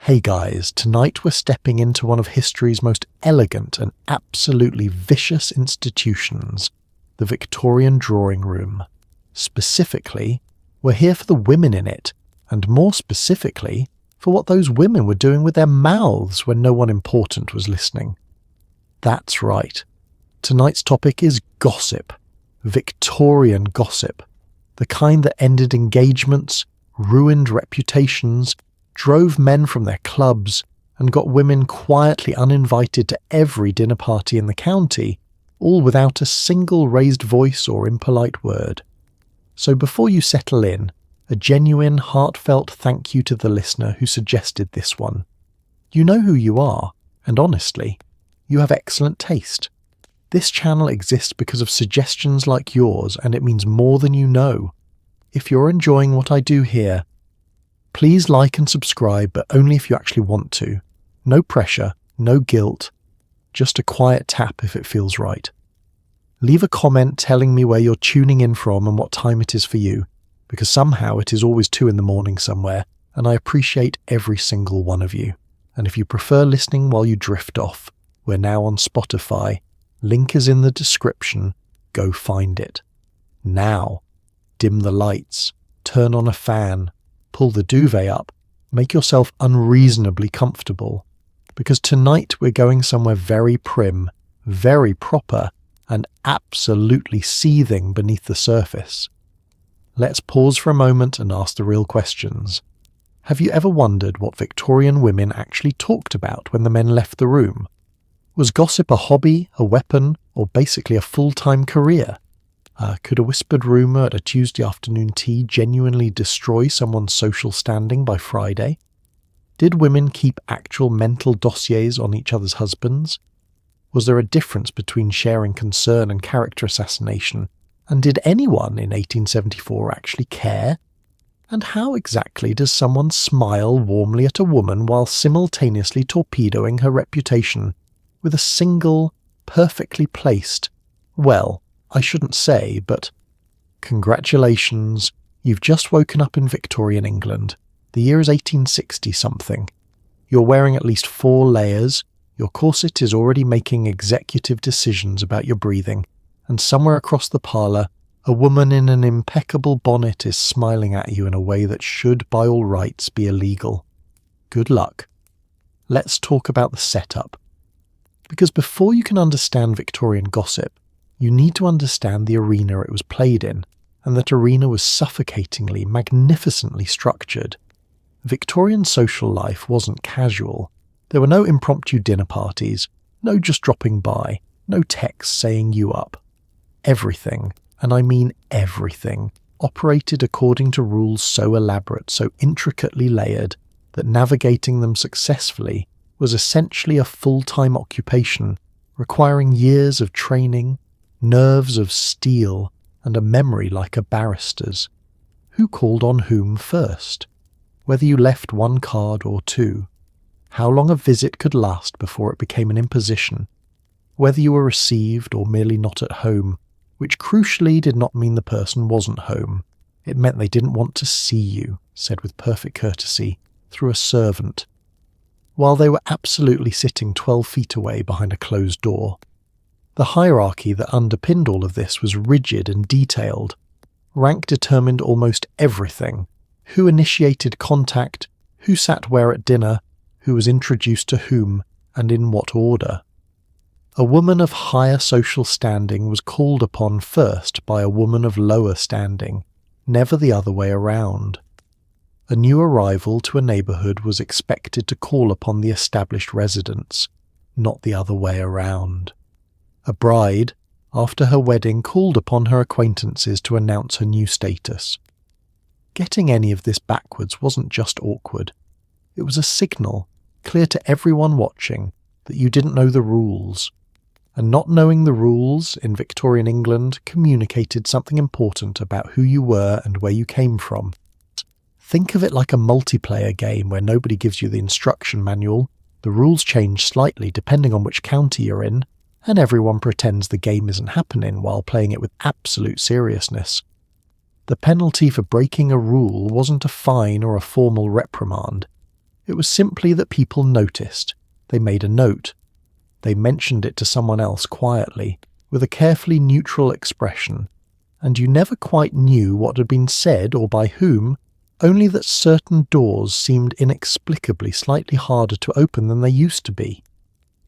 Hey guys, tonight we're stepping into one of history's most elegant and absolutely vicious institutions, the Victorian drawing room. Specifically, we're here for the women in it, and more specifically, for what those women were doing with their mouths when no one important was listening. That's right. Tonight's topic is gossip. Victorian gossip. The kind that ended engagements, ruined reputations, drove men from their clubs, and got women quietly uninvited to every dinner party in the county, all without a single raised voice or impolite word. So before you settle in, a genuine, heartfelt thank you to the listener who suggested this one. You know who you are, and honestly, you have excellent taste. This channel exists because of suggestions like yours, and it means more than you know. If you're enjoying what I do here, please like and subscribe, but only if you actually want to. No pressure, no guilt, just a quiet tap if it feels right. Leave a comment telling me where you're tuning in from and what time it is for you, because somehow it is always 2 a.m. somewhere, and I appreciate every single one of you. And if you prefer listening while you drift off, we're now on Spotify. Link is in the description. Go find it. Now, dim the lights, turn on a fan, pull the duvet up, make yourself unreasonably comfortable, because tonight we're going somewhere very prim, very proper, and absolutely seething beneath the surface. Let's pause for a moment and ask the real questions. Have you ever wondered what Victorian women actually talked about when the men left the room? Was gossip a hobby, a weapon, or basically a full-time career? Could a whispered rumour at a Tuesday afternoon tea genuinely destroy someone's social standing by Friday? Did women keep actual mental dossiers on each other's husbands? Was there a difference between sharing concern and character assassination? And did anyone in 1874 actually care? And how exactly does someone smile warmly at a woman while simultaneously torpedoing her reputation with a single, perfectly placed, well, I shouldn't say, but congratulations, you've just woken up in Victorian England. The year is 1860-something. You're wearing at least 4 layers, your corset is already making executive decisions about your breathing, and somewhere across the parlour, a woman in an impeccable bonnet is smiling at you in a way that should, by all rights, be illegal. Good luck. Let's talk about the setup. Because before you can understand Victorian gossip, you need to understand the arena it was played in, and that arena was suffocatingly, magnificently structured. Victorian social life wasn't casual. There were no impromptu dinner parties, no just dropping by, no texts saying you up. Everything, and I mean everything, operated according to rules so elaborate, so intricately layered, that navigating them successfully was essentially a full-time occupation, requiring years of training, nerves of steel, and a memory like a barrister's. Who called on whom first? Whether you left 1 card or 2. How long a visit could last before it became an imposition. Whether you were received or merely not at home, which crucially did not mean the person wasn't home. It meant they didn't want to see you, said with perfect courtesy, through a servant, while they were absolutely sitting 12 feet away behind a closed door. The hierarchy that underpinned all of this was rigid and detailed. Rank determined almost everything. Who initiated contact, who sat where at dinner, who was introduced to whom, and in what order. A woman of higher social standing was called upon first by a woman of lower standing, never the other way around. A new arrival to a neighbourhood was expected to call upon the established residents, not the other way around. A bride, after her wedding, called upon her acquaintances to announce her new status. Getting any of this backwards wasn't just awkward. It was a signal, clear to everyone watching, that you didn't know the rules. And not knowing the rules in Victorian England communicated something important about who you were and where you came from. Think of it like a multiplayer game where nobody gives you the instruction manual, the rules change slightly depending on which county you're in, and everyone pretends the game isn't happening while playing it with absolute seriousness. The penalty for breaking a rule wasn't a fine or a formal reprimand. It was simply that people noticed. They made a note. They mentioned it to someone else quietly, with a carefully neutral expression, and you never quite knew what had been said or by whom, only that certain doors seemed inexplicably slightly harder to open than they used to be.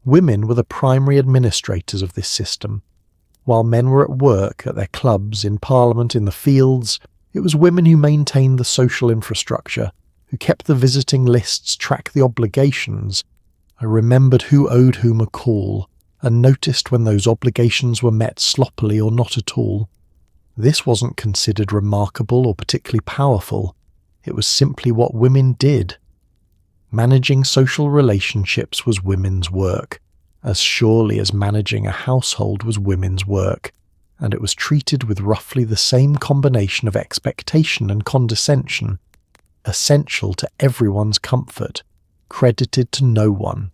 Women were the primary administrators of this system. While men were at work, at their clubs, in Parliament, in the fields, it was women who maintained the social infrastructure, who kept the visiting lists, tracked the obligations. I remembered who owed whom a call, and noticed when those obligations were met sloppily or not at all. This wasn't considered remarkable or particularly powerful. It was simply what women did. Managing social relationships was women's work, as surely as managing a household was women's work, and it was treated with roughly the same combination of expectation and condescension, essential to everyone's comfort, credited to no one.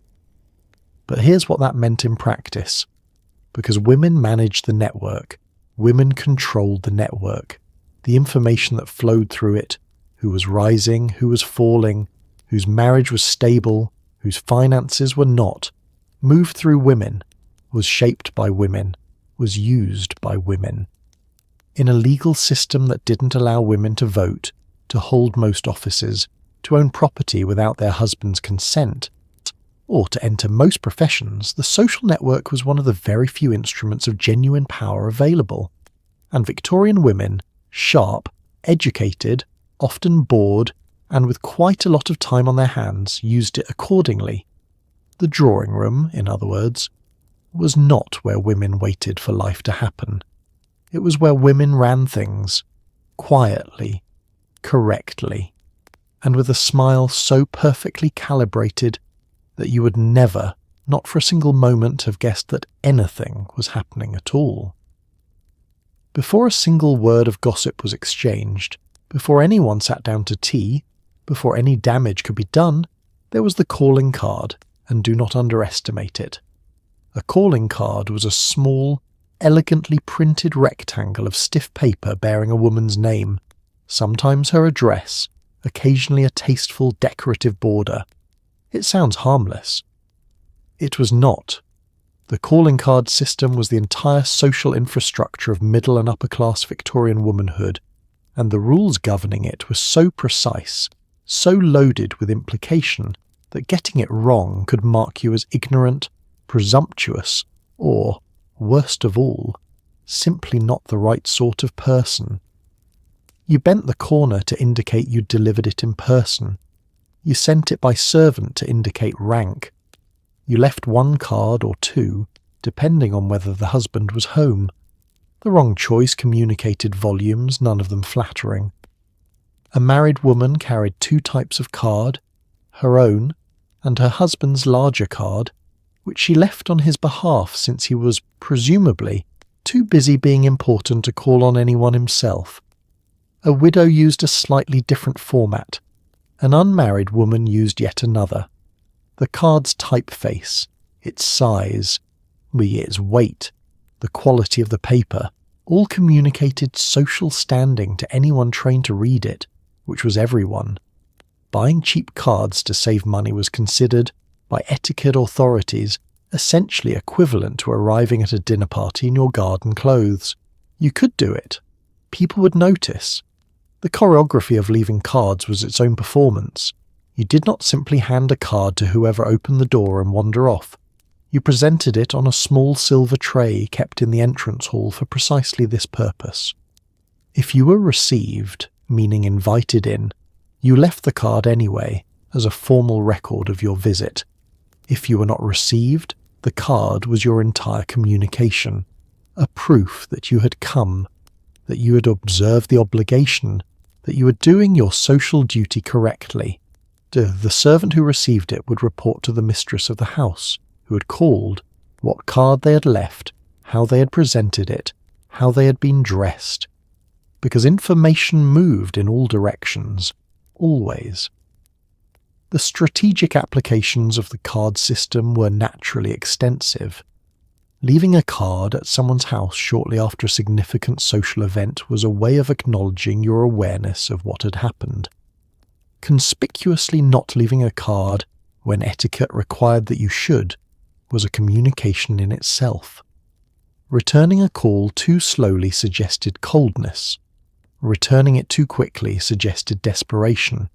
But here's what that meant in practice. Because women managed the network, women controlled the network, the information that flowed through it, who was rising, who was falling, whose marriage was stable, whose finances were not, moved through women, was shaped by women, was used by women. In a legal system that didn't allow women to vote, to hold most offices, to own property without their husband's consent, or to enter most professions, the social network was one of the very few instruments of genuine power available. And Victorian women, sharp, educated, often bored, and with quite a lot of time on their hands, used it accordingly. The drawing room, in other words, was not where women waited for life to happen. It was where women ran things, quietly, correctly, and with a smile so perfectly calibrated that you would never, not for a single moment, have guessed that anything was happening at all. Before a single word of gossip was exchanged, before anyone sat down to tea, before any damage could be done, there was the calling card, and do not underestimate it. A calling card was a small, elegantly printed rectangle of stiff paper bearing a woman's name, sometimes her address, occasionally a tasteful decorative border. It sounds harmless. It was not. The calling card system was the entire social infrastructure of middle and upper class Victorian womanhood, and the rules governing it were so precise, so loaded with implication, that getting it wrong could mark you as ignorant, presumptuous, or, worst of all, simply not the right sort of person. You bent the corner to indicate you'd delivered it in person. You sent it by servant to indicate rank. You left one card or two, depending on whether the husband was home. The wrong choice communicated volumes, none of them flattering. A married woman carried two types of card, her own and her husband's larger card, which she left on his behalf since he was, presumably, too busy being important to call on anyone himself. A widow used a slightly different format. An unmarried woman used yet another. The card's typeface, its size, its weight, the quality of the paper, all communicated social standing to anyone trained to read it, which was everyone. Buying cheap cards to save money was considered, by etiquette authorities, essentially equivalent to arriving at a dinner party in your garden clothes. You could do it. People would notice. The choreography of leaving cards was its own performance. You did not simply hand a card to whoever opened the door and wander off. You presented it on a small silver tray kept in the entrance hall for precisely this purpose. If you were received, meaning invited in, you left the card anyway, as a formal record of your visit. If you were not received, the card was your entire communication, a proof that you had come, that you had observed the obligation, that you were doing your social duty correctly. The servant who received it would report to the mistress of the house, who had called, what card they had left, how they had presented it, how they had been dressed. Because information moved in all directions, always. The strategic applications of the card system were naturally extensive. Leaving a card at someone's house shortly after a significant social event was a way of acknowledging your awareness of what had happened. Conspicuously not leaving a card when etiquette required that you should was a communication in itself. Returning a call too slowly suggested coldness. Returning it too quickly suggested desperation.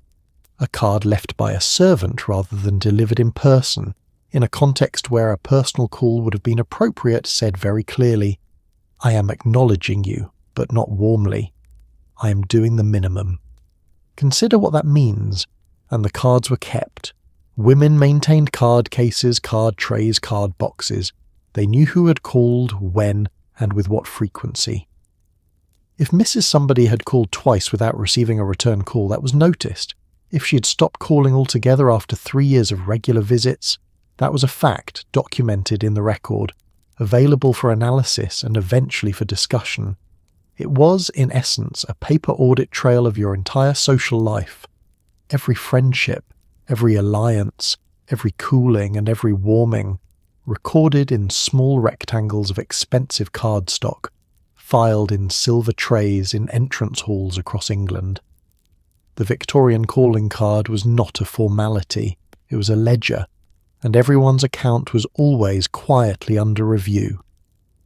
A card left by a servant rather than delivered in person, in a context where a personal call would have been appropriate, said very clearly, "I am acknowledging you, but not warmly. I am doing the minimum." Consider what that means, and the cards were kept. Women maintained card cases, card trays, card boxes. They knew who had called, when, and with what frequency. If Mrs. Somebody had called twice without receiving a return call, that was noticed. If she had stopped calling altogether after 3 years of regular visits, that was a fact documented in the record, available for analysis and eventually for discussion. It was, in essence, a paper audit trail of your entire social life. Every friendship, every alliance, every cooling and every warming, recorded in small rectangles of expensive cardstock, filed in silver trays in entrance halls across England. The Victorian calling card was not a formality, it was a ledger, and everyone's account was always quietly under review.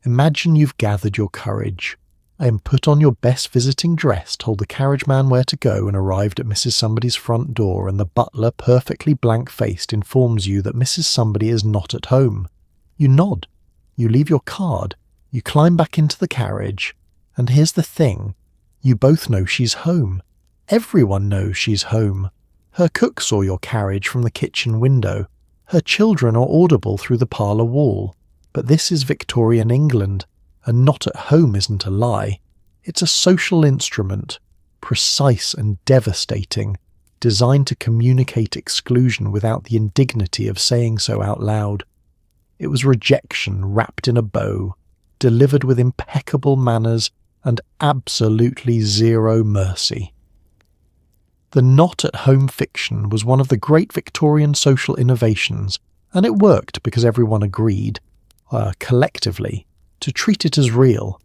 Imagine you've gathered your courage. I am put on your best visiting dress, told the carriage man where to go, and arrived at Mrs. Somebody's front door, and the butler, perfectly blank-faced, informs you that Mrs. Somebody is not at home. You nod. You leave your card. You climb back into the carriage. And here's the thing. You both know she's home. Everyone knows she's home. Her cook saw your carriage from the kitchen window. Her children are audible through the parlour wall. But this is Victorian England. And not at home isn't a lie. It's a social instrument, precise and devastating, designed to communicate exclusion without the indignity of saying so out loud. It was rejection wrapped in a bow, delivered with impeccable manners and absolutely zero mercy. The not-at-home fiction was one of the great Victorian social innovations, and it worked because everyone agreed, collectively, to treat it as real.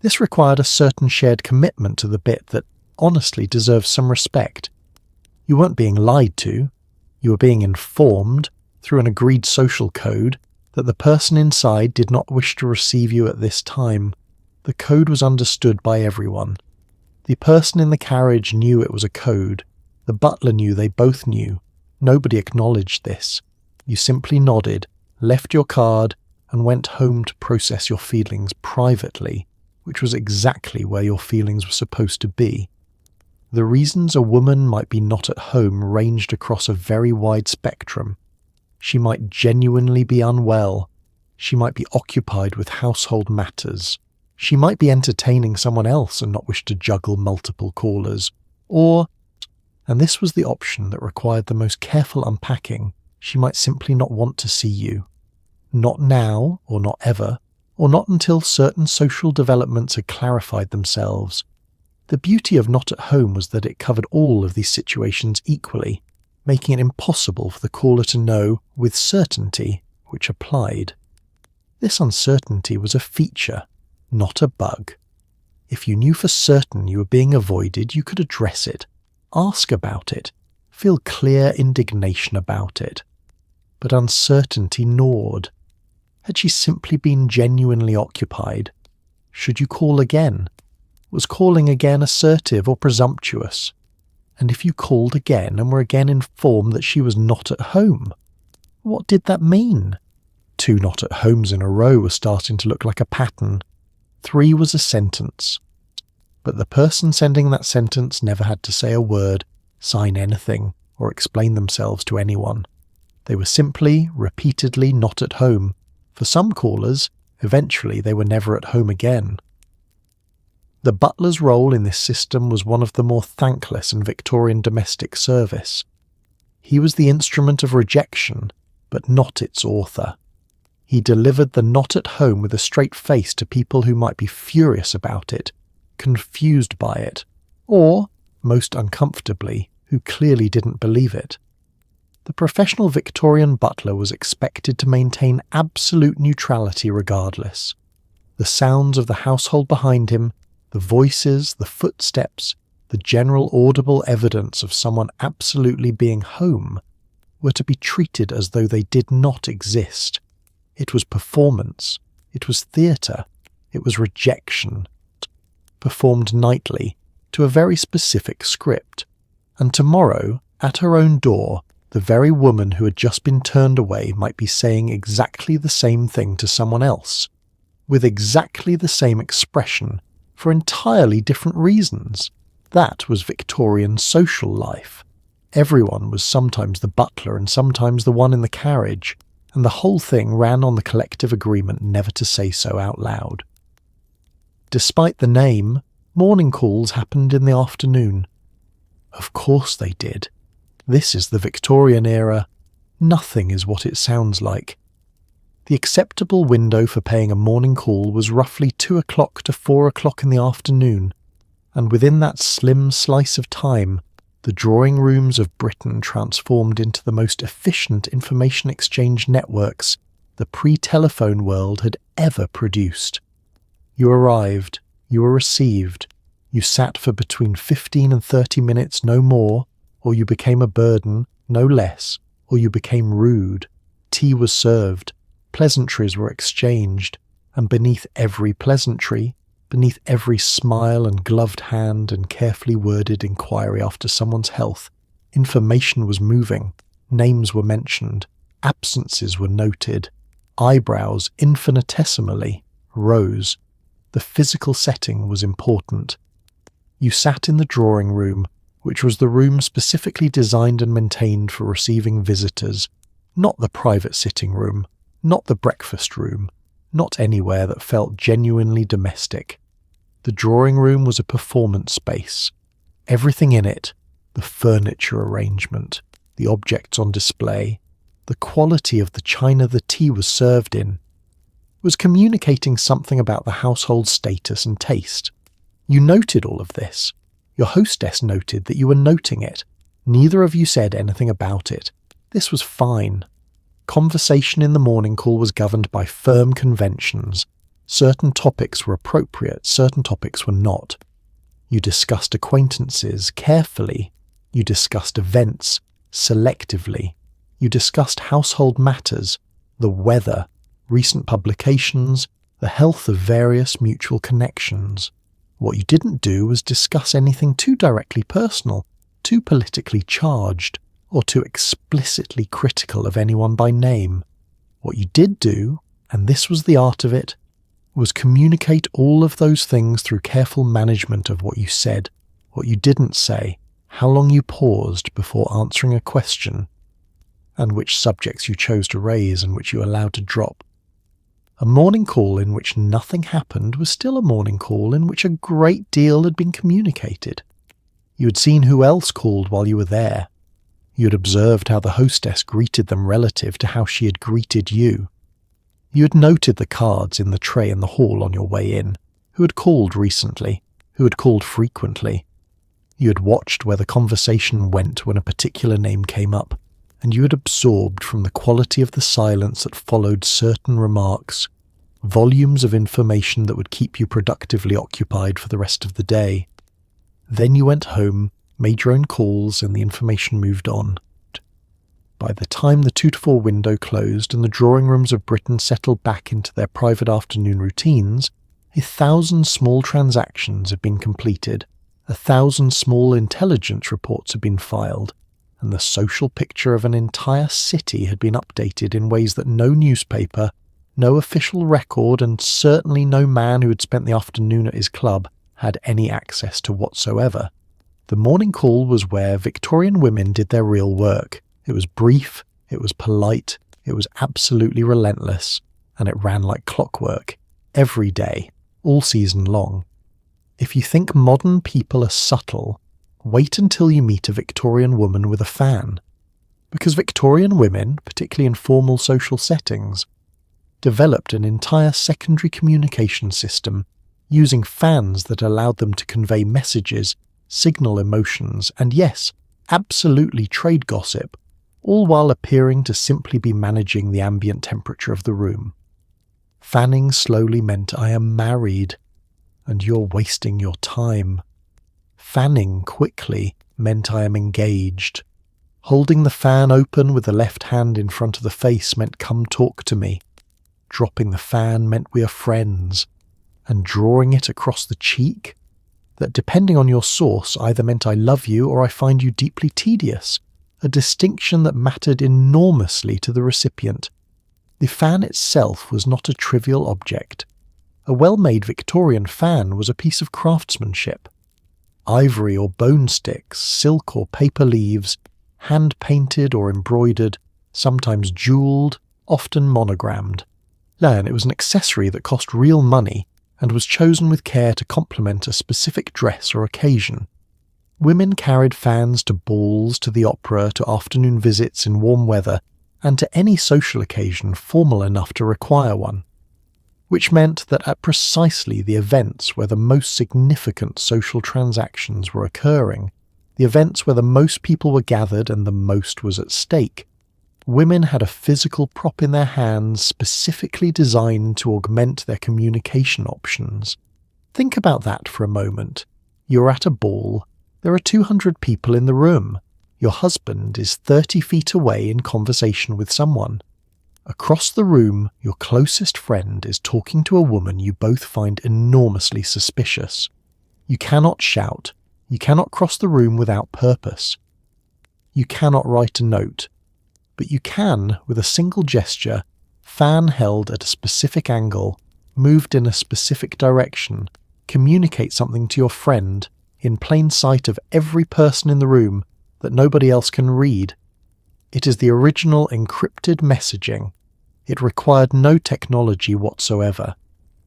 This required a certain shared commitment to the bit that honestly deserves some respect. You weren't being lied to. You were being informed, through an agreed social code, that the person inside did not wish to receive you at this time. The code was understood by everyone. The person in the carriage knew it was a code. The butler knew they both knew. Nobody acknowledged this. You simply nodded, left your card, and went home to process your feelings privately, which was exactly where your feelings were supposed to be. The reasons a woman might be not at home ranged across a very wide spectrum. She might genuinely be unwell. She might be occupied with household matters. She might be entertaining someone else and not wish to juggle multiple callers. Or, and this was the option that required the most careful unpacking, she might simply not want to see you. Not now, or not ever, or not until certain social developments had clarified themselves. The beauty of Not at Home was that it covered all of these situations equally, making it impossible for the caller to know with certainty which applied. This uncertainty was a feature, not a bug. If you knew for certain you were being avoided, you could address it, ask about it, feel clear indignation about it. But uncertainty gnawed. Had she simply been genuinely occupied? Should you call again? Was calling again assertive or presumptuous? And if you called again and were again informed that she was not at home, what did that mean? 2 not at homes in a row was starting to look like a pattern. 3 was a sentence. But the person sending that sentence never had to say a word, sign anything, or explain themselves to anyone. They were simply, repeatedly not at home. For some callers, eventually they were never at home again. The butler's role in this system was one of the more thankless in Victorian domestic service. He was the instrument of rejection, but not its author. He delivered the not at home with a straight face to people who might be furious about it, confused by it, or, most uncomfortably, who clearly didn't believe it. The professional Victorian butler was expected to maintain absolute neutrality regardless. The sounds of the household behind him, the voices, the footsteps, the general audible evidence of someone absolutely being home, were to be treated as though they did not exist. It was performance, it was theatre, it was rejection, performed nightly to a very specific script, and tomorrow, at her own door, the very woman who had just been turned away might be saying exactly the same thing to someone else, with exactly the same expression, for entirely different reasons. That was Victorian social life. Everyone was sometimes the butler and sometimes the one in the carriage, and the whole thing ran on the collective agreement never to say so out loud. Despite the name, morning calls happened in the afternoon. Of course they did. This is the Victorian era. Nothing is what it sounds like. The acceptable window for paying a morning call was roughly 2 o'clock to 4 o'clock in the afternoon, and within that slim slice of time, the drawing rooms of Britain transformed into the most efficient information exchange networks the pre-telephone world had ever produced. You arrived, you were received, you sat for between 15 and 30 minutes, no more, or you became a burden, no less, or you became rude. Tea was served, pleasantries were exchanged, and beneath every pleasantry, beneath every smile and gloved hand and carefully worded inquiry after someone's health, information was moving, names were mentioned, absences were noted, eyebrows infinitesimally rose. The physical setting was important. You sat in the drawing room, which was the room specifically designed and maintained for receiving visitors, not the private sitting room, not the breakfast room, not anywhere that felt genuinely domestic. The drawing room was a performance space. Everything in it, the furniture arrangement, the objects on display, the quality of the china the tea was served in, was communicating something about the household status and taste. You noted all of this. Your hostess noted that you were noting it. Neither of you said anything about it. This was fine. Conversation in the morning call was governed by firm conventions. Certain topics were appropriate, certain topics were not. You discussed acquaintances carefully. You discussed events selectively. You discussed household matters, the weather, recent publications, the health of various mutual connections. What you didn't do was discuss anything too directly personal, too politically charged, or too explicitly critical of anyone by name. What you did do, and this was the art of it, was communicate all of those things through careful management of what you said, what you didn't say, how long you paused before answering a question, and which subjects you chose to raise and which you allowed to drop. A morning call in which nothing happened was still a morning call in which a great deal had been communicated. You had seen who else called while you were there. You had observed how the hostess greeted them relative to how she had greeted you. You had noted the cards in the tray in the hall on your way in, who had called recently, who had called frequently. You had watched where the conversation went when a particular name came up, and you had absorbed from the quality of the silence that followed certain remarks, volumes of information that would keep you productively occupied for the rest of the day. Then you went home, made your own calls, and the information moved on. By the time the 2 to 4 window closed and the drawing rooms of Britain settled back into their private afternoon routines, 1,000 small transactions had been completed, 1,000 small intelligence reports had been filed, and the social picture of an entire city had been updated in ways that no newspaper, no official record, and certainly no man who had spent the afternoon at his club had any access to whatsoever. The morning call was where Victorian women did their real work. It was brief, it was polite, it was absolutely relentless, and it ran like clockwork, every day, all season long. If you think modern people are subtle, wait until you meet a Victorian woman with a fan. Because Victorian women, particularly in formal social settings, developed an entire secondary communication system using fans that allowed them to convey messages, signal emotions, and yes, absolutely trade gossip, all while appearing to simply be managing the ambient temperature of the room. Fanning slowly meant I am married, and you're wasting your time. Fanning quickly meant I am engaged. Holding the fan open with the left hand in front of the face meant come talk to me. Dropping the fan meant we are friends. And drawing it across the cheek, that depending on your source either meant I love you or I find you deeply tedious, a distinction that mattered enormously to the recipient. The fan itself was not a trivial object. A well-made Victorian fan was a piece of craftsmanship. Ivory or bone sticks, silk or paper leaves, hand-painted or embroidered, sometimes jewelled, often monogrammed. And it was an accessory that cost real money and was chosen with care to complement a specific dress or occasion. Women carried fans to balls, to the opera, to afternoon visits in warm weather, and to any social occasion formal enough to require one. Which meant that at precisely the events where the most significant social transactions were occurring, the events where the most people were gathered and the most was at stake, women had a physical prop in their hands specifically designed to augment their communication options. Think about that for a moment. You're at a ball. There are 200 people in the room. Your husband is 30 feet away in conversation with someone. Across the room, your closest friend is talking to a woman you both find enormously suspicious. You cannot shout. You cannot cross the room without purpose. You cannot write a note. But you can, with a single gesture, fan held at a specific angle, moved in a specific direction, communicate something to your friend, in plain sight of every person in the room, that nobody else can read. It is the original encrypted messaging. It required no technology whatsoever.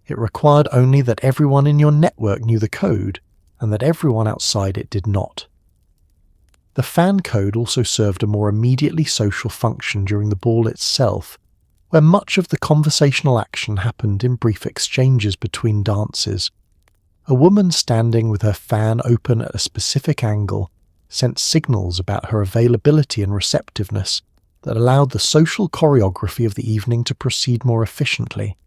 It required only that everyone in your network knew the code, and that everyone outside it did not. The fan code also served a more immediately social function during the ball itself, where much of the conversational action happened in brief exchanges between dances. A woman standing with her fan open at a specific angle sent signals about her availability and receptiveness that allowed the social choreography of the evening to proceed more efficiently.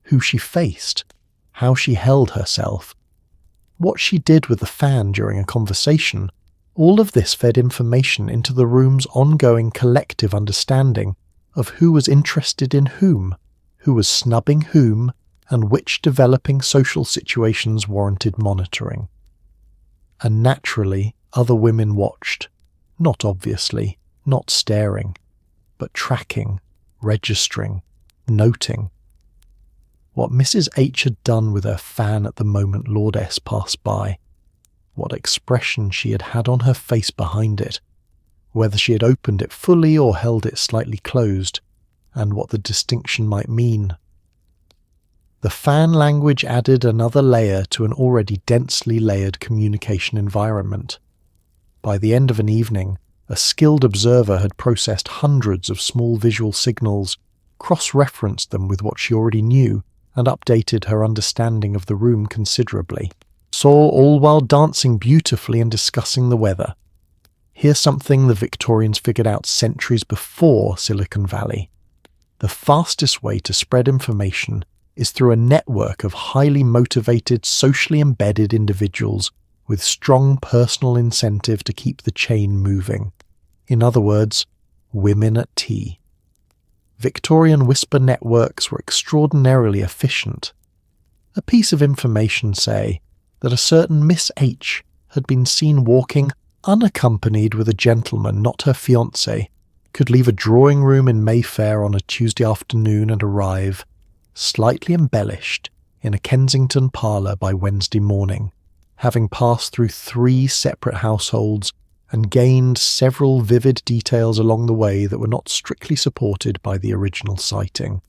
Who she faced, how she held herself, what she did with the fan during a conversation, all of this fed information into the room's ongoing collective understanding of who was interested in who was snubbing whom, and which developing social situations warranted monitoring. And naturally, other women watched, not obviously, not staring, but tracking, registering, noting. What Mrs. H had done with her fan at the moment Lord S passed by, what expression she had had on her face behind it, whether she had opened it fully or held it slightly closed, and what the distinction might mean. The fan language added another layer to an already densely layered communication environment. By the end of an evening, a skilled observer had processed hundreds of small visual signals, cross-referenced them with what she already knew, and updated her understanding of the room considerably. Saw all while dancing beautifully and discussing the weather. Here's something the Victorians figured out centuries before Silicon Valley. The fastest way to spread information is through a network of highly motivated, socially embedded individuals with strong personal incentive to keep the chain moving. In other words, women at tea. Victorian whisper networks were extraordinarily efficient. A piece of information, say, that a certain Miss H had been seen walking unaccompanied with a gentleman not her fiancé, could leave a drawing room in Mayfair on a Tuesday afternoon and arrive, slightly embellished, in a Kensington parlour by Wednesday morning, having passed through 3 separate households and gained several vivid details along the way that were not strictly supported by the original sighting.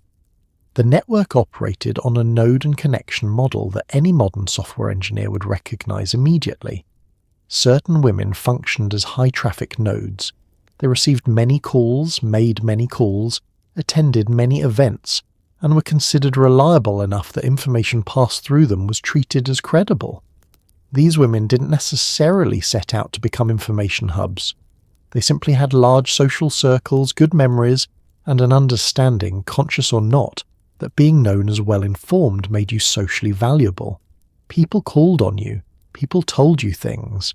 The network operated on a node and connection model that any modern software engineer would recognize immediately. Certain women functioned as high-traffic nodes. They received many calls, made many calls, attended many events, and were considered reliable enough that information passed through them was treated as credible. These women didn't necessarily set out to become information hubs. They simply had large social circles, good memories, and an understanding, conscious or not, that being known as well-informed made you socially valuable. People called on you. People told you things.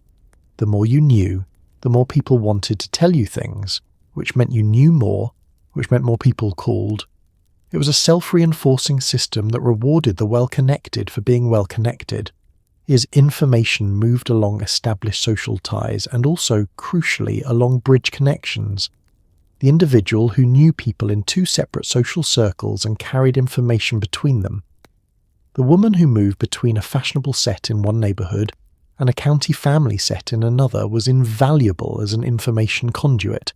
The more you knew, the more people wanted to tell you things, which meant you knew more, which meant more people called. It was a self-reinforcing system that rewarded the well-connected for being well-connected. As information moved along established social ties and also, crucially, along bridge connections. The individual who knew people in two separate social circles and carried information between them. The woman who moved between a fashionable set in one neighbourhood and a county family set in another was invaluable as an information conduit,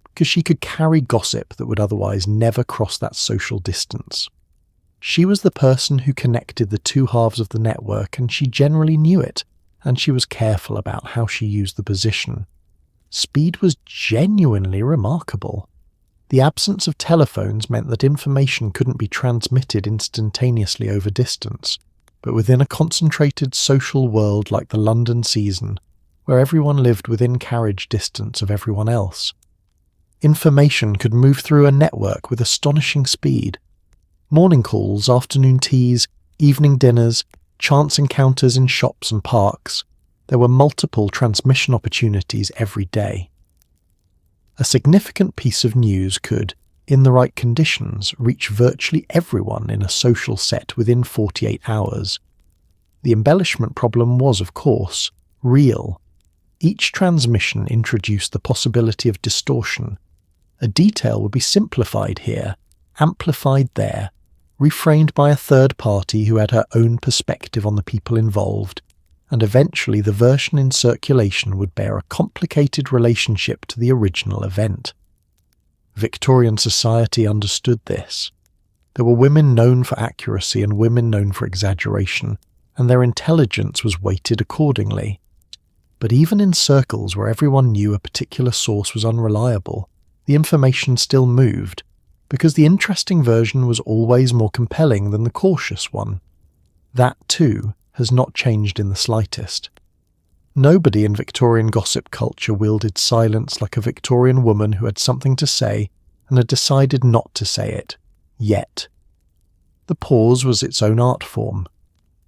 because she could carry gossip that would otherwise never cross that social distance. She was the person who connected the two halves of the network, and she generally knew it, and she was careful about how she used the position. Speed was genuinely remarkable. The absence of telephones meant that information couldn't be transmitted instantaneously over distance, but within a concentrated social world like the London season, where everyone lived within carriage distance of everyone else. Information could move through a network with astonishing speed. Morning calls, afternoon teas, evening dinners, chance encounters in shops and parks. There were multiple transmission opportunities every day. A significant piece of news could, in the right conditions, reach virtually everyone in a social set within 48 hours. The embellishment problem was, of course, real. Each transmission introduced the possibility of distortion. A detail would be simplified here, amplified there, reframed by a third party who had her own perspective on the people involved, and eventually the version in circulation would bear a complicated relationship to the original event. Victorian society understood this. There were women known for accuracy and women known for exaggeration, and their intelligence was weighted accordingly. But even in circles where everyone knew a particular source was unreliable, the information still moved, because the interesting version was always more compelling than the cautious one. That, too, has not changed in the slightest. Nobody in Victorian gossip culture wielded silence like a Victorian woman who had something to say and had decided not to say it, yet. The pause was its own art form.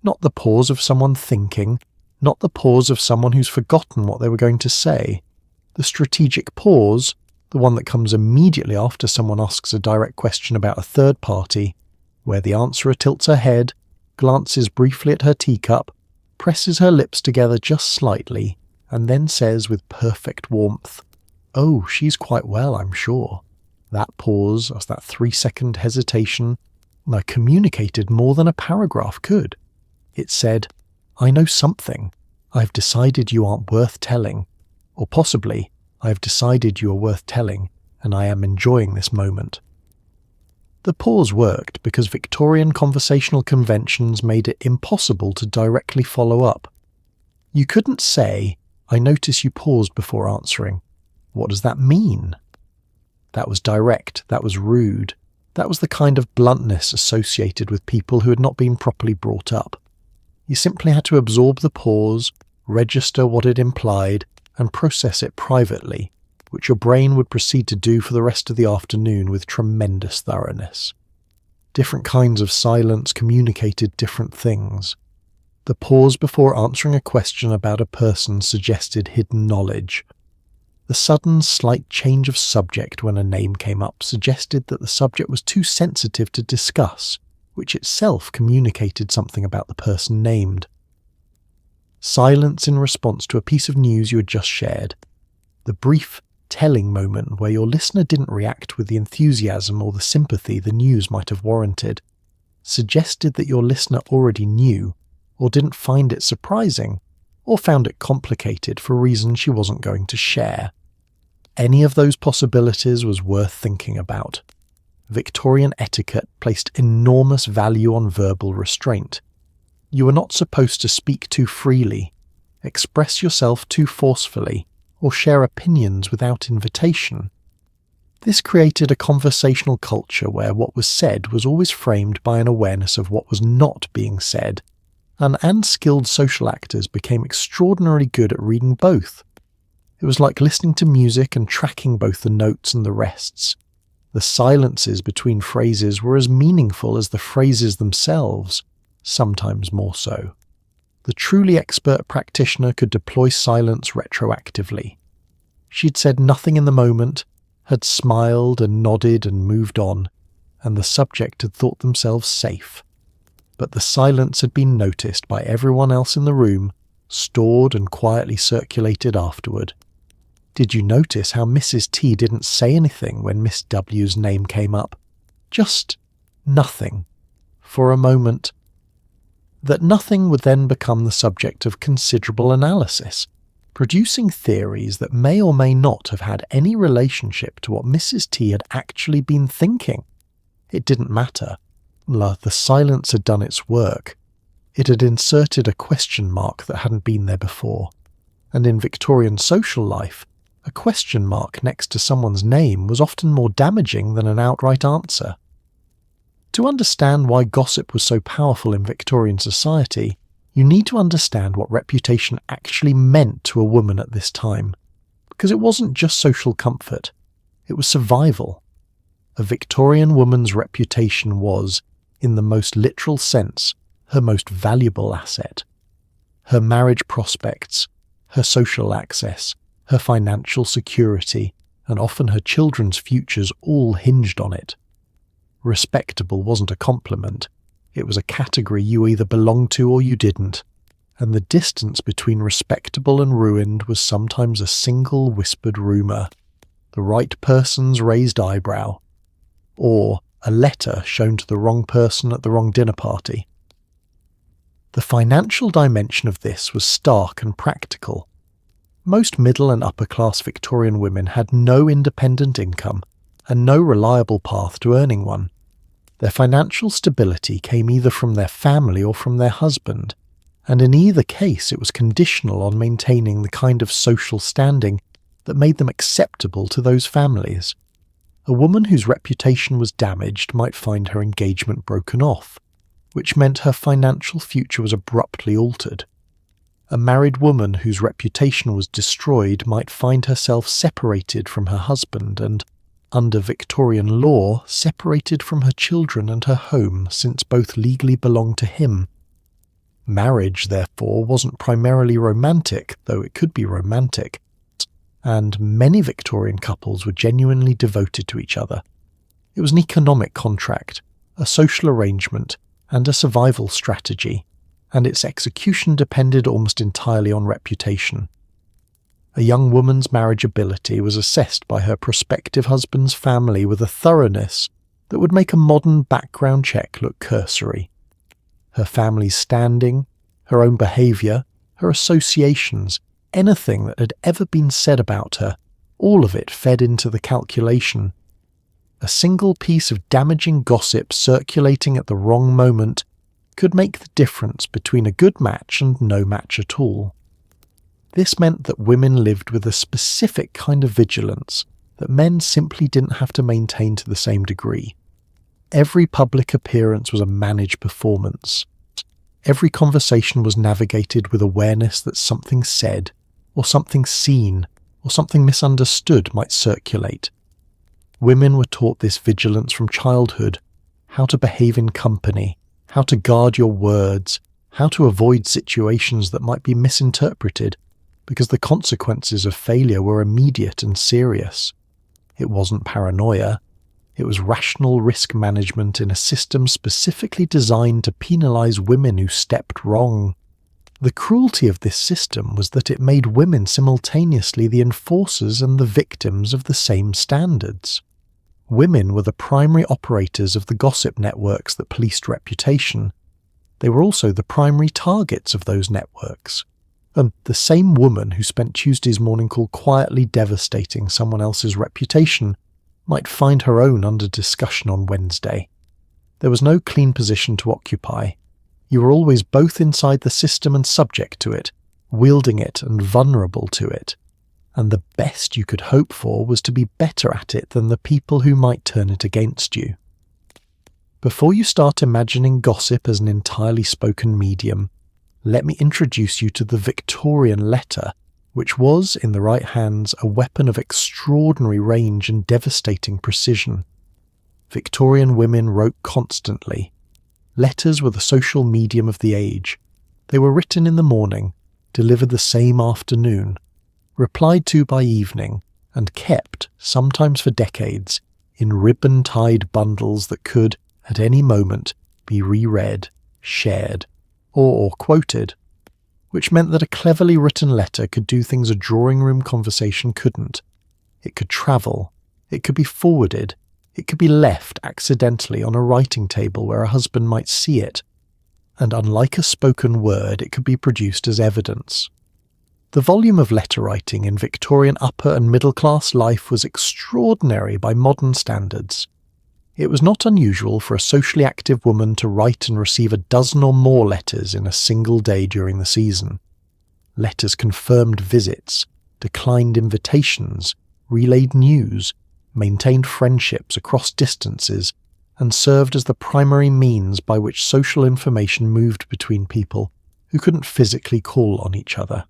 Not the pause of someone thinking, not the pause of someone who's forgotten what they were going to say. The strategic pause, the one that comes immediately after someone asks a direct question about a third party, where the answerer tilts her head, glances briefly at her teacup, presses her lips together just slightly, and then says with perfect warmth, "Oh, she's quite well, I'm sure." That pause, as that 3-second hesitation, communicated more than a paragraph could. It said, "I know something. I've decided you aren't worth telling. Or possibly, I've decided you are worth telling, and I am enjoying this moment." The pause worked because Victorian conversational conventions made it impossible to directly follow up. You couldn't say, "I notice you paused before answering. What does that mean?" That was direct, that was rude, that was the kind of bluntness associated with people who had not been properly brought up. You simply had to absorb the pause, register what it implied, and process it privately, which your brain would proceed to do for the rest of the afternoon with tremendous thoroughness. Different kinds of silence communicated different things. The pause before answering a question about a person suggested hidden knowledge. The sudden, slight change of subject when a name came up suggested that the subject was too sensitive to discuss, which itself communicated something about the person named. Silence in response to a piece of news you had just shared. The brief, telling moment where your listener didn't react with the enthusiasm or the sympathy the news might have warranted, suggested that your listener already knew, or didn't find it surprising, or found it complicated for reasons she wasn't going to share. Any of those possibilities was worth thinking about. Victorian etiquette placed enormous value on verbal restraint. You were not supposed to speak too freely, express yourself too forcefully, or share opinions without invitation. This created a conversational culture where what was said was always framed by an awareness of what was not being said, and unskilled social actors became extraordinarily good at reading both. It was like listening to music and tracking both the notes and the rests. The silences between phrases were as meaningful as the phrases themselves, sometimes more so. the truly expert practitioner could deploy silence retroactively. She'd said nothing in the moment, had smiled and nodded and moved on, and the subject had thought themselves safe. But the silence had been noticed by everyone else in the room, stored and quietly circulated afterward. Did you notice how Mrs. T didn't say anything when Miss W's name came up? Just nothing. For a moment. That nothing would then become the subject of considerable analysis, producing theories that may or may not have had any relationship to what Mrs. T had actually been thinking. It didn't matter. The silence had done its work. It had inserted a question mark that hadn't been there before. And in Victorian social life, a question mark next to someone's name was often more damaging than an outright answer. To understand why gossip was so powerful in Victorian society, you need to understand what reputation actually meant to a woman at this time. Because it wasn't just social comfort, it was survival. A Victorian woman's reputation was, in the most literal sense, her most valuable asset. Her marriage prospects, her social access, her financial security, and often her children's futures all hinged on it. Respectable wasn't a compliment. It was a category you either belonged to or you didn't, and the distance between respectable and ruined was sometimes a single whispered rumour, the right person's raised eyebrow, or a letter shown to the wrong person at the wrong dinner party. The financial dimension of this was stark and practical. Most middle and upper-class Victorian women had no independent income and no reliable path to earning one. Their financial stability came either from their family or from their husband, and in either case it was conditional on maintaining the kind of social standing that made them acceptable to those families. A woman whose reputation was damaged might find her engagement broken off, which meant her financial future was abruptly altered. A married woman whose reputation was destroyed might find herself separated from her husband and, under Victorian law, separated from her children and her home, since both legally belonged to him. Marriage, therefore, wasn't primarily romantic, though it could be romantic, and many Victorian couples were genuinely devoted to each other. It was an economic contract, a social arrangement, and a survival strategy, and its execution depended almost entirely on reputation. A young woman's marriageability was assessed by her prospective husband's family with a thoroughness that would make a modern background check look cursory. Her family's standing, her own behaviour, her associations, anything that had ever been said about her, all of it fed into the calculation. A single piece of damaging gossip circulating at the wrong moment could make the difference between a good match and no match at all. This meant that women lived with a specific kind of vigilance that men simply didn't have to maintain to the same degree. Every public appearance was a managed performance. Every conversation was navigated with awareness that something said, or something seen, or something misunderstood might circulate. Women were taught this vigilance from childhood, how to behave in company, how to guard your words, how to avoid situations that might be misinterpreted, because the consequences of failure were immediate and serious. It wasn't paranoia. It was rational risk management in a system specifically designed to penalise women who stepped wrong. The cruelty of this system was that it made women simultaneously the enforcers and the victims of the same standards. Women were the primary operators of the gossip networks that policed reputation. They were also the primary targets of those networks. And the same woman who spent Tuesday's morning call quietly devastating someone else's reputation might find her own under discussion on Wednesday. There was no clean position to occupy. You were always both inside the system and subject to it, wielding it and vulnerable to it. And the best you could hope for was to be better at it than the people who might turn it against you. Before you start imagining gossip as an entirely spoken medium, let me introduce you to the Victorian letter, which was, in the right hands, a weapon of extraordinary range and devastating precision. Victorian women wrote constantly. Letters were the social medium of the age. They were written in the morning, delivered the same afternoon, replied to by evening, and kept, sometimes for decades, in ribbon-tied bundles that could, at any moment, be reread, shared, or quoted, which meant that a cleverly written letter could do things a drawing-room conversation couldn't. It could travel, it could be forwarded, it could be left accidentally on a writing table where a husband might see it, and unlike a spoken word, it could be produced as evidence. The volume of letter writing in Victorian upper and middle-class life was extraordinary by modern standards. It was not unusual for a socially active woman to write and receive a dozen or more letters in a single day during the season. Letters confirmed visits, declined invitations, relayed news, maintained friendships across distances, and served as the primary means by which social information moved between people who couldn't physically call on each other.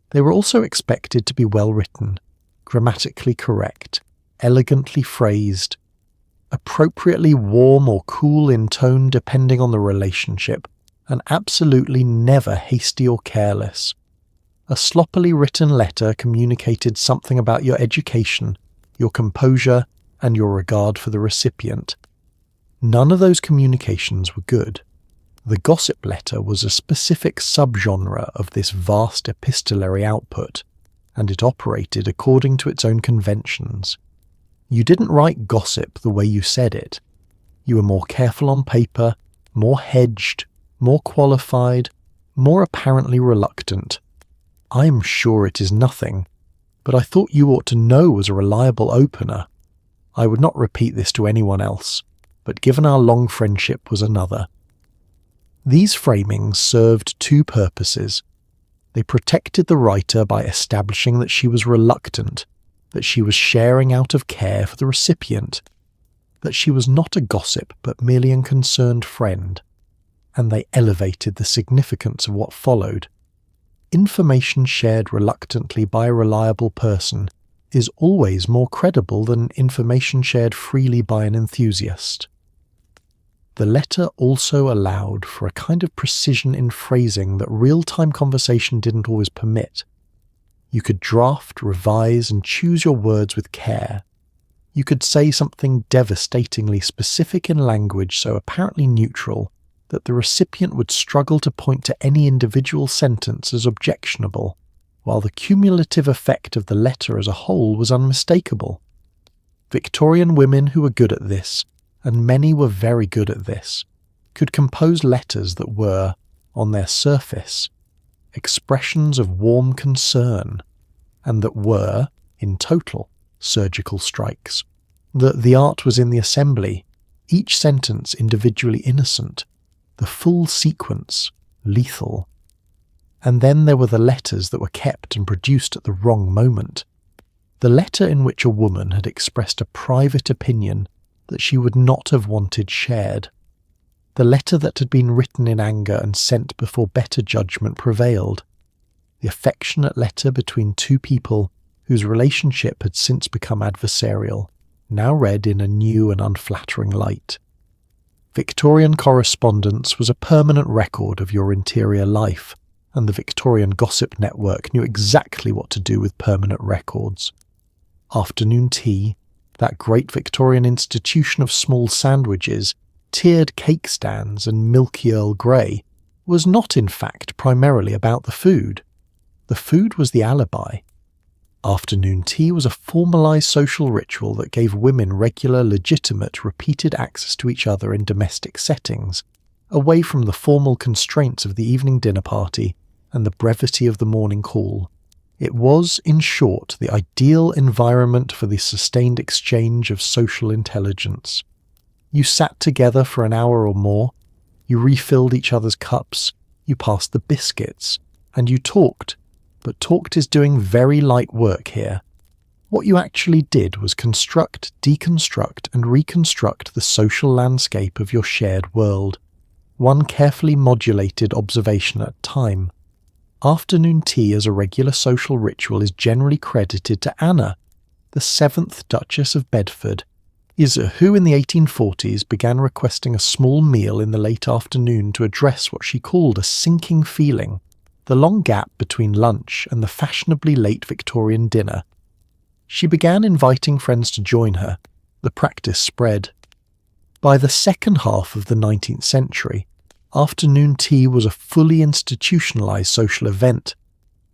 They were also expected to be well written, grammatically correct, elegantly phrased, appropriately warm or cool in tone depending on the relationship, and absolutely never hasty or careless. A sloppily written letter communicated something about your education, your composure, and your regard for the recipient. None of those communications were good. The gossip letter was a specific subgenre of this vast epistolary output, and it operated according to its own conventions. You didn't write gossip the way you said it. You were more careful on paper, more hedged, more qualified, more apparently reluctant. I am sure it is nothing, but I thought you ought to know was a reliable opener. I would not repeat this to anyone else, but given our long friendship was another. These framings served two purposes. They protected the writer by establishing that she was reluctant, that she was sharing out of care for the recipient, that she was not a gossip but merely a concerned friend, and they elevated the significance of what followed. Information shared reluctantly by a reliable person is always more credible than information shared freely by an enthusiast. The letter also allowed for a kind of precision in phrasing that real-time conversation didn't always permit. You could draft, revise, and choose your words with care. You could say something devastatingly specific in language so apparently neutral that the recipient would struggle to point to any individual sentence as objectionable, while the cumulative effect of the letter as a whole was unmistakable. Victorian women who were good at this, and many were very good at this, could compose letters that were, on their surface, expressions of warm concern, and that were, in total, surgical strikes. That the art was in the assembly, each sentence individually innocent, the full sequence lethal. And then there were the letters that were kept and produced at the wrong moment. The letter in which a woman had expressed a private opinion that she would not have wanted shared. The letter that had been written in anger and sent before better judgment prevailed. The affectionate letter between two people whose relationship had since become adversarial, now read in a new and unflattering light. Victorian correspondence was a permanent record of your interior life, and the Victorian gossip network knew exactly what to do with permanent records. Afternoon tea, that great Victorian institution of small sandwiches, tiered cake stands and milky Earl Grey, was not in fact primarily about the food. The food was the alibi. Afternoon tea was a formalised social ritual that gave women regular, legitimate, repeated access to each other in domestic settings, away from the formal constraints of the evening dinner party and the brevity of the morning call. It was, in short, the ideal environment for the sustained exchange of social intelligence. You sat together for an hour or more, you refilled each other's cups, you passed the biscuits, and you talked. But talked is doing very light work here. What you actually did was construct, deconstruct, and reconstruct the social landscape of your shared world, one carefully modulated observation at a time. Afternoon tea as a regular social ritual is generally credited to Anna, the 7th Duchess of Bedford, is who in the 1840s began requesting a small meal in the late afternoon to address what she called a sinking feeling, the long gap between lunch and the fashionably late Victorian dinner. She began inviting friends to join her. The practice spread. By the second half of the 19th century, afternoon tea was a fully institutionalised social event,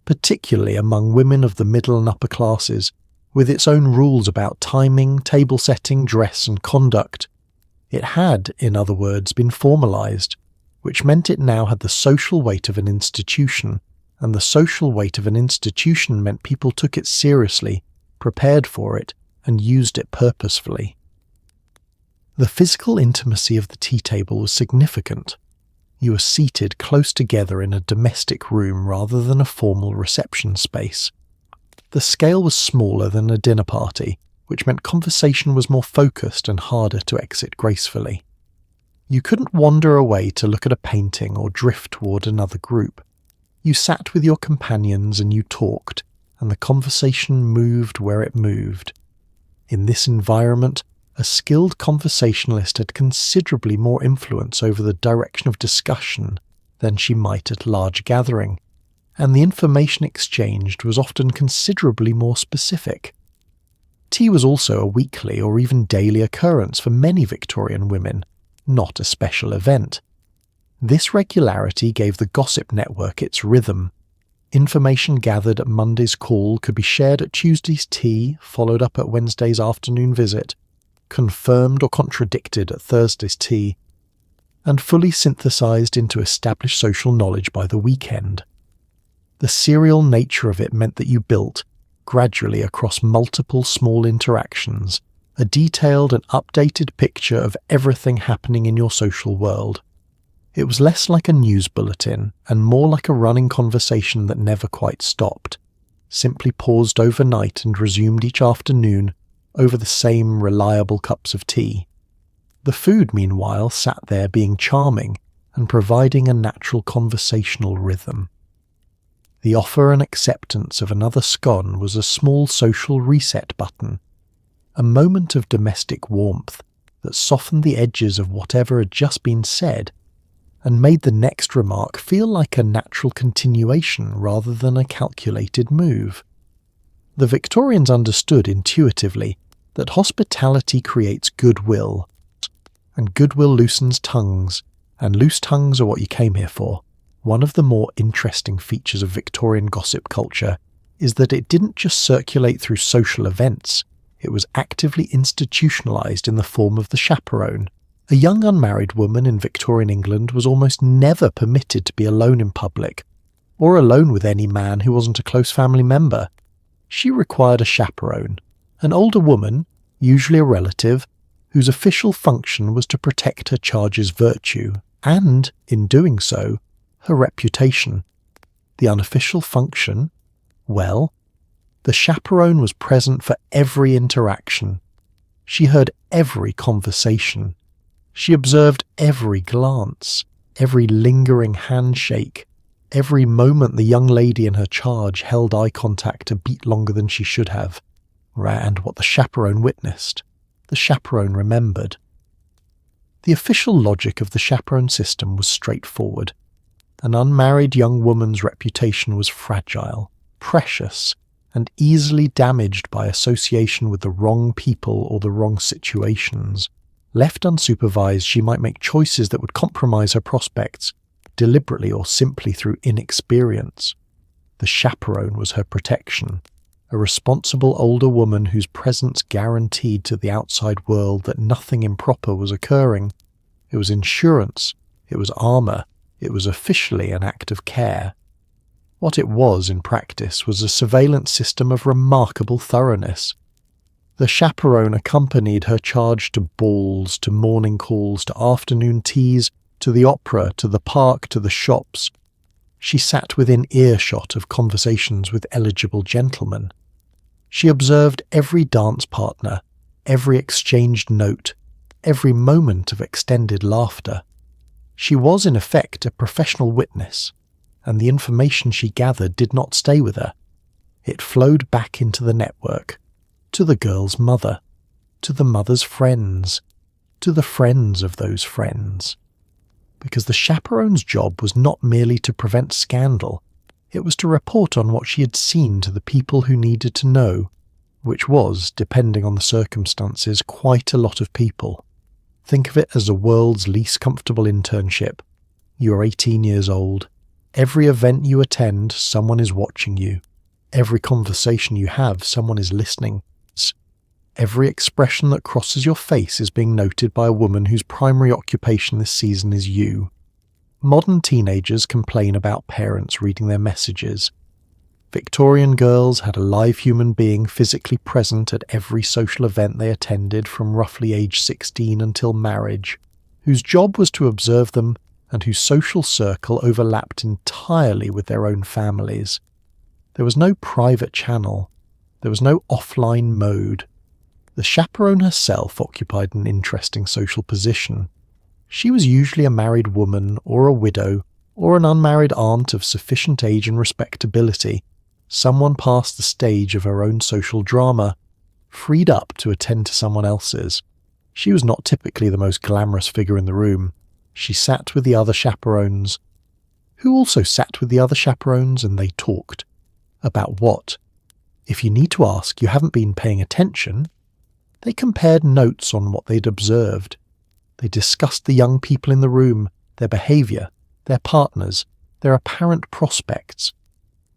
particularly among women of the middle and upper classes, with its own rules about timing, table setting, dress and conduct. It had, in other words, been formalised, which meant it now had the social weight of an institution, and the social weight of an institution meant people took it seriously, prepared for it, and used it purposefully. The physical intimacy of the tea table was significant. You were seated close together in a domestic room rather than a formal reception space. The scale was smaller than a dinner party, which meant conversation was more focused and harder to exit gracefully. You couldn't wander away to look at a painting or drift toward another group. You sat with your companions and you talked, and the conversation moved where it moved. In this environment, a skilled conversationalist had considerably more influence over the direction of discussion than she might at a large gathering, and the information exchanged was often considerably more specific. Tea was also a weekly or even daily occurrence for many Victorian women, not a special event. This regularity gave the gossip network its rhythm. Information gathered at Monday's call could be shared at Tuesday's tea, followed up at Wednesday's afternoon visit, confirmed or contradicted at Thursday's tea, and fully synthesized into established social knowledge by the weekend. The serial nature of it meant that you built, gradually across multiple small interactions, a detailed and updated picture of everything happening in your social world. It was less like a news bulletin and more like a running conversation that never quite stopped, simply paused overnight and resumed each afternoon over the same reliable cups of tea. The food, meanwhile, sat there being charming and providing a natural conversational rhythm. The offer and acceptance of another scone was a small social reset button, a moment of domestic warmth that softened the edges of whatever had just been said and made the next remark feel like a natural continuation rather than a calculated move. The Victorians understood intuitively that hospitality creates goodwill, and goodwill loosens tongues, and loose tongues are what you came here for. One of the more interesting features of Victorian gossip culture is that it didn't just circulate through social events, it was actively institutionalised in the form of the chaperone. A young unmarried woman in Victorian England was almost never permitted to be alone in public, or alone with any man who wasn't a close family member. She required a chaperone, an older woman, usually a relative, whose official function was to protect her charge's virtue, and, in doing so, her reputation. The unofficial function? Well, the chaperone was present for every interaction. She heard every conversation. She observed every glance, every lingering handshake, every moment the young lady in her charge held eye contact a beat longer than she should have. And what the chaperone witnessed, the chaperone remembered. The official logic of the chaperone system was straightforward. An unmarried young woman's reputation was fragile, precious, and easily damaged by association with the wrong people or the wrong situations. Left unsupervised, she might make choices that would compromise her prospects, deliberately or simply through inexperience. The chaperone was her protection, a responsible older woman whose presence guaranteed to the outside world that nothing improper was occurring. It was insurance, it was armour, it was officially an act of care. What it was in practice was a surveillance system of remarkable thoroughness. The chaperone accompanied her charge to balls, to morning calls, to afternoon teas, to the opera, to the park, to the shops. She sat within earshot of conversations with eligible gentlemen. She observed every dance partner, every exchanged note, every moment of extended laughter. She was in effect a professional witness, and the information she gathered did not stay with her. It flowed back into the network, to the girl's mother. to the mother's friends, to the friends of those friends. Because the chaperone's job was not merely to prevent scandal, it was to report on what she had seen to the people who needed to know, which was, depending on the circumstances, quite a lot of people. Think of it as the world's least comfortable internship. You are 18 years old. Every event you attend, someone is watching you. Every conversation you have, someone is listening. Every expression that crosses your face is being noted by a woman whose primary occupation this season is you. Modern teenagers complain about parents reading their messages. Victorian girls had a live human being physically present at every social event they attended from roughly age 16 until marriage, whose job was to observe them and whose social circle overlapped entirely with their own families. There was no private channel. There was no offline mode. The chaperone herself occupied an interesting social position. She was usually a married woman or a widow or an unmarried aunt of sufficient age and respectability, someone past the stage of her own social drama, freed up to attend to someone else's. She was not typically the most glamorous figure in the room. She sat with the other chaperones, who also sat with the other chaperones, and they talked. About what? If you need to ask, you haven't been paying attention. They compared notes on what they'd observed. They discussed the young people in the room, their behaviour, their partners, their apparent prospects.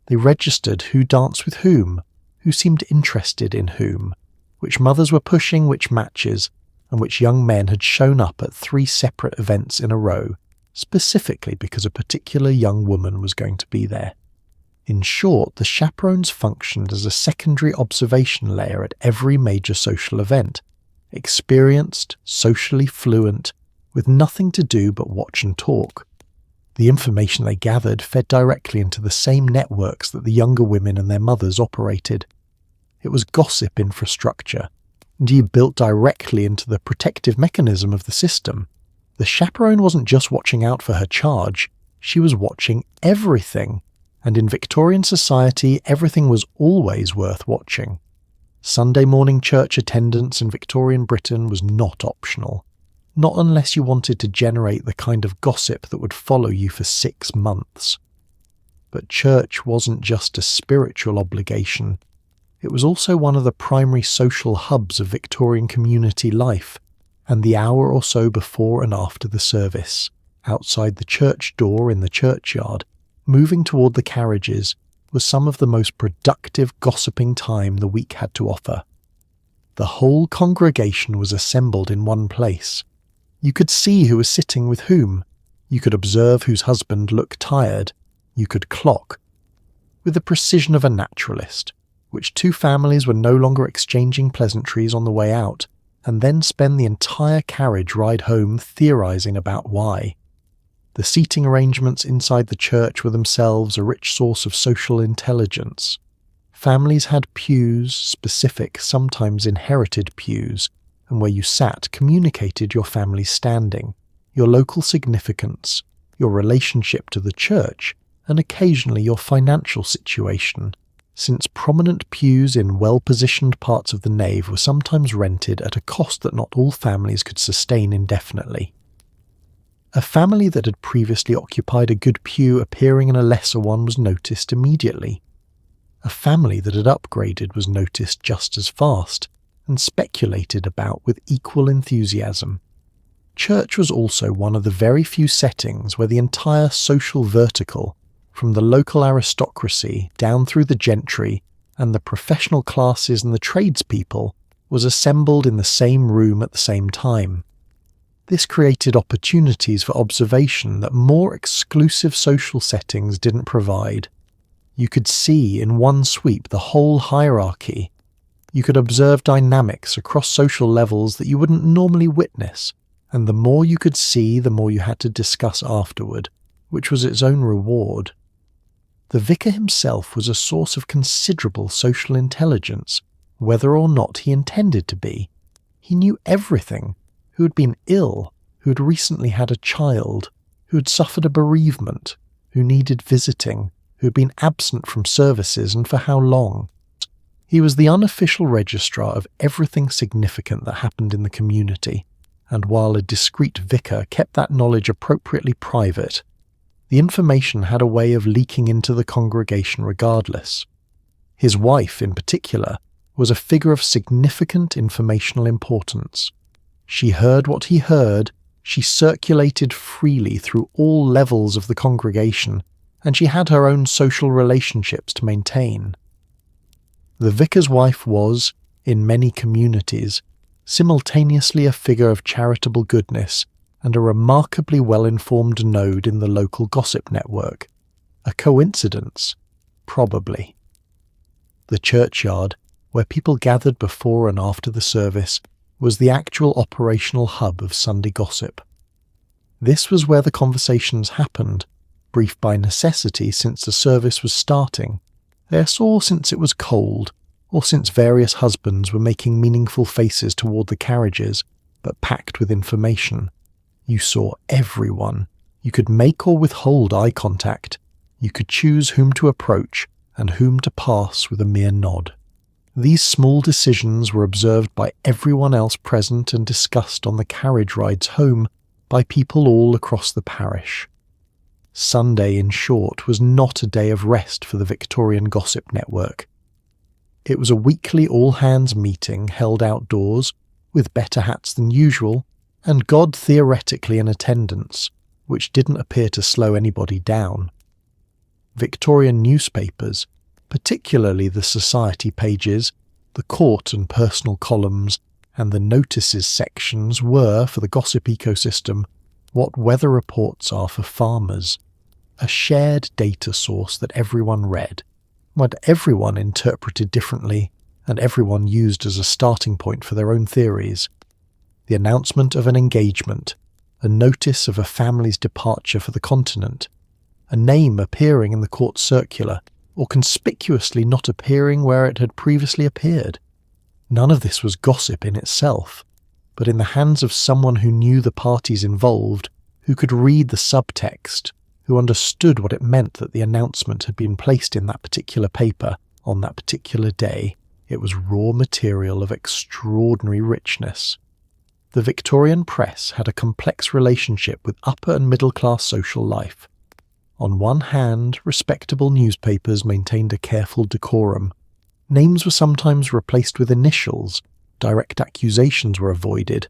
They registered who danced with whom, who seemed interested in whom, which mothers were pushing which matches, and which young men had shown up at 3 separate events in a row, specifically because a particular young woman was going to be there. In short, the chaperones functioned as a secondary observation layer at every major social event, experienced, socially fluent, with nothing to do but watch and talk. The information they gathered fed directly into the same networks that the younger women and their mothers operated. It was gossip infrastructure, indeed built directly into the protective mechanism of the system. The chaperone wasn't just watching out for her charge, she was watching everything. And in Victorian society, everything was always worth watching. Sunday morning church attendance in Victorian Britain was not optional, not unless you wanted to generate the kind of gossip that would follow you for 6 months. But church wasn't just a spiritual obligation. It was also one of the primary social hubs of Victorian community life, and the hour or so before and after the service, outside the church door in the churchyard, moving toward the carriages, was some of the most productive gossiping time the week had to offer. The whole congregation was assembled in one place. You could see who was sitting with whom. You could observe whose husband looked tired. You could clock, with the precision of a naturalist, which 2 families were no longer exchanging pleasantries on the way out, and then spend the entire carriage ride home theorizing about why. The seating arrangements inside the church were themselves a rich source of social intelligence. Families had pews, specific, sometimes inherited pews, and where you sat communicated your family's standing, your local significance, your relationship to the church, and occasionally your financial situation, since prominent pews in well-positioned parts of the nave were sometimes rented at a cost that not all families could sustain indefinitely. A family that had previously occupied a good pew appearing in a lesser one was noticed immediately. A family that had upgraded was noticed just as fast, and speculated about with equal enthusiasm. Church was also one of the very few settings where the entire social vertical, from the local aristocracy down through the gentry and the professional classes and the tradespeople, was assembled in the same room at the same time. This created opportunities for observation that more exclusive social settings didn't provide. You could see in one sweep the whole hierarchy. You could observe dynamics across social levels that you wouldn't normally witness, and the more you could see, the more you had to discuss afterward, which was its own reward. The vicar himself was a source of considerable social intelligence, whether or not he intended to be. He knew everything. Who had been ill, who had recently had a child, who had suffered a bereavement, who needed visiting, who had been absent from services and for how long. He was the unofficial registrar of everything significant that happened in the community, and while a discreet vicar kept that knowledge appropriately private, the information had a way of leaking into the congregation regardless. His wife, in particular, was a figure of significant informational importance. She heard what he heard, she circulated freely through all levels of the congregation, and she had her own social relationships to maintain. The vicar's wife was, in many communities, simultaneously a figure of charitable goodness and a remarkably well-informed node in the local gossip network. A coincidence? Probably. The churchyard, where people gathered before and after the service, was the actual operational hub of Sunday gossip. This was where the conversations happened, brief by necessity since the service was starting, or since it was cold, or since various husbands were making meaningful faces toward the carriages, but packed with information. You saw everyone. You could make or withhold eye contact. You could choose whom to approach and whom to pass with a mere nod. These small decisions were observed by everyone else present and discussed on the carriage rides home by people all across the parish. Sunday, in short, was not a day of rest for the Victorian gossip network. It was a weekly all-hands meeting held outdoors, with better hats than usual, and God theoretically in attendance, which didn't appear to slow anybody down. Victorian newspapers, particularly the society pages, the court and personal columns, and the notices sections were, for the gossip ecosystem, what weather reports are for farmers, a shared data source that everyone read, what everyone interpreted differently, and everyone used as a starting point for their own theories. The announcement of an engagement, a notice of a family's departure for the continent, a name appearing in the court circular, or conspicuously not appearing where it had previously appeared. None of this was gossip in itself, but in the hands of someone who knew the parties involved, who could read the subtext, who understood what it meant that the announcement had been placed in that particular paper on that particular day, it was raw material of extraordinary richness. The Victorian press had a complex relationship with upper and middle-class social life. On one hand, respectable newspapers maintained a careful decorum. Names were sometimes replaced with initials, direct accusations were avoided,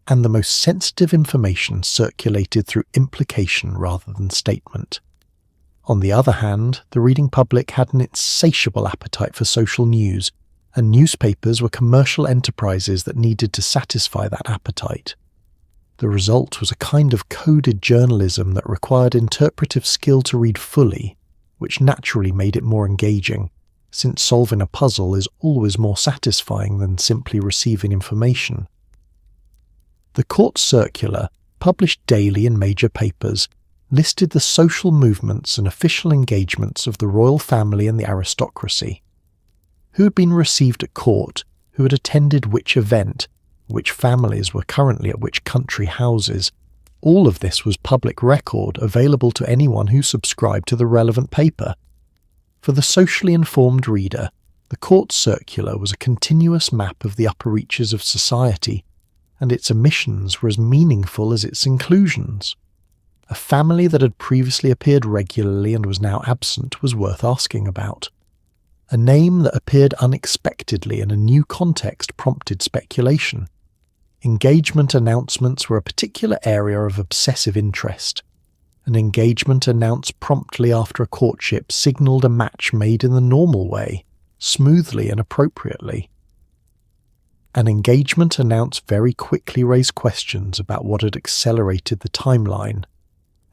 and the most sensitive information circulated through implication rather than statement. On the other hand, the reading public had an insatiable appetite for social news, and newspapers were commercial enterprises that needed to satisfy that appetite. The result was a kind of coded journalism that required interpretive skill to read fully, which naturally made it more engaging, since solving a puzzle is always more satisfying than simply receiving information. The court circular, published daily in major papers, listed the social movements and official engagements of the royal family and the aristocracy. Who had been received at court, who had attended which event, which families were currently at which country houses. All of this was public record available to anyone who subscribed to the relevant paper. For the socially informed reader, the court circular was a continuous map of the upper reaches of society, and its omissions were as meaningful as its inclusions. A family that had previously appeared regularly and was now absent was worth asking about. A name that appeared unexpectedly in a new context prompted speculation. Engagement announcements were a particular area of obsessive interest. An engagement announced promptly after a courtship signalled a match made in the normal way, smoothly and appropriately. An engagement announced very quickly raised questions about what had accelerated the timeline.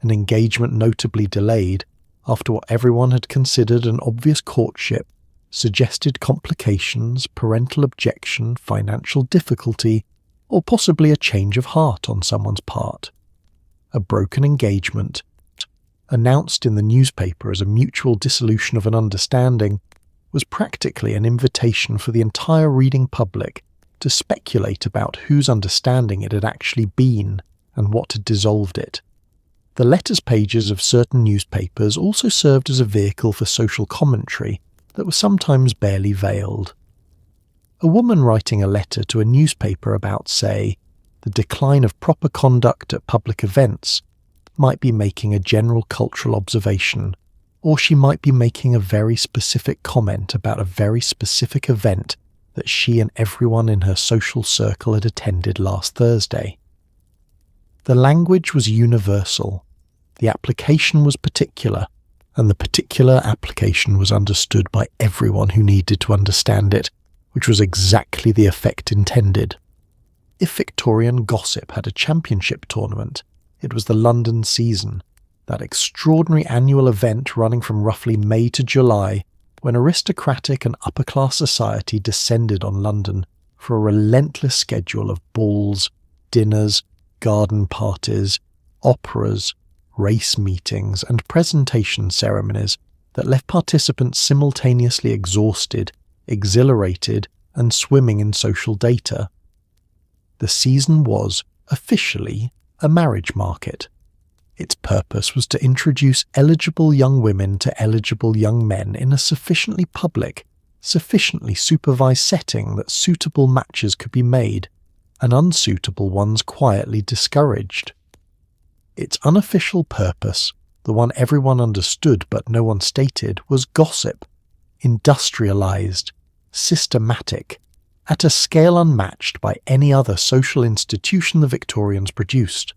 An engagement notably delayed, after what everyone had considered an obvious courtship, suggested complications, parental objection, financial difficulty, or possibly a change of heart on someone's part. A broken engagement, announced in the newspaper as a mutual dissolution of an understanding, was practically an invitation for the entire reading public to speculate about whose understanding it had actually been and what had dissolved it. The letters pages of certain newspapers also served as a vehicle for social commentary, that were sometimes barely veiled. A woman writing a letter to a newspaper about, say, the decline of proper conduct at public events might be making a general cultural observation, or she might be making a very specific comment about a very specific event that she and everyone in her social circle had attended last Thursday. The language was universal, the application was particular, and the particular application was understood by everyone who needed to understand it, which was exactly the effect intended. If Victorian gossip had a championship tournament, it was the London season, that extraordinary annual event running from roughly May to July, when aristocratic and upper-class society descended on London for a relentless schedule of balls, dinners, garden parties, operas, race meetings, and presentation ceremonies that left participants simultaneously exhausted, exhilarated, and swimming in social data. The season was, officially, a marriage market. Its purpose was to introduce eligible young women to eligible young men in a sufficiently public, sufficiently supervised setting that suitable matches could be made, and unsuitable ones quietly discouraged. Its unofficial purpose, the one everyone understood but no one stated, was gossip, industrialized, systematic, at a scale unmatched by any other social institution the Victorians produced.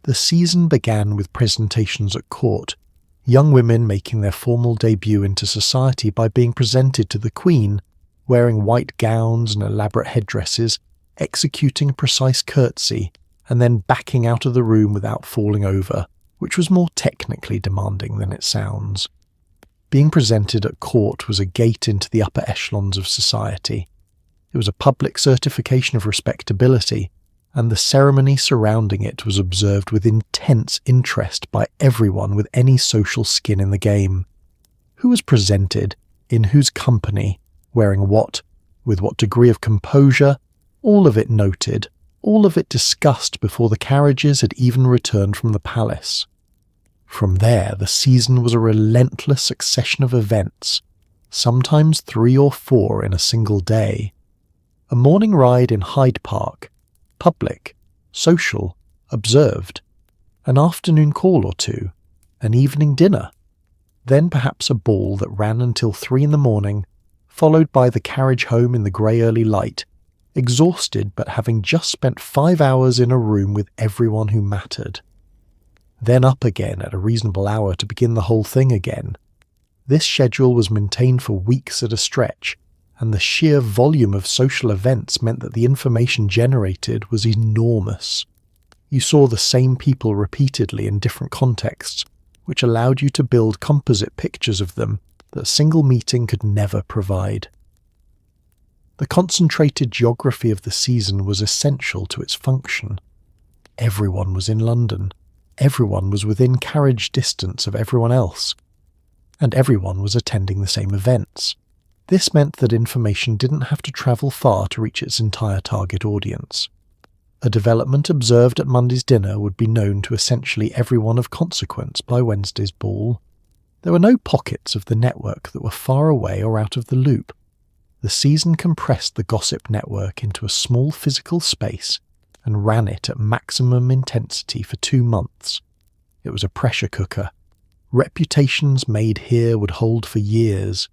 The season began with presentations at court, young women making their formal debut into society by being presented to the Queen, wearing white gowns and elaborate headdresses, executing a precise curtsy, and then backing out of the room without falling over, which was more technically demanding than it sounds. Being presented at court was a gate into the upper echelons of society. It was a public certification of respectability, and the ceremony surrounding it was observed with intense interest by everyone with any social skin in the game. Who was presented, in whose company, wearing what, with what degree of composure, all of it noted, all of it discussed before the carriages had even returned from the palace. From there, the season was a relentless succession of events, sometimes 3 or 4 in a single day. A morning ride in Hyde Park, public, social, observed, an afternoon call or 2, an evening dinner, then perhaps a ball that ran until 3 in the morning, followed by the carriage home in the grey early light, exhausted but having just spent 5 hours in a room with everyone who mattered. Then up again at a reasonable hour to begin the whole thing again. This schedule was maintained for weeks at a stretch, and the sheer volume of social events meant that the information generated was enormous. You saw the same people repeatedly in different contexts, which allowed you to build composite pictures of them that a single meeting could never provide. The concentrated geography of the season was essential to its function. Everyone was in London. Everyone was within carriage distance of everyone else. And everyone was attending the same events. This meant that information didn't have to travel far to reach its entire target audience. A development observed at Monday's dinner would be known to essentially everyone of consequence by Wednesday's ball. There were no pockets of the network that were far away or out of the loop. The season compressed the gossip network into a small physical space and ran it at maximum intensity for 2 months. It was a pressure cooker. Reputations made here would hold for years.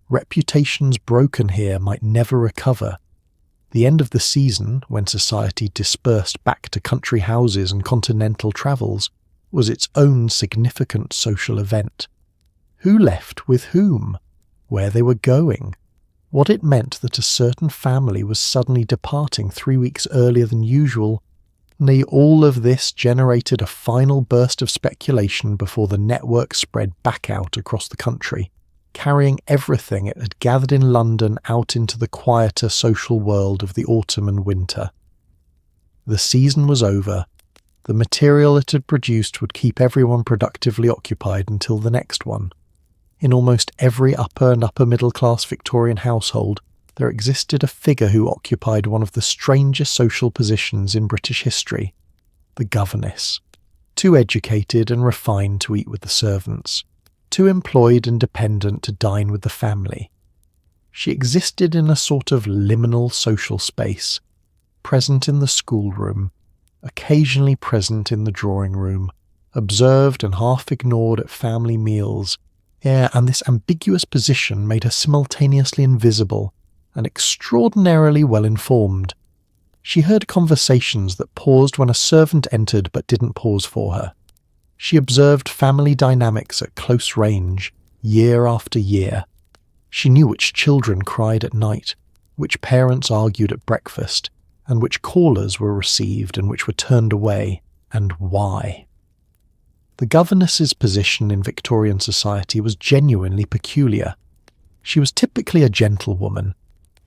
Reputations broken here might never recover. The end of the season, when society dispersed back to country houses and continental travels, was its own significant social event. Who left with whom? Where they were going? What it meant that a certain family was suddenly departing 3 weeks earlier than usual. Nay, all of this generated a final burst of speculation before the network spread back out across the country, carrying everything it had gathered in London out into the quieter social world of the autumn and winter. The season was over. The material it had produced would keep everyone productively occupied until the next one. In almost every upper and upper-middle-class Victorian household, there existed a figure who occupied one of the strangest social positions in British history, the governess, too educated and refined to eat with the servants. too employed and dependent to dine with the family. She existed in a sort of liminal social space, present in the schoolroom, occasionally present in the drawing room, observed and half ignored at family meals. Yeah, and this ambiguous position made her simultaneously invisible and extraordinarily well-informed. She heard conversations that paused when a servant entered but didn't pause for her. She observed family dynamics at close range, year after year. She knew which children cried at night, which parents argued at breakfast, and which callers were received and which were turned away, and why. The governess's position in Victorian society was genuinely peculiar. She was typically a gentlewoman,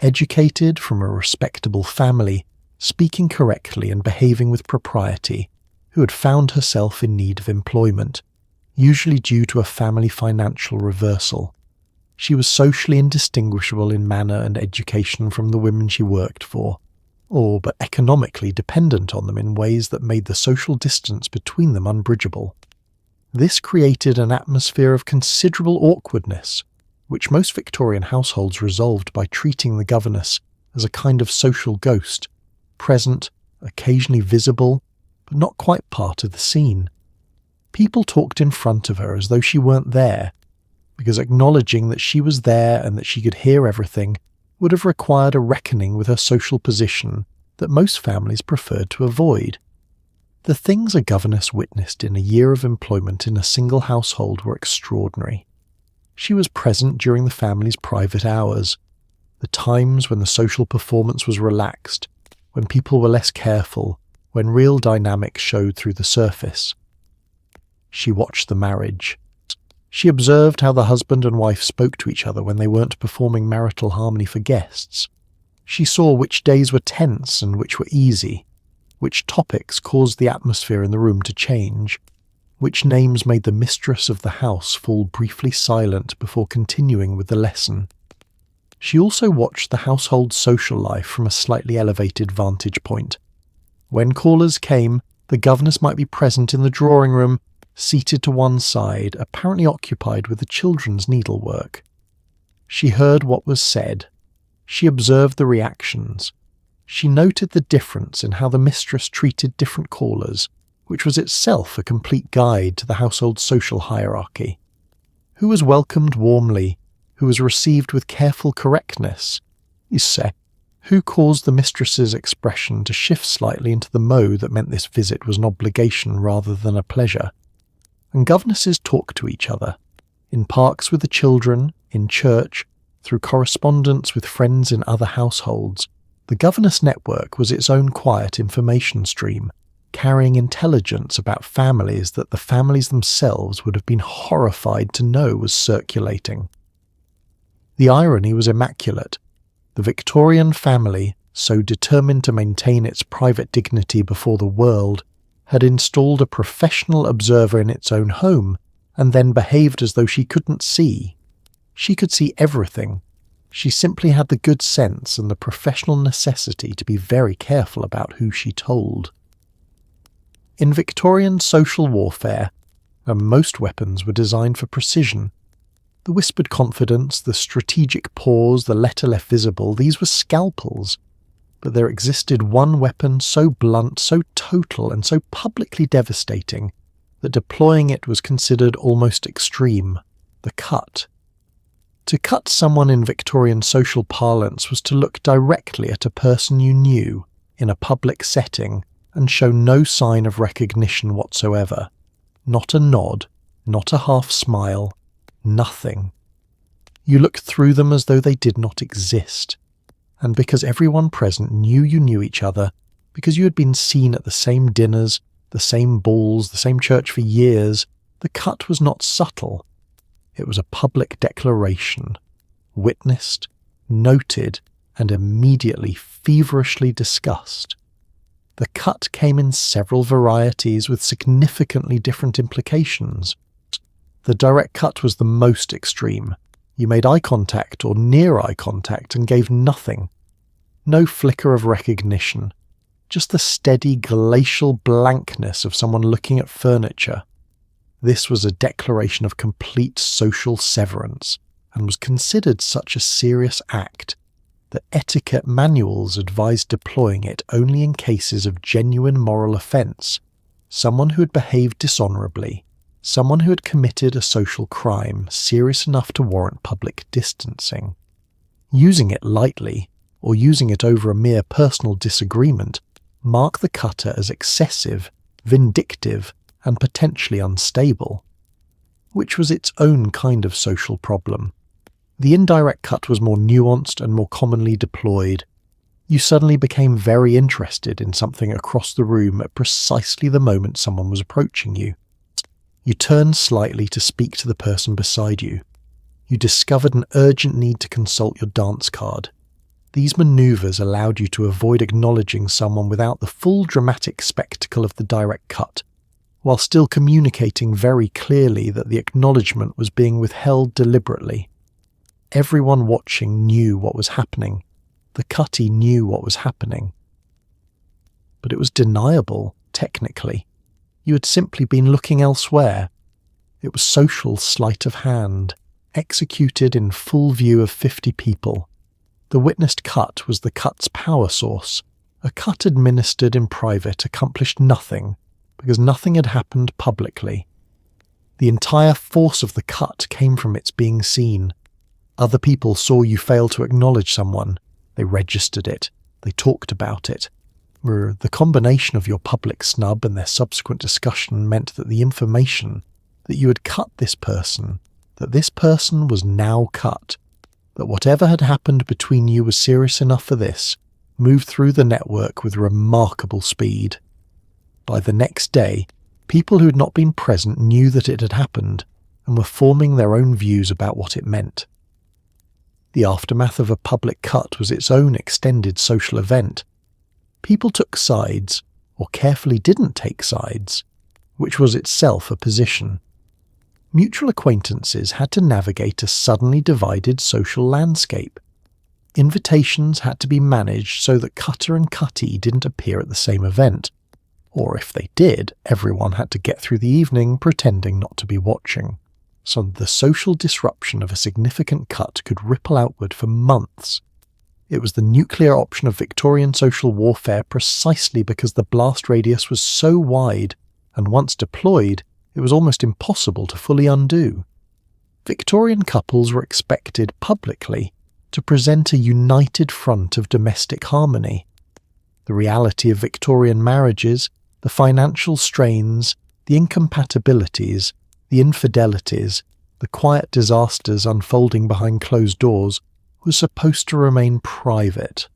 educated from a respectable family, speaking correctly and behaving with propriety, who had found herself in need of employment, usually due to a family financial reversal. She was socially indistinguishable in manner and education from the women she worked for, but economically dependent on them in ways that made the social distance between them unbridgeable. This created an atmosphere of considerable awkwardness, which most Victorian households resolved by treating the governess as a kind of social ghost, present, occasionally visible, but not quite part of the scene. People talked in front of her as though she weren't there, because acknowledging that she was there and that she could hear everything would have required a reckoning with her social position that most families preferred to avoid. The things a governess witnessed in a year of employment in a single household were extraordinary. She was present during the family's private hours, the times when the social performance was relaxed, when people were less careful, when real dynamics showed through the surface. She watched the marriage. She observed how the husband and wife spoke to each other when they weren't performing marital harmony for guests. She saw which days were tense and which were easy, which topics caused the atmosphere in the room to change, which names made the mistress of the house fall briefly silent before continuing with the lesson. She also watched the household's social life from a slightly elevated vantage point. When callers came, the governess might be present in the drawing room, seated to one side, apparently occupied with the children's needlework. She heard what was said. She observed the reactions. She noted the difference in how the mistress treated different callers, which was itself a complete guide to the household's social hierarchy. Who was welcomed warmly, who was received with careful correctness, who caused the mistress's expression to shift slightly into the mode that meant this visit was an obligation rather than a pleasure. And governesses talked to each other, in parks with the children, in church, through correspondence with friends in other households. The governess network was its own quiet information stream, carrying intelligence about families that the families themselves would have been horrified to know was circulating. The irony was immaculate. The Victorian family, so determined to maintain its private dignity before the world, had installed a professional observer in its own home and then behaved as though she couldn't see. She could see everything. She simply had the good sense and the professional necessity to be very careful about who she told. In Victorian social warfare, most weapons were designed for precision. The whispered confidence, the strategic pause, the letter left visible, these were scalpels. But there existed one weapon so blunt, so total, and so publicly devastating that deploying it was considered almost extreme: the cut. To cut someone in Victorian social parlance was to look directly at a person you knew in a public setting and show no sign of recognition whatsoever. Not a nod, not a half smile, nothing. You looked through them as though they did not exist. And because everyone present knew you knew each other, because you had been seen at the same dinners, the same balls, the same church for years, the cut was not subtle. It was a public declaration, witnessed, noted, and immediately feverishly discussed. The cut came in several varieties with significantly different implications. The direct cut was the most extreme. You made eye contact or near eye contact and gave nothing. No flicker of recognition. Just the steady glacial blankness of someone looking at furniture. This was a declaration of complete social severance and was considered such a serious act that etiquette manuals advised deploying it only in cases of genuine moral offence, someone who had behaved dishonourably, someone who had committed a social crime serious enough to warrant public distancing. Using it lightly, or using it over a mere personal disagreement, marked the cutter as excessive, vindictive, and potentially unstable, which was its own kind of social problem. The indirect cut was more nuanced and more commonly deployed. You suddenly became very interested in something across the room at precisely the moment someone was approaching you. You turned slightly to speak to the person beside you. You discovered an urgent need to consult your dance card. These manoeuvres allowed you to avoid acknowledging someone without the full dramatic spectacle of the direct cut, while still communicating very clearly that the acknowledgement was being withheld deliberately. Everyone watching knew what was happening. The cutty knew what was happening. But it was deniable, technically. You had simply been looking elsewhere. It was social sleight of hand, executed in full view of 50 people. The witnessed cut was the cut's power source. A cut administered in private accomplished nothing, because nothing had happened publicly. The entire force of the cut came from its being seen. Other people saw you fail to acknowledge someone. They registered it. They talked about it. The combination of your public snub and their subsequent discussion meant that the information that you had cut this person, that this person was now cut, that whatever had happened between you was serious enough for this, moved through the network with remarkable speed. By the next day, people who had not been present knew that it had happened and were forming their own views about what it meant. The aftermath of a public cut was its own extended social event. People took sides, or carefully didn't take sides, which was itself a position. Mutual acquaintances had to navigate a suddenly divided social landscape. Invitations had to be managed so that cutter and cuttee didn't appear at the same event, or if they did, everyone had to get through the evening pretending not to be watching. So the social disruption of a significant cut could ripple outward for months. It was the nuclear option of Victorian social warfare precisely because the blast radius was so wide, and once deployed, it was almost impossible to fully undo. Victorian couples were expected publicly to present a united front of domestic harmony. The reality of Victorian marriages, the financial strains, the incompatibilities, the infidelities, the quiet disasters unfolding behind closed doors was supposed to remain private.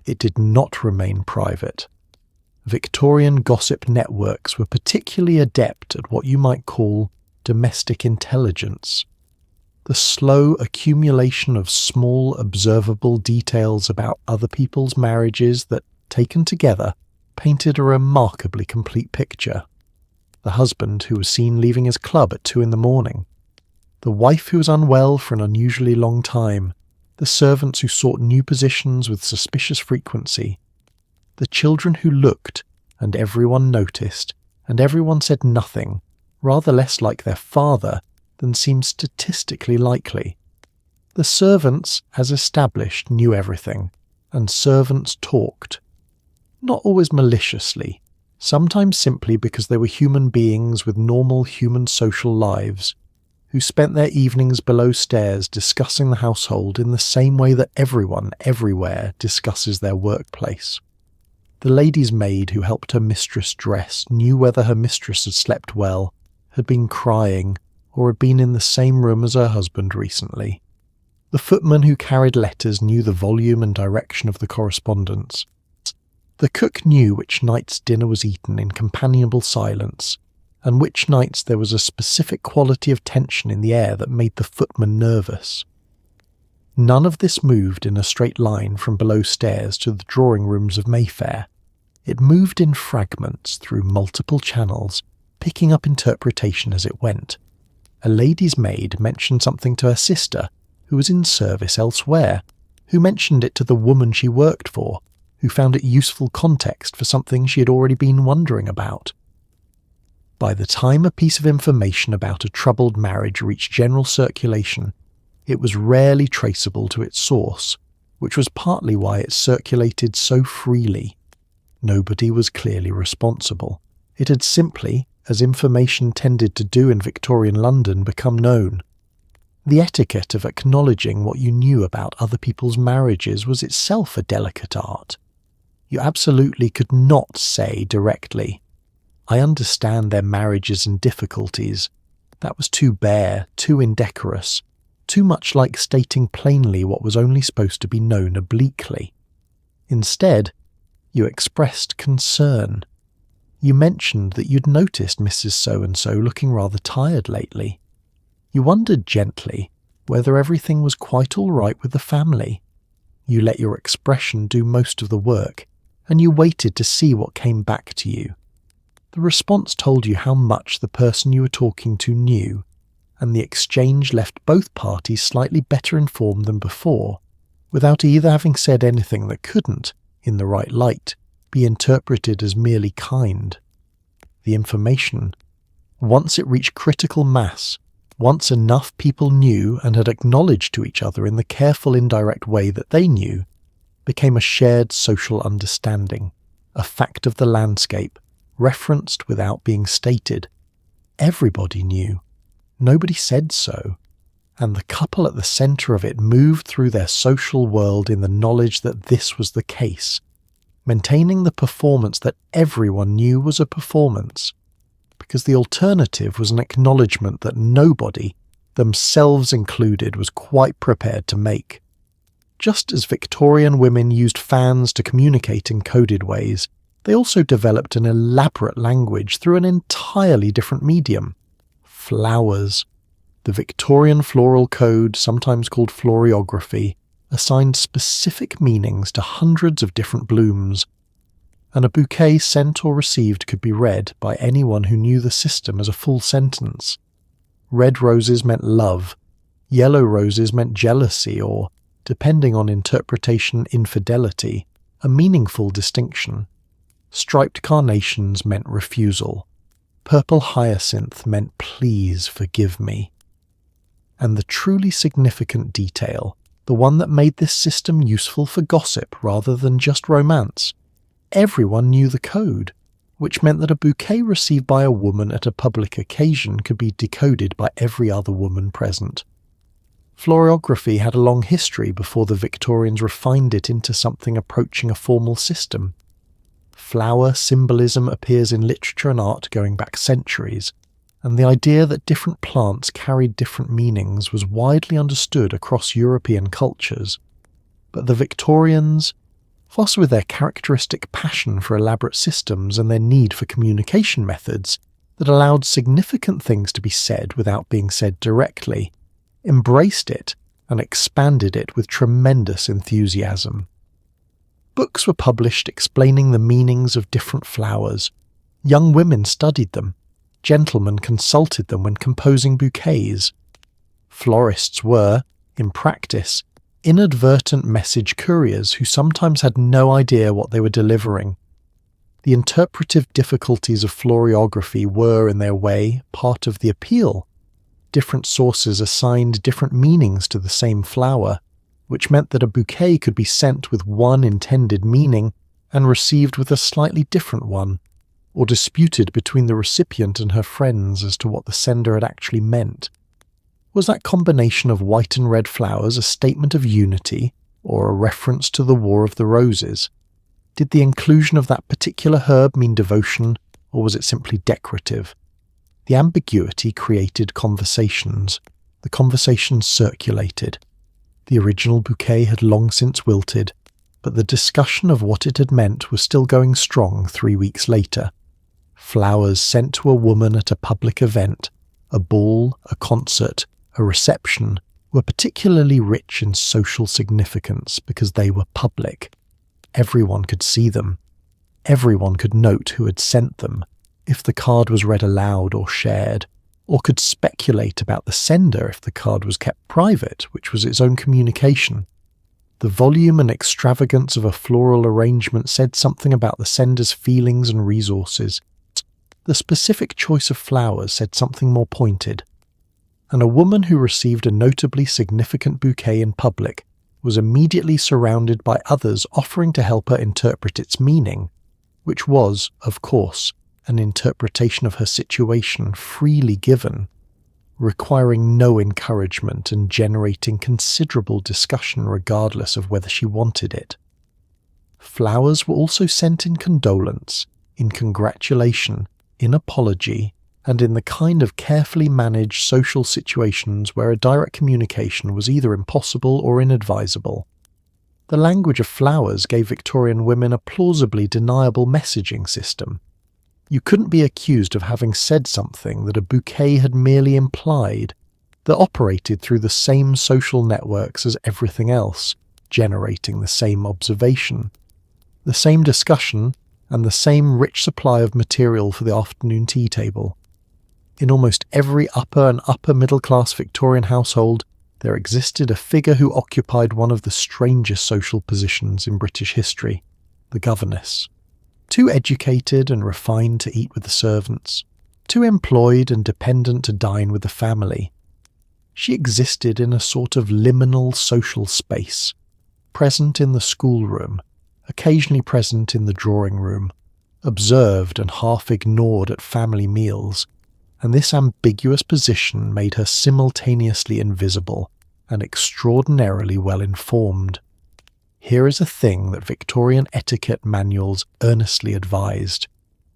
It did not remain private. Victorian gossip networks were particularly adept at what you might call domestic intelligence. The slow accumulation of small observable details about other people's marriages that, taken together, painted a remarkably complete picture. The husband who was seen leaving his club at 2 a.m, the wife who was unwell for an unusually long time, the servants who sought new positions with suspicious frequency, the children who looked, and everyone noticed, and everyone said nothing, rather less like their father than seemed statistically likely. The servants, as established, knew everything, and servants talked. Not always maliciously, sometimes simply because they were human beings with normal human social lives, who spent their evenings below stairs discussing the household in the same way that everyone, everywhere, discusses their workplace. The lady's maid who helped her mistress dress knew whether her mistress had slept well, had been crying, or had been in the same room as her husband recently. The footman who carried letters knew the volume and direction of the correspondence. The cook knew which nights dinner was eaten in companionable silence, and which nights there was a specific quality of tension in the air that made the footman nervous. None of this moved in a straight line from below stairs to the drawing rooms of Mayfair. It moved in fragments through multiple channels, picking up interpretation as it went. A lady's maid mentioned something to her sister, who was in service elsewhere, who mentioned it to the woman she worked for, who found it useful context for something she had already been wondering about. By the time a piece of information about a troubled marriage reached general circulation, it was rarely traceable to its source, which was partly why it circulated so freely. Nobody was clearly responsible. It had simply, as information tended to do in Victorian London, become known. The etiquette of acknowledging what you knew about other people's marriages was itself a delicate art. You absolutely could not say directly, "I understand their marriages and difficulties." That was too bare, too indecorous, too much like stating plainly what was only supposed to be known obliquely. Instead, you expressed concern. You mentioned that you'd noticed Mrs. So-and-so looking rather tired lately. You wondered gently whether everything was quite all right with the family. You let your expression do most of the work, and you waited to see what came back to you. The response told you how much the person you were talking to knew, and the exchange left both parties slightly better informed than before, without either having said anything that couldn't, in the right light, be interpreted as merely kind. The information, once it reached critical mass, once enough people knew and had acknowledged to each other in the careful indirect way that they knew, became a shared social understanding, a fact of the landscape, referenced without being stated. Everybody knew. Nobody said so. And the couple at the centre of it moved through their social world in the knowledge that this was the case, maintaining the performance that everyone knew was a performance, because the alternative was an acknowledgement that nobody, themselves included, was quite prepared to make. Just as Victorian women used fans to communicate in coded ways, they also developed an elaborate language through an entirely different medium: flowers. The Victorian floral code, sometimes called floriography, assigned specific meanings to hundreds of different blooms, and a bouquet sent or received could be read by anyone who knew the system as a full sentence. Red roses meant love, yellow roses meant jealousy or, depending on interpretation, infidelity, a meaningful distinction. Striped carnations meant refusal. Purple hyacinth meant please forgive me. And the truly significant detail, the one that made this system useful for gossip rather than just romance, everyone knew the code, which meant that a bouquet received by a woman at a public occasion could be decoded by every other woman present. Floriography had a long history before the Victorians refined it into something approaching a formal system. Flower symbolism appears in literature and art going back centuries, and the idea that different plants carried different meanings was widely understood across European cultures. But the Victorians, whilst with their characteristic passion for elaborate systems and their need for communication methods that allowed significant things to be said without being said directly, embraced it and expanded it with tremendous enthusiasm. Books were published explaining the meanings of different flowers. Young women studied them. Gentlemen consulted them when composing bouquets. Florists were, in practice, inadvertent message couriers who sometimes had no idea what they were delivering. The interpretive difficulties of floriography were, in their way, part of the appeal. Different sources assigned different meanings to the same flower, which meant that a bouquet could be sent with one intended meaning and received with a slightly different one, or disputed between the recipient and her friends as to what the sender had actually meant. Was that combination of white and red flowers a statement of unity, or a reference to the War of the Roses? Did the inclusion of that particular herb mean devotion, or was it simply decorative? The ambiguity created conversations. The conversations circulated. The original bouquet had long since wilted, but the discussion of what it had meant was still going strong 3 weeks later. Flowers sent to a woman at a public event, a ball, a concert, a reception, were particularly rich in social significance because they were public. Everyone could see them. Everyone could note who had sent them, if the card was read aloud or shared, or could speculate about the sender if the card was kept private, which was its own communication. The volume and extravagance of a floral arrangement said something about the sender's feelings and resources. the specific choice of flowers said something more pointed, and a woman who received a notably significant bouquet in public was immediately surrounded by others offering to help her interpret its meaning, which was, of course, an interpretation of her situation freely given, requiring no encouragement and generating considerable discussion regardless of whether she wanted it. Flowers were also sent in condolence, in congratulation, in apology, and in the kind of carefully managed social situations where a direct communication was either impossible or inadvisable. The language of flowers gave Victorian women a plausibly deniable messaging system. You couldn't be accused of having said something that a bouquet had merely implied, that operated through the same social networks as everything else, generating the same observation, the same discussion, and the same rich supply of material for the afternoon tea table. In almost every upper and upper middle-class Victorian household, there existed a figure who occupied one of the strangest social positions in British history, the governess. Too educated and refined to eat with the servants, too employed and dependent to dine with the family. She existed in a sort of liminal social space, present in the schoolroom, occasionally present in the drawing room, observed and half ignored at family meals, and this ambiguous position made her simultaneously invisible and extraordinarily well informed. Here is a thing that Victorian etiquette manuals earnestly advised,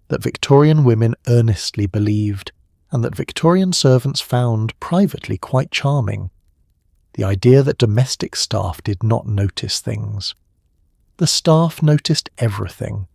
that Victorian women earnestly believed, and that Victorian servants found privately quite charming: the idea that domestic staff did not notice things. The staff noticed everything.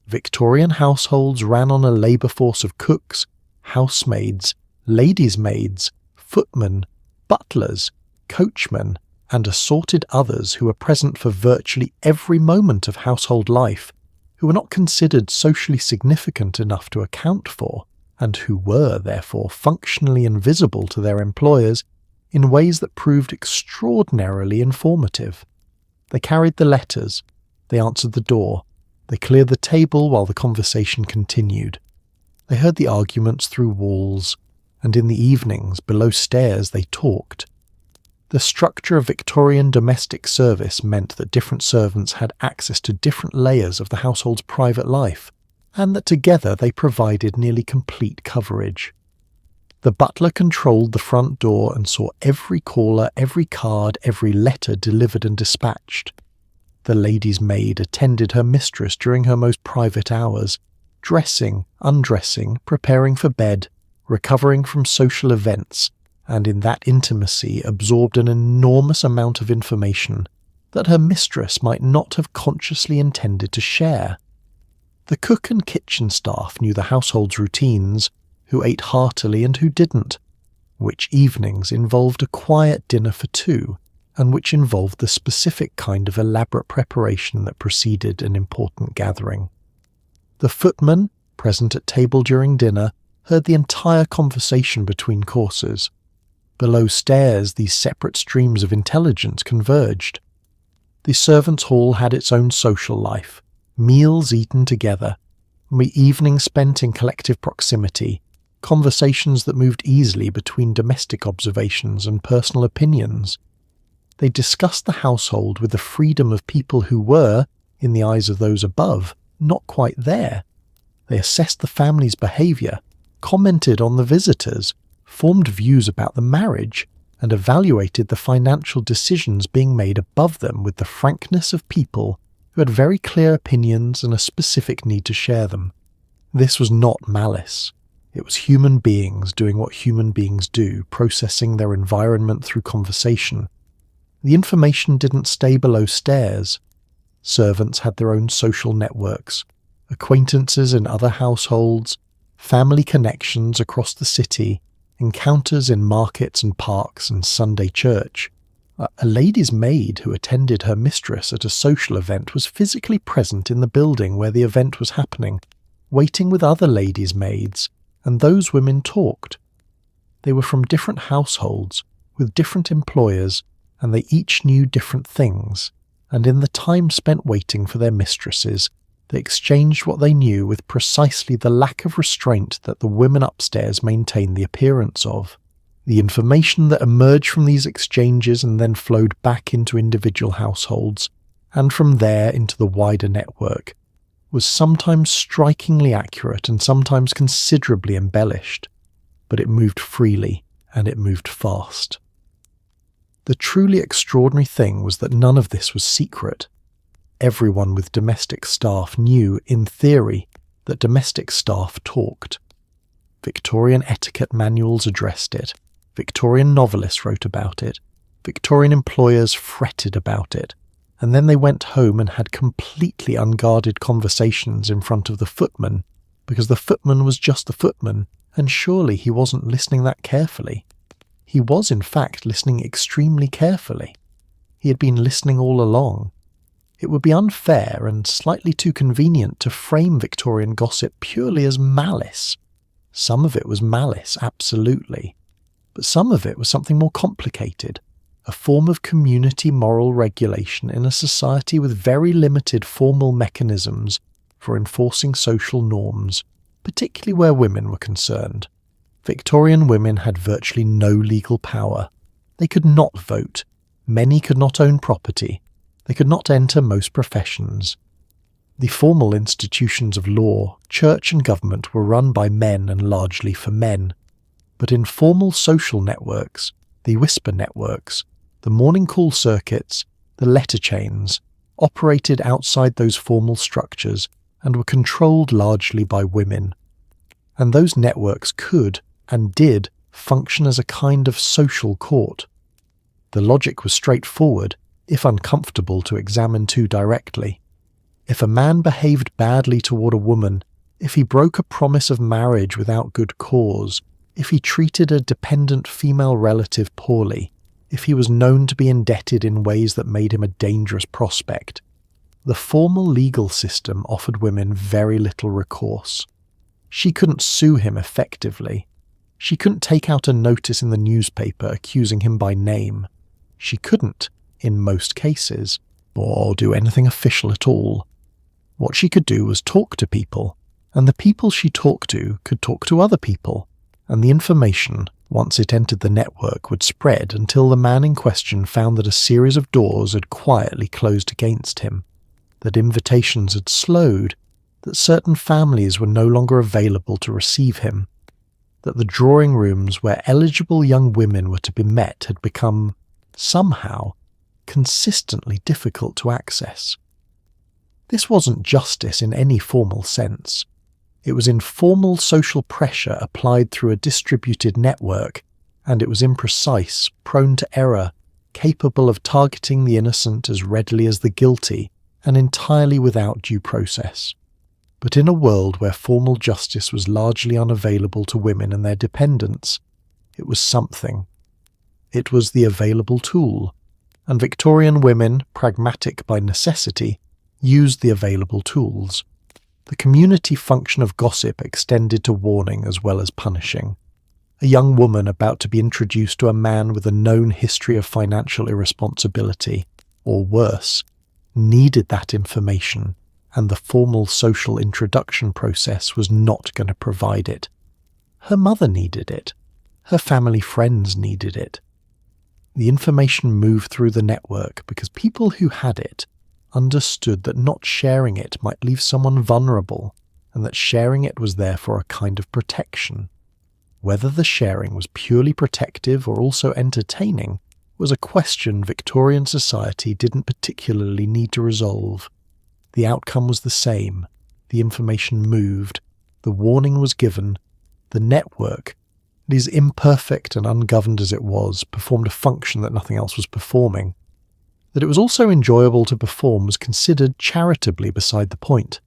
Victorian households ran on a labour force of cooks, housemaids, ladies' maids, footmen, butlers, coachmen, and assorted others who were present for virtually every moment of household life, who were not considered socially significant enough to account for, and who were, therefore, functionally invisible to their employers in ways that proved extraordinarily informative. They carried the letters, they answered the door, they cleared the table while the conversation continued. They heard the arguments through walls, and in the evenings, below stairs, they talked. The structure of Victorian domestic service meant that different servants had access to different layers of the household's private life, and that together they provided nearly complete coverage. The butler controlled the front door and saw every caller, every card, every letter delivered and dispatched. The lady's maid attended her mistress during her most private hours, dressing, undressing, preparing for bed, recovering from social events, and in that intimacy absorbed an enormous amount of information that her mistress might not have consciously intended to share. The cook and kitchen staff knew the household's routines, who ate heartily and who didn't, which evenings involved a quiet dinner for two, and which involved the specific kind of elaborate preparation that preceded an important gathering. The footman, present at table during dinner, heard the entire conversation between courses. Below stairs, these separate streams of intelligence converged. The servants' hall had its own social life, meals eaten together, evenings spent in collective proximity, conversations that moved easily between domestic observations and personal opinions. They discussed the household with the freedom of people who were, in the eyes of those above, not quite there. They assessed the family's behaviour, commented on the visitors, formed views about the marriage, and evaluated the financial decisions being made above them with the frankness of people who had very clear opinions and a specific need to share them. This was not malice. It was human beings doing what human beings do, processing their environment through conversation. The information didn't stay below stairs. Servants had their own social networks, acquaintances in other households, family connections across the city, encounters in markets and parks and Sunday church. A lady's maid who attended her mistress at a social event was physically present in the building where the event was happening, waiting with other ladies' maids, and those women talked. They were from different households, with different employers, and they each knew different things, and in the time spent waiting for their mistresses, They exchanged what they knew with precisely the lack of restraint that the women upstairs maintained the appearance of. The information that emerged from these exchanges and then flowed back into individual households, and from there into the wider network, was sometimes strikingly accurate and sometimes considerably embellished, but it moved freely and it moved fast. The truly extraordinary thing was that none of this was secret. Everyone with domestic staff knew, in theory, that domestic staff talked. Victorian etiquette manuals addressed it, Victorian novelists wrote about it, Victorian employers fretted about it, and then they went home and had completely unguarded conversations in front of the footman, because the footman was just the footman, and surely he wasn't listening that carefully. He was, in fact, listening extremely carefully. He had been listening all along. It would be unfair and slightly too convenient to frame Victorian gossip purely as malice. Some of it was malice, absolutely. But some of it was something more complicated, a form of community moral regulation in a society with very limited formal mechanisms for enforcing social norms, particularly where women were concerned. Victorian women had virtually no legal power. They could not vote. Many could not own property. They could not enter most professions. The formal institutions of law, church and government were run by men and largely for men. But informal social networks, the whisper networks, the morning call circuits, the letter chains, operated outside those formal structures and were controlled largely by women. And those networks could, and did, function as a kind of social court. The logic was straightforward, if uncomfortable to examine too directly. If a man behaved badly toward a woman, if he broke a promise of marriage without good cause, if he treated a dependent female relative poorly, if he was known to be indebted in ways that made him a dangerous prospect, the formal legal system offered women very little recourse. She couldn't sue him effectively. She couldn't take out a notice in the newspaper accusing him by name. She couldn't, in most cases, or do anything official at all. What she could do was talk to people, and the people she talked to could talk to other people, and the information, once it entered the network, would spread until the man in question found that a series of doors had quietly closed against him, that invitations had slowed, that certain families were no longer available to receive him, that the drawing rooms where eligible young women were to be met had become, somehow, consistently difficult to access. This wasn't justice in any formal sense. It was informal social pressure applied through a distributed network, and it was imprecise, prone to error, capable of targeting the innocent as readily as the guilty, and entirely without due process. But in a world where formal justice was largely unavailable to women and their dependents, it was something. It was the available tool, and Victorian women, pragmatic by necessity, used the available tools. The community function of gossip extended to warning as well as punishing. A young woman about to be introduced to a man with a known history of financial irresponsibility, or worse, needed that information, and the formal social introduction process was not going to provide it. Her mother needed it. Her family friends needed it. The information moved through the network because people who had it understood that not sharing it might leave someone vulnerable, and that sharing it was therefore a kind of protection. Whether the sharing was purely protective or also entertaining was a question Victorian society didn't particularly need to resolve. The outcome was the same. The information moved. The warning was given. The network, as imperfect and ungoverned as it was, performed a function that nothing else was performing. That it was also enjoyable to perform was considered charitably beside the point.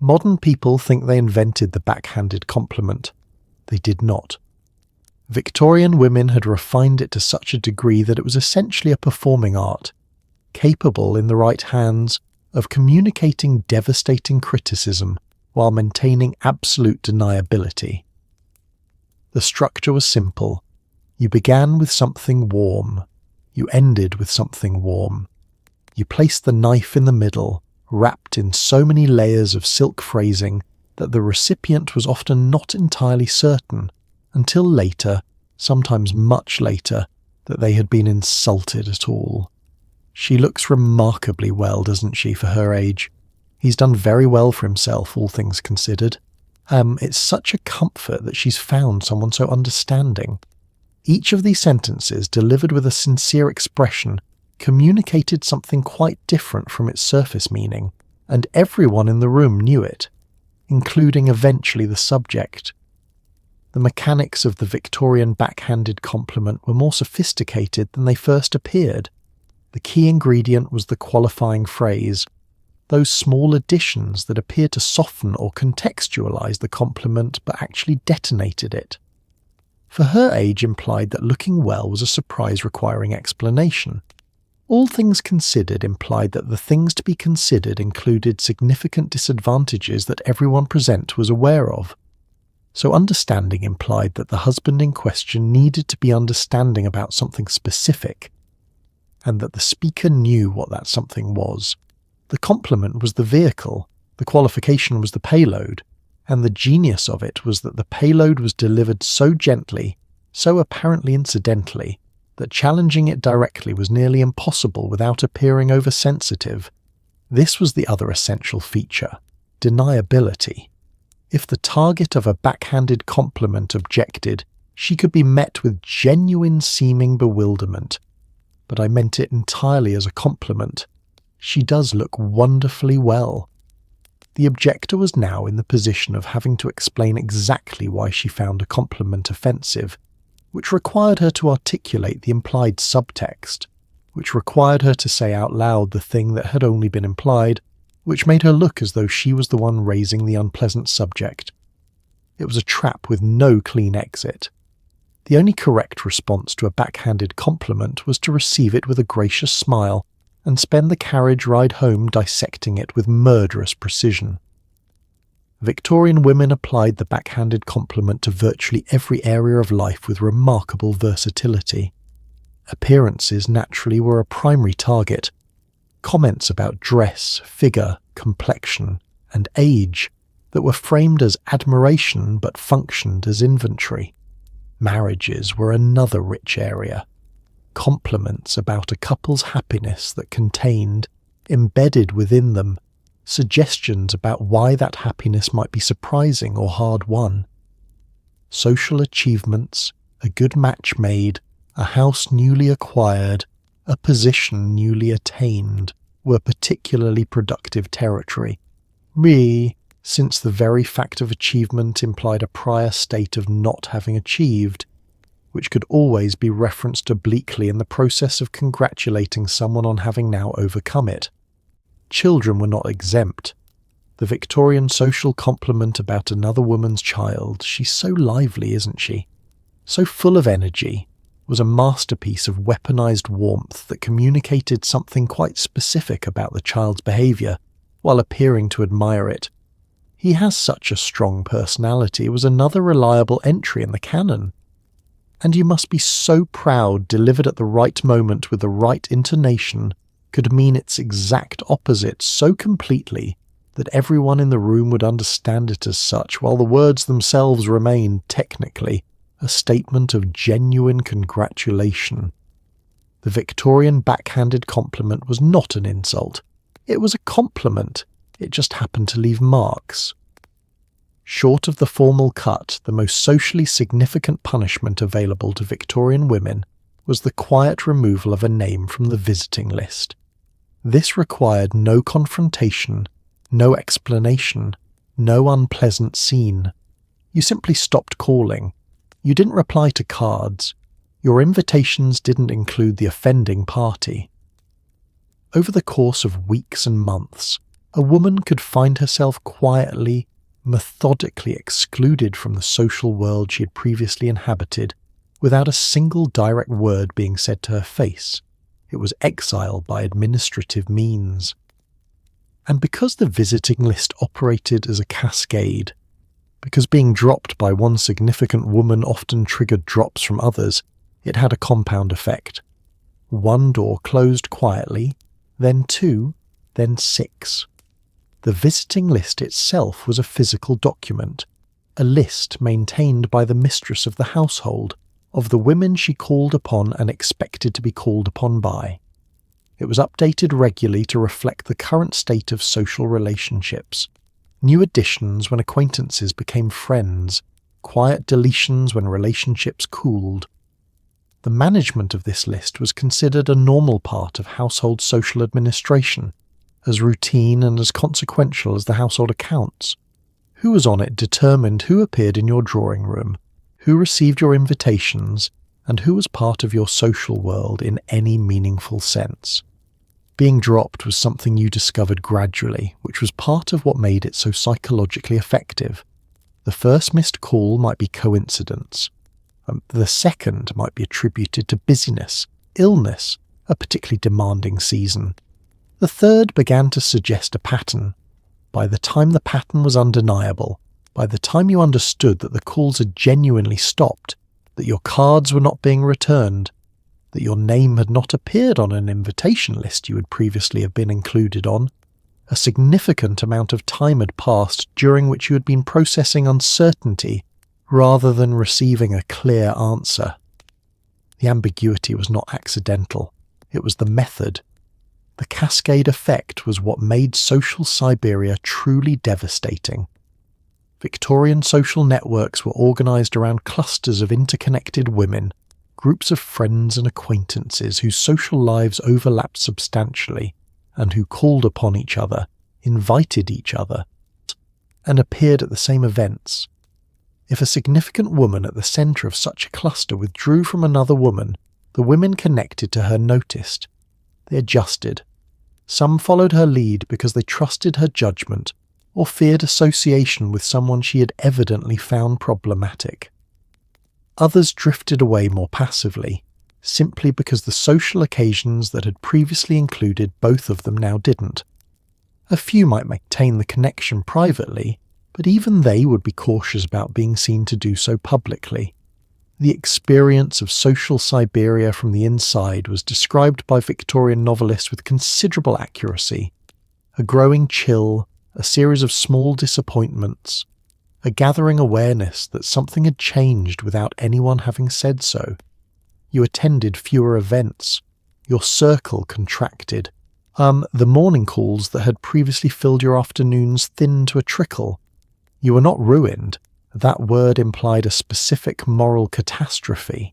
Modern people think they invented the backhanded compliment. They did not. Victorian women had refined it to such a degree that it was essentially a performing art, capable, in the right hands, of communicating devastating criticism while maintaining absolute deniability. The structure was simple. You began with something warm. You ended with something warm. You placed the knife in the middle, wrapped in so many layers of silk phrasing that the recipient was often not entirely certain, until later, sometimes much later, that they had been insulted at all. She looks remarkably well, doesn't she, for her age? He's done very well for himself, all things considered. It's such a comfort that she's found someone so understanding. Each of these sentences, delivered with a sincere expression, communicated something quite different from its surface meaning, and everyone in the room knew it, including eventually the subject. The mechanics of the Victorian backhanded compliment were more sophisticated than they first appeared. The key ingredient was the qualifying phrase, those small additions that appeared to soften or contextualize the compliment but actually detonated it. For her age implied that looking well was a surprise requiring explanation. All things considered implied that the things to be considered included significant disadvantages that everyone present was aware of. So understanding implied that the husband in question needed to be understanding about something specific, and that the speaker knew what that something was. The compliment was the vehicle, the qualification was the payload, and the genius of it was that the payload was delivered so gently, so apparently incidentally, that challenging it directly was nearly impossible without appearing oversensitive. This was the other essential feature, deniability. If the target of a backhanded compliment objected, she could be met with genuine seeming bewilderment. But I meant it entirely as a compliment. She does look wonderfully well. The objector was now in the position of having to explain exactly why she found a compliment offensive, which required her to articulate the implied subtext, which required her to say out loud the thing that had only been implied, which made her look as though she was the one raising the unpleasant subject. It was a trap with no clean exit. The only correct response to a backhanded compliment was to receive it with a gracious smile and spend the carriage ride home dissecting it with murderous precision. Victorian women applied the backhanded compliment to virtually every area of life with remarkable versatility. Appearances naturally were a primary target. Comments about dress, figure, complexion, and age that were framed as admiration but functioned as inventory. Marriages were another rich area. Compliments about a couple's happiness that contained, embedded within them, suggestions about why that happiness might be surprising or hard-won. Social achievements, a good match made, a house newly acquired, a position newly attained, were particularly productive territory. Since the very fact of achievement implied a prior state of not having achieved, which could always be referenced obliquely in the process of congratulating someone on having now overcome it. Children were not exempt. The Victorian social compliment about another woman's child, she's so lively, isn't she? So full of energy, was a masterpiece of weaponized warmth that communicated something quite specific about the child's behavior, while appearing to admire it. He has such a strong personality was another reliable entry in the canon. And you must be so proud delivered at the right moment with the right intonation could mean its exact opposite so completely that everyone in the room would understand it as such, while the words themselves remained, technically, a statement of genuine congratulation. The Victorian backhanded compliment was not an insult. It was a compliment. It just happened to leave marks. Short of the formal cut, the most socially significant punishment available to Victorian women was the quiet removal of a name from the visiting list. This required no confrontation, no explanation, no unpleasant scene. You simply stopped calling. You didn't reply to cards. Your invitations didn't include the offending party. Over the course of weeks and months, a woman could find herself quietly, methodically excluded from the social world she had previously inhabited, without a single direct word being said to her face. It was exile by administrative means. And because the visiting list operated as a cascade, because being dropped by one significant woman often triggered drops from others, it had a compound effect. One door closed quietly, then 2, then 6. The visiting list itself was a physical document, a list maintained by the mistress of the household of the women she called upon and expected to be called upon by. It was updated regularly to reflect the current state of social relationships, new additions when acquaintances became friends, quiet deletions when relationships cooled. The management of this list was considered a normal part of household social administration, as routine and as consequential as the household accounts. Who was on it determined who appeared in your drawing room, who received your invitations, and who was part of your social world in any meaningful sense. Being dropped was something you discovered gradually, which was part of what made it so psychologically effective. The first missed call might be coincidence. The second might be attributed to busyness, illness, a particularly demanding season. The third began to suggest a pattern. By the time the pattern was undeniable, by the time you understood that the calls had genuinely stopped, that your cards were not being returned, that your name had not appeared on an invitation list you would previously have been included on, a significant amount of time had passed during which you had been processing uncertainty rather than receiving a clear answer. The ambiguity was not accidental. It was the method. The cascade effect was what made social Siberia truly devastating. Victorian social networks were organised around clusters of interconnected women, groups of friends and acquaintances whose social lives overlapped substantially, and who called upon each other, invited each other, and appeared at the same events. If a significant woman at the centre of such a cluster withdrew from another woman, the women connected to her noticed. They adjusted. Some followed her lead because they trusted her judgment or feared association with someone she had evidently found problematic. Others drifted away more passively, simply because the social occasions that had previously included both of them now didn't. A few might maintain the connection privately, but even they would be cautious about being seen to do so publicly. The experience of social Siberia from the inside was described by Victorian novelists with considerable accuracy. A growing chill, a series of small disappointments, a gathering awareness that something had changed without anyone having said so. You attended fewer events. Your circle contracted. The morning calls that had previously filled your afternoons thinned to a trickle. You were not ruined. That word implied a specific moral catastrophe.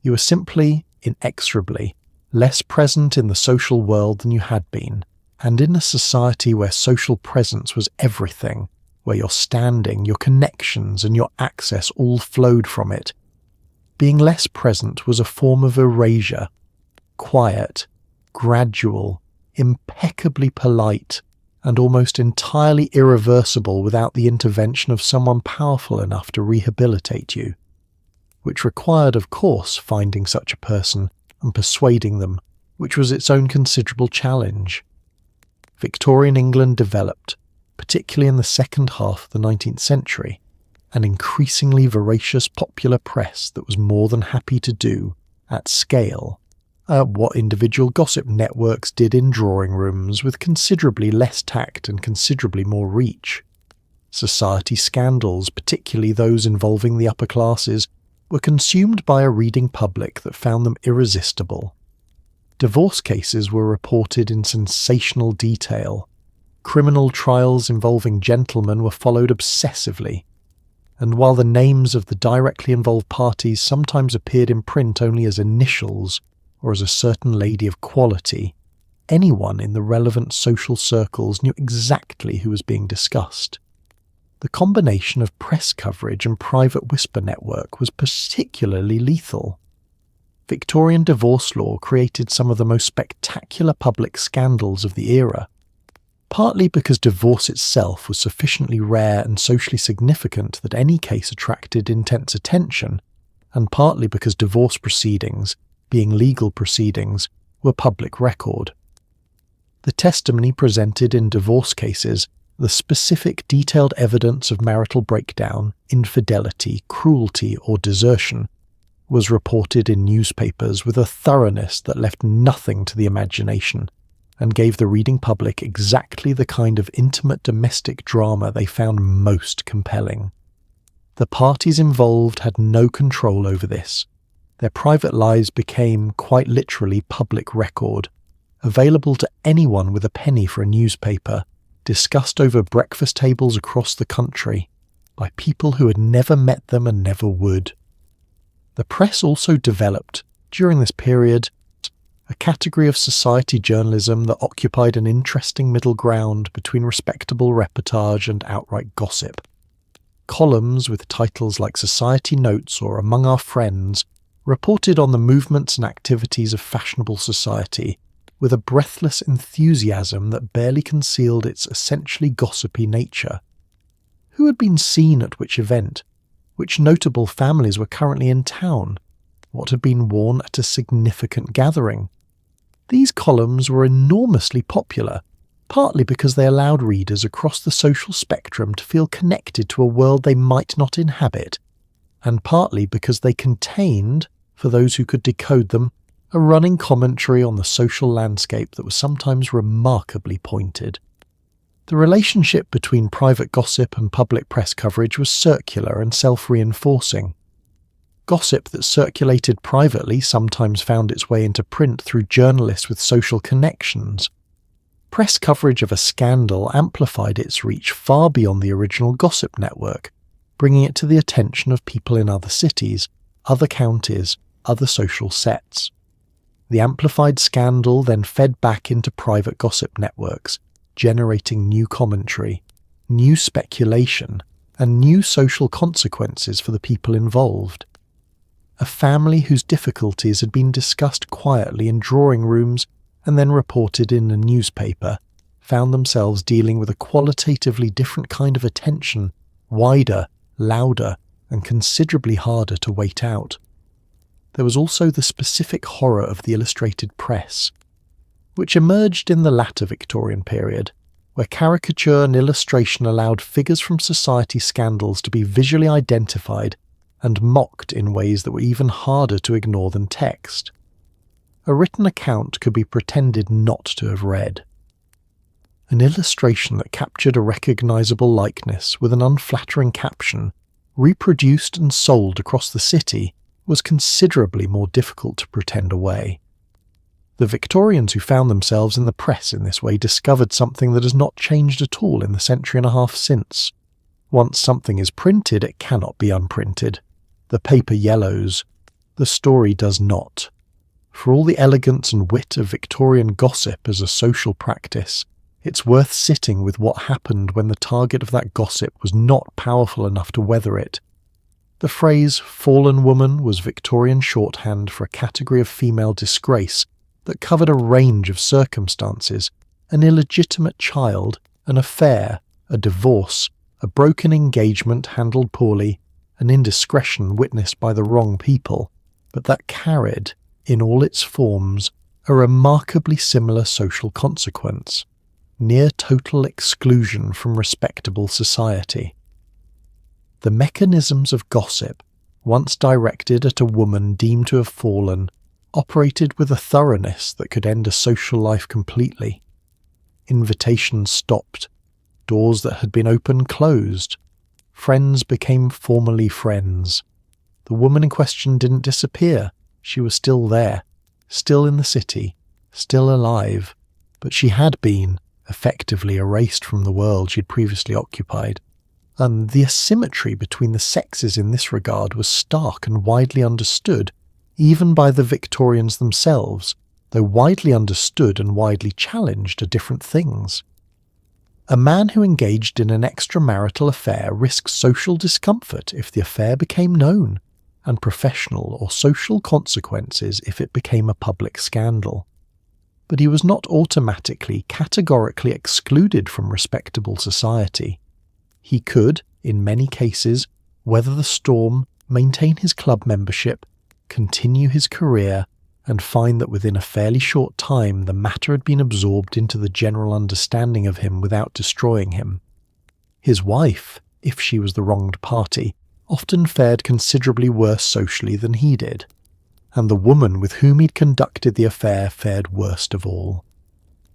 You were simply, inexorably, less present in the social world than you had been, and in a society where social presence was everything, where your standing, your connections, and your access all flowed from it. Being less present was a form of erasure, quiet, gradual, impeccably polite, and almost entirely irreversible without the intervention of someone powerful enough to rehabilitate you, which required, of course, finding such a person and persuading them, which was its own considerable challenge. Victorian England developed, particularly in the second half of the 19th century, an increasingly voracious popular press that was more than happy to do, at scale, what individual gossip networks did in drawing rooms with considerably less tact and considerably more reach. Society scandals, particularly those involving the upper classes, were consumed by a reading public that found them irresistible. Divorce cases were reported in sensational detail. Criminal trials involving gentlemen were followed obsessively. And while the names of the directly involved parties sometimes appeared in print only as initials, or as a certain lady of quality, anyone in the relevant social circles knew exactly who was being discussed. The combination of press coverage and private whisper network was particularly lethal. Victorian divorce law created some of the most spectacular public scandals of the era, partly because divorce itself was sufficiently rare and socially significant that any case attracted intense attention, and partly because divorce proceedings, being legal proceedings, were public record. The testimony presented in divorce cases, the specific detailed evidence of marital breakdown, infidelity, cruelty, or desertion, was reported in newspapers with a thoroughness that left nothing to the imagination, and gave the reading public exactly the kind of intimate domestic drama they found most compelling. The parties involved had no control over this. Their private lives became, quite literally, public record, available to anyone with a penny for a newspaper, discussed over breakfast tables across the country, by people who had never met them and never would. The press also developed, during this period, a category of society journalism that occupied an interesting middle ground between respectable reportage and outright gossip. Columns with titles like Society Notes or Among Our Friends reported on the movements and activities of fashionable society with a breathless enthusiasm that barely concealed its essentially gossipy nature. Who had been seen at which event? Which notable families were currently in town? What had been worn at a significant gathering? These columns were enormously popular, partly because they allowed readers across the social spectrum to feel connected to a world they might not inhabit, and partly because they contained, for those who could decode them, a running commentary on the social landscape that was sometimes remarkably pointed. The relationship between private gossip and public press coverage was circular and self-reinforcing. Gossip that circulated privately sometimes found its way into print through journalists with social connections. Press coverage of a scandal amplified its reach far beyond the original gossip network, bringing it to the attention of people in other cities, other counties, other social sets. The amplified scandal then fed back into private gossip networks, generating new commentary, new speculation, and new social consequences for the people involved. A family whose difficulties had been discussed quietly in drawing rooms and then reported in a newspaper found themselves dealing with a qualitatively different kind of attention, wider, louder, and considerably harder to wait out. There was also the specific horror of the illustrated press, which emerged in the latter Victorian period, where caricature and illustration allowed figures from society scandals to be visually identified and mocked in ways that were even harder to ignore than text. A written account could be pretended not to have read. An illustration that captured a recognizable likeness with an unflattering caption, reproduced and sold across the city, was considerably more difficult to pretend away. The Victorians who found themselves in the press in this way discovered something that has not changed at all in the century and a half since. Once something is printed, it cannot be unprinted. The paper yellows. The story does not. For all the elegance and wit of Victorian gossip as a social practice, it's worth sitting with what happened when the target of that gossip was not powerful enough to weather it. The phrase fallen woman was Victorian shorthand for a category of female disgrace that covered a range of circumstances: an illegitimate child, an affair, a divorce, a broken engagement handled poorly, an indiscretion witnessed by the wrong people, but that carried, in all its forms, a remarkably similar social consequence: near total exclusion from respectable society. The mechanisms of gossip, once directed at a woman deemed to have fallen, operated with a thoroughness that could end a social life completely. Invitations stopped, doors that had been open closed, friends became formally friends. The woman in question didn't disappear. She was still there, still in the city, still alive, but she had been effectively erased from the world she'd previously occupied. And the asymmetry between the sexes in this regard was stark and widely understood, even by the Victorians themselves, though widely understood and widely challenged are different things. A man who engaged in an extramarital affair risked social discomfort if the affair became known, and professional or social consequences if it became a public scandal. But he was not automatically, categorically excluded from respectable society. He could, in many cases, weather the storm, maintain his club membership, continue his career, and find that within a fairly short time the matter had been absorbed into the general understanding of him without destroying him. His wife, if she was the wronged party, often fared considerably worse socially than he did, and the woman with whom he'd conducted the affair fared worst of all.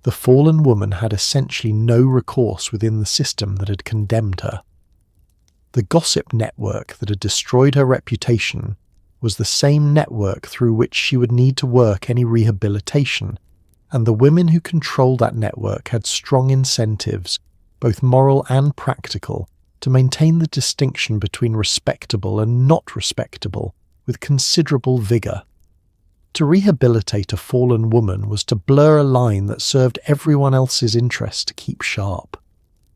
The fallen woman had essentially no recourse within the system that had condemned her. The gossip network that had destroyed her reputation was the same network through which she would need to work any rehabilitation, and the women who controlled that network had strong incentives, both moral and practical, to maintain the distinction between respectable and not respectable with considerable vigour. To rehabilitate a fallen woman was to blur a line that served everyone else's interest to keep sharp.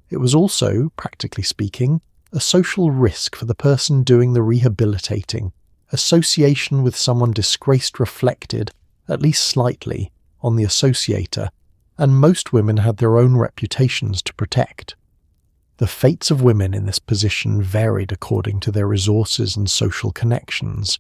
It was also, practically speaking, a social risk for the person doing the rehabilitating. Association with someone disgraced reflected, at least slightly, on the associator, and most women had their own reputations to protect. The fates of women in this position varied according to their resources and social connections.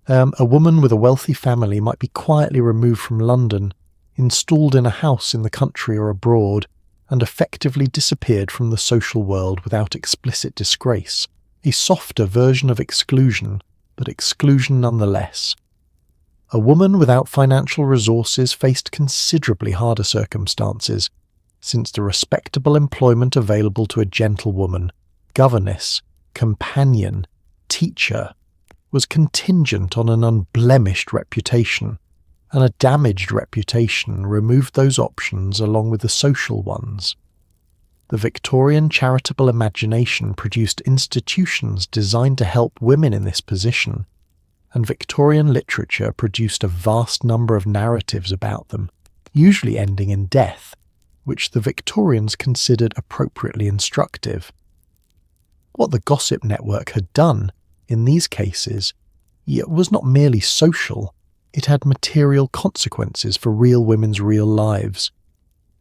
A woman with a wealthy family might be quietly removed from London, installed in a house in the country or abroad, and effectively disappeared from the social world without explicit disgrace, a softer version of exclusion, but exclusion nonetheless. A woman without financial resources faced considerably harder circumstances, since the respectable employment available to a gentlewoman, governess, companion, teacher, was contingent on an unblemished reputation, and a damaged reputation removed those options along with the social ones. The Victorian charitable imagination produced institutions designed to help women in this position, and Victorian literature produced a vast number of narratives about them, usually ending in death, which the Victorians considered appropriately instructive. What the gossip network had done, in these cases, it was not merely social, it had material consequences for real women's real lives.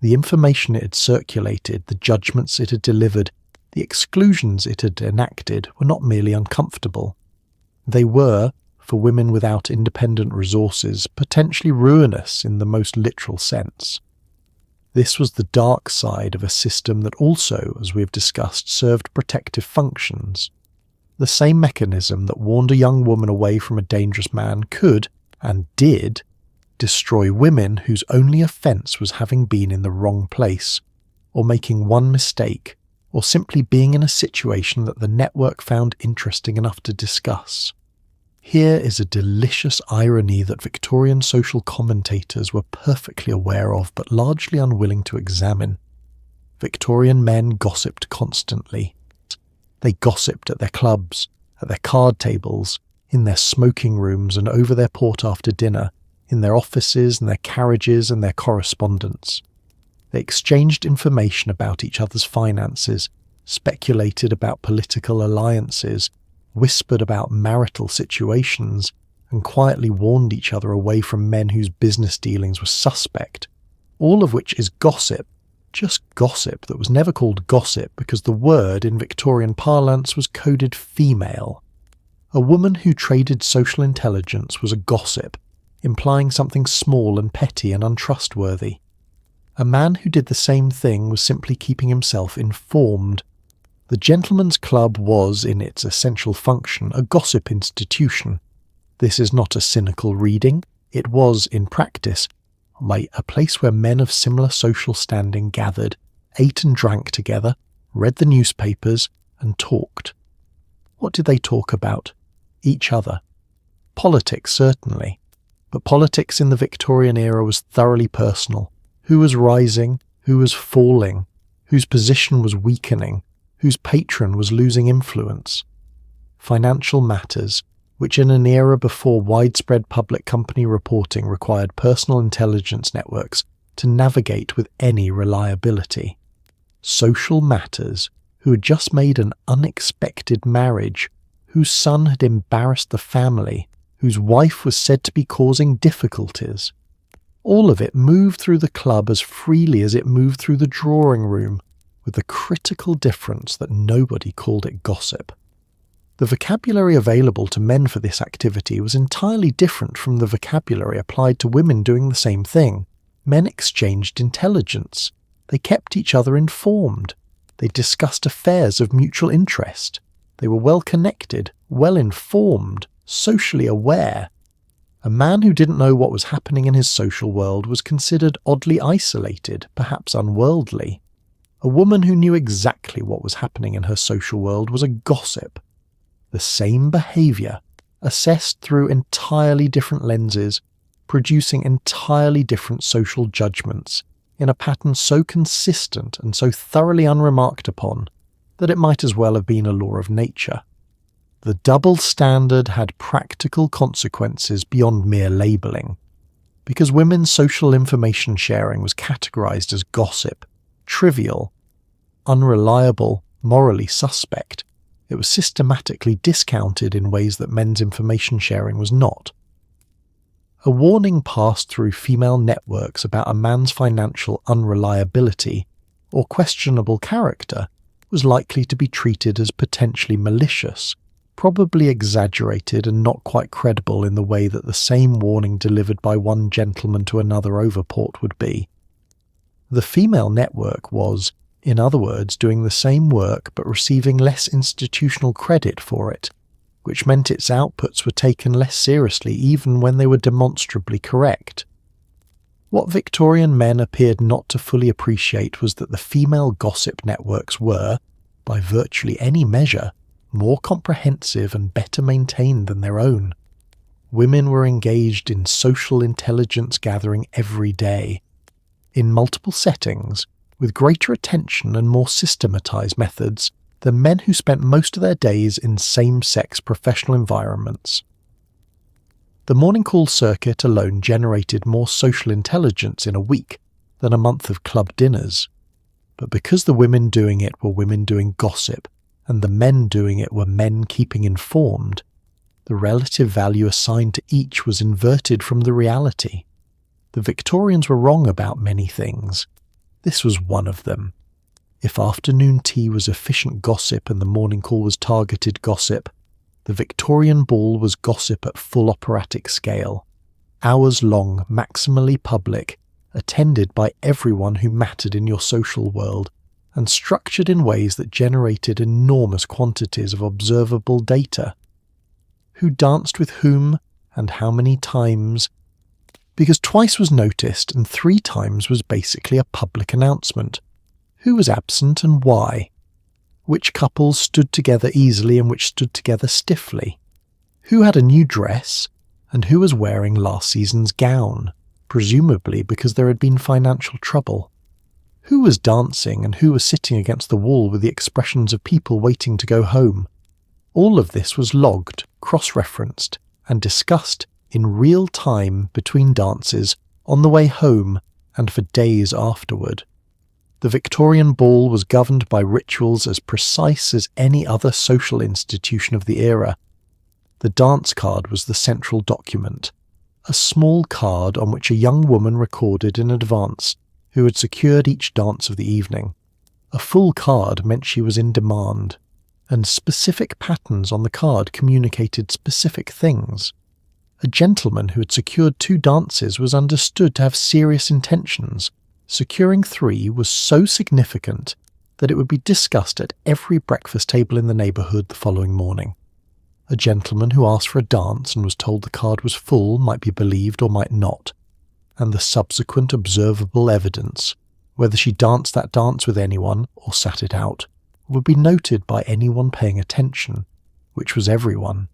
The information it had circulated, the judgments it had delivered, the exclusions it had enacted were not merely uncomfortable. They were, for women without independent resources, potentially ruinous in the most literal sense. This was the dark side of a system that also, as we have discussed, served protective functions. The same mechanism that warned a young woman away from a dangerous man could, and did, destroy women whose only offence was having been in the wrong place, or making one mistake, or simply being in a situation that the network found interesting enough to discuss. Here is a delicious irony that Victorian social commentators were perfectly aware of but largely unwilling to examine. Victorian men gossiped constantly. They gossiped at their clubs, at their card tables, in their smoking rooms and over their port after dinner, in their offices and their carriages and their correspondence. They exchanged information about each other's finances, speculated about political alliances, whispered about marital situations, and quietly warned each other away from men whose business dealings were suspect, all of which is gossip, just gossip that was never called gossip because the word in Victorian parlance was coded female. A woman who traded social intelligence was a gossip, implying something small and petty and untrustworthy. A man who did the same thing was simply keeping himself informed. The gentleman's club was, in its essential function, a gossip institution. This is not a cynical reading. It was, in practice, a place where men of similar social standing gathered, ate and drank together, read the newspapers, and talked. What did they talk about? Each other. Politics, certainly. But politics in the Victorian era was thoroughly personal. Who was rising? Who was falling? Whose position was weakening? Whose patron was losing influence? Financial matters, which in an era before widespread public company reporting required personal intelligence networks to navigate with any reliability. Social matters, who had just made an unexpected marriage, whose son had embarrassed the family, whose wife was said to be causing difficulties. All of it moved through the club as freely as it moved through the drawing room, with the critical difference that nobody called it gossip. The vocabulary available to men for this activity was entirely different from the vocabulary applied to women doing the same thing. Men exchanged intelligence. They kept each other informed. They discussed affairs of mutual interest. They were well connected, well informed, socially aware. A man who didn't know what was happening in his social world was considered oddly isolated, perhaps unworldly. A woman who knew exactly what was happening in her social world was a gossip. The same behaviour, assessed through entirely different lenses, producing entirely different social judgments in a pattern so consistent and so thoroughly unremarked upon that it might as well have been a law of nature. The double standard had practical consequences beyond mere labelling. Because women's social information sharing was categorised as gossip, trivial, unreliable, morally suspect, it was systematically discounted in ways that men's information sharing was not. A warning passed through female networks about a man's financial unreliability or questionable character was likely to be treated as potentially malicious, probably exaggerated and not quite credible in the way that the same warning delivered by one gentleman to another overport would be. The female network was, in other words, doing the same work but receiving less institutional credit for it, which meant its outputs were taken less seriously even when they were demonstrably correct. What Victorian men appeared not to fully appreciate was that the female gossip networks were, by virtually any measure, more comprehensive and better maintained than their own. Women were engaged in social intelligence gathering every day, in multiple settings, with greater attention and more systematized methods than men who spent most of their days in same-sex professional environments. The morning call circuit alone generated more social intelligence in a week than a month of club dinners. But because the women doing it were women doing gossip, and the men doing it were men keeping informed, the relative value assigned to each was inverted from the reality. The Victorians were wrong about many things. This was one of them. If afternoon tea was efficient gossip and the morning call was targeted gossip, the Victorian ball was gossip at full operatic scale, hours long, maximally public, attended by everyone who mattered in your social world, and structured in ways that generated enormous quantities of observable data. Who danced with whom, and how many times? Because twice was noticed and 3 times was basically a public announcement. Who was absent and why? Which couples stood together easily and which stood together stiffly? Who had a new dress, and who was wearing last season's gown, presumably because there had been financial trouble? Who was dancing and who was sitting against the wall with the expressions of people waiting to go home? All of this was logged, cross-referenced, and discussed in real time between dances, on the way home, and for days afterward. The Victorian ball was governed by rituals as precise as any other social institution of the era. The dance card was the central document, a small card on which a young woman recorded in advance who had secured each dance of the evening. A full card meant she was in demand, and specific patterns on the card communicated specific things. A gentleman who had secured 2 dances was understood to have serious intentions. Securing 3 was so significant that it would be discussed at every breakfast table in the neighbourhood the following morning. A gentleman who asked for a dance and was told the card was full might be believed or might not, and the subsequent observable evidence, whether she danced that dance with anyone or sat it out, would be noted by anyone paying attention, which was everyone.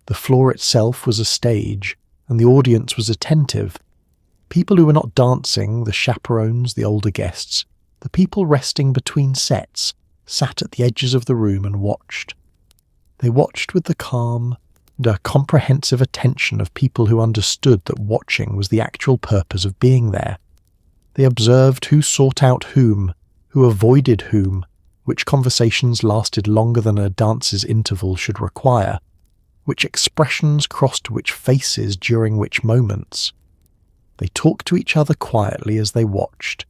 The floor itself was a stage, and the audience was attentive. People who were not dancing, the chaperones, the older guests, the people resting between sets, sat at the edges of the room and watched. They watched with the calm and comprehensive attention of people who understood that watching was the actual purpose of being there. They observed who sought out whom, who avoided whom, which conversations lasted longer than a dance's interval should require, which expressions crossed which faces during which moments. They talked to each other quietly as they watched.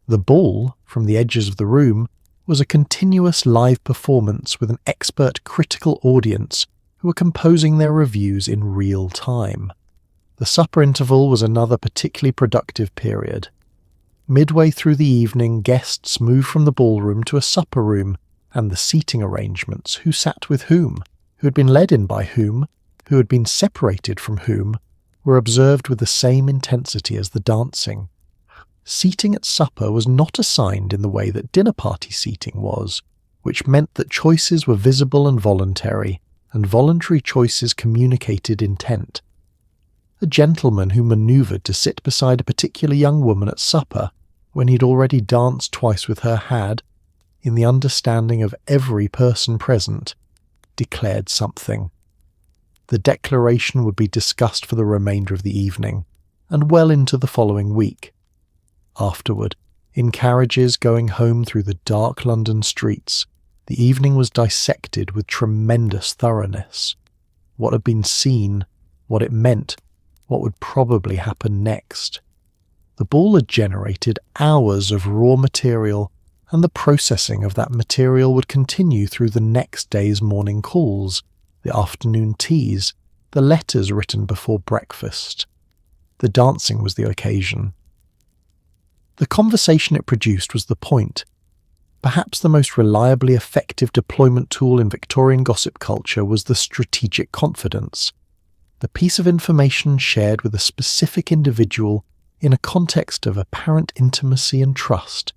The ball, from the edges of the room, was a continuous live performance with an expert critical audience who were composing their reviews in real time. The supper interval was another particularly productive period. Midway through the evening, guests moved from the ballroom to a supper room, and the seating arrangements, who sat with whom, who had been led in by whom, who had been separated from whom, were observed with the same intensity as the dancing. Seating at supper was not assigned in the way that dinner party seating was, which meant that choices were visible and voluntary choices communicated intent. A gentleman who manoeuvred to sit beside a particular young woman at supper when he'd already danced twice with her had, in the understanding of every person present, declared something. The declaration would be discussed for the remainder of the evening, and well into the following week. Afterward, in carriages going home through the dark London streets, the evening was dissected with tremendous thoroughness. What had been seen, what it meant, what would probably happen next. The ball had generated hours of raw material, and the processing of that material would continue through the next day's morning calls, the afternoon teas, the letters written before breakfast. The dancing was the occasion. The conversation it produced was the point. Perhaps the most reliably effective deployment tool in Victorian gossip culture was the strategic confidence, the piece of information shared with a specific individual in a context of apparent intimacy and trust,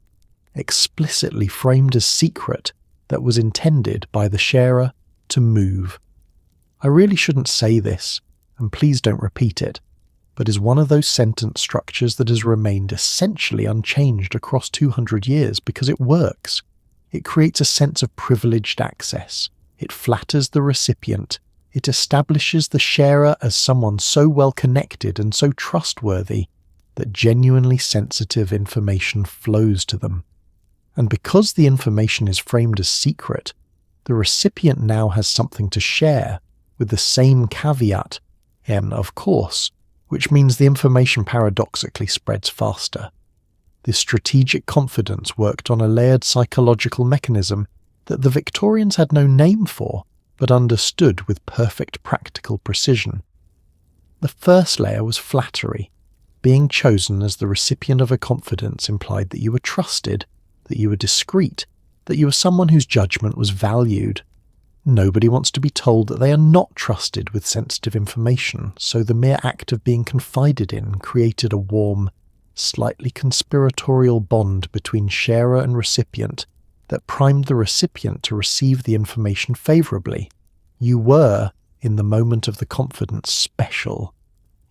explicitly framed as secret that was intended by the sharer to move. I really shouldn't say this, and please don't repeat it, but is one of those sentence structures that has remained essentially unchanged across 200 years because it works. It creates a sense of privileged access. It flatters the recipient. It establishes the sharer as someone so well connected and so trustworthy that genuinely sensitive information flows to them. And because the information is framed as secret, the recipient now has something to share, with the same caveat, and of course, which means the information paradoxically spreads faster. This strategic confidence worked on a layered psychological mechanism that the Victorians had no name for, but understood with perfect practical precision. The first layer was flattery. Being chosen as the recipient of a confidence implied that you were trusted, that you were discreet, that you were someone whose judgment was valued. Nobody wants to be told that they are not trusted with sensitive information, so the mere act of being confided in created a warm, slightly conspiratorial bond between sharer and recipient that primed the recipient to receive the information favourably. You were, in the moment of the confidence, special.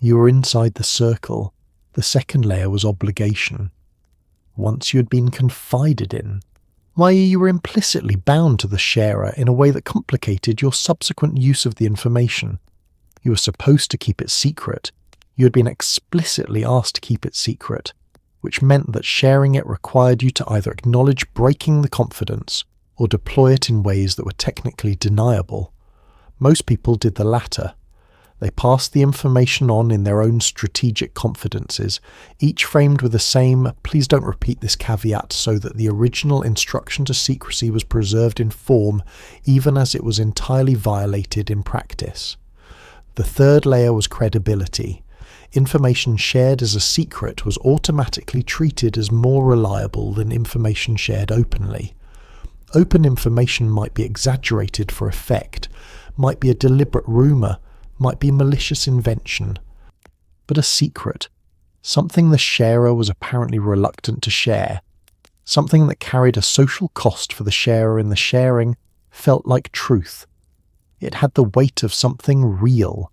You were inside the circle. The second layer was obligation. Once you had been confided in, why, you were implicitly bound to the sharer in a way that complicated your subsequent use of the information. You were supposed to keep it secret. You had been explicitly asked to keep it secret, which meant that sharing it required you to either acknowledge breaking the confidence or deploy it in ways that were technically deniable. Most people did the latter. They passed the information on in their own strategic confidences, each framed with the same, please don't repeat this caveat, so that the original instruction to secrecy was preserved in form, even as it was entirely violated in practice. The third layer was credibility. Information shared as a secret was automatically treated as more reliable than information shared openly. Open information might be exaggerated for effect, might be a deliberate rumour, might be malicious invention, but a secret, something the sharer was apparently reluctant to share, something that carried a social cost for the sharer in the sharing, felt like truth. It had the weight of something real.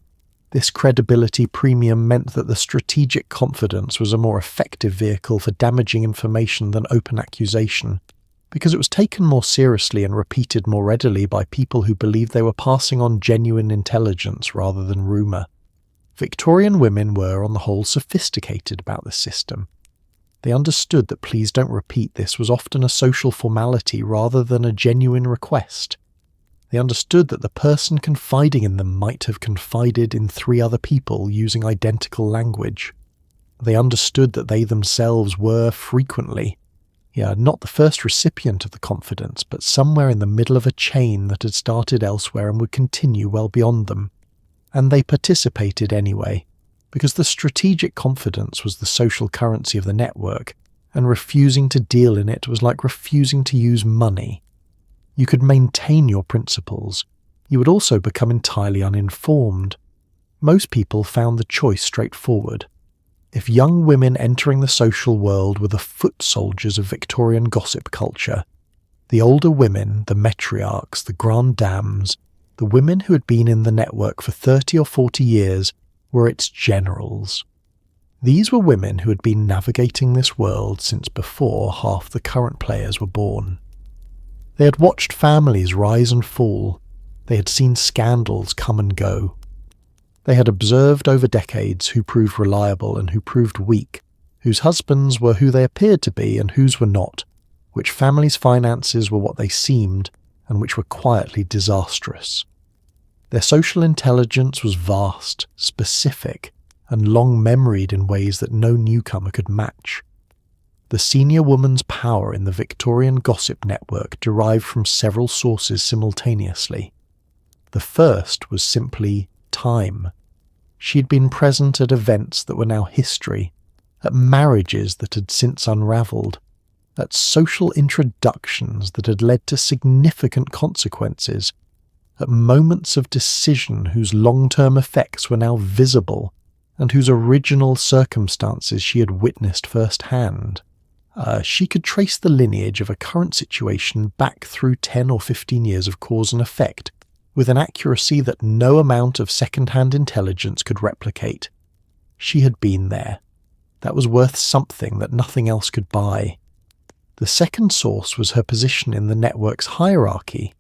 This credibility premium meant that the strategic confidence was a more effective vehicle for damaging information than open accusation, because it was taken more seriously and repeated more readily by people who believed they were passing on genuine intelligence rather than rumour. Victorian women were, on the whole, sophisticated about the system. They understood that please don't repeat this was often a social formality rather than a genuine request. They understood that the person confiding in them might have confided in 3 other people using identical language. They understood that they themselves were frequently, not the first recipient of the confidence, but somewhere in the middle of a chain that had started elsewhere and would continue well beyond them. And they participated anyway, because the strategic confidence was the social currency of the network, and refusing to deal in it was like refusing to use money. You could maintain your principles. You would also become entirely uninformed. Most people found the choice straightforward. If young women entering the social world were the foot soldiers of Victorian gossip culture, the older women, the matriarchs, the grandes dames, the women who had been in the network for 30 or 40 years, were its generals. These were women who had been navigating this world since before half the current players were born. They had watched families rise and fall. They had seen scandals come and go. They had observed over decades who proved reliable and who proved weak, whose husbands were who they appeared to be and whose were not, which families' finances were what they seemed and which were quietly disastrous. Their social intelligence was vast, specific, and long-memoried in ways that no newcomer could match. The senior woman's power in the Victorian gossip network derived from several sources simultaneously. The first was simply time. She had been present at events that were now history, at marriages that had since unravelled, at social introductions that had led to significant consequences, at moments of decision whose long-term effects were now visible and whose original circumstances she had witnessed firsthand. She could trace the lineage of a current situation back through 10 or 15 years of cause and effect, with an accuracy that no amount of second-hand intelligence could replicate. She had been there. That was worth something that nothing else could buy. The second source was her position in the network's hierarchy.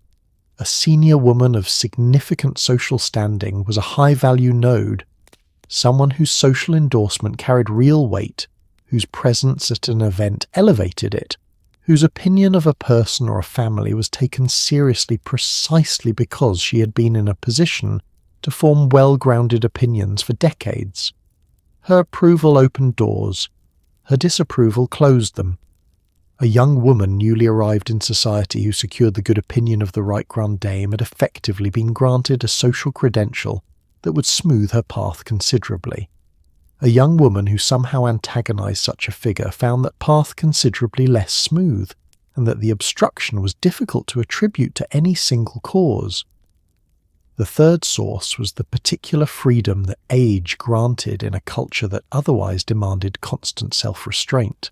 A senior woman of significant social standing was a high-value node, someone whose social endorsement carried real weight, whose presence at an event elevated it, whose opinion of a person or a family was taken seriously precisely because she had been in a position to form well-grounded opinions for decades. Her approval opened doors. Her disapproval closed them. A young woman newly arrived in society who secured the good opinion of the right grande dame had effectively been granted a social credential that would smooth her path considerably. A young woman who somehow antagonized such a figure found that path considerably less smooth, and that the obstruction was difficult to attribute to any single cause. The third source was the particular freedom that age granted in a culture that otherwise demanded constant self-restraint.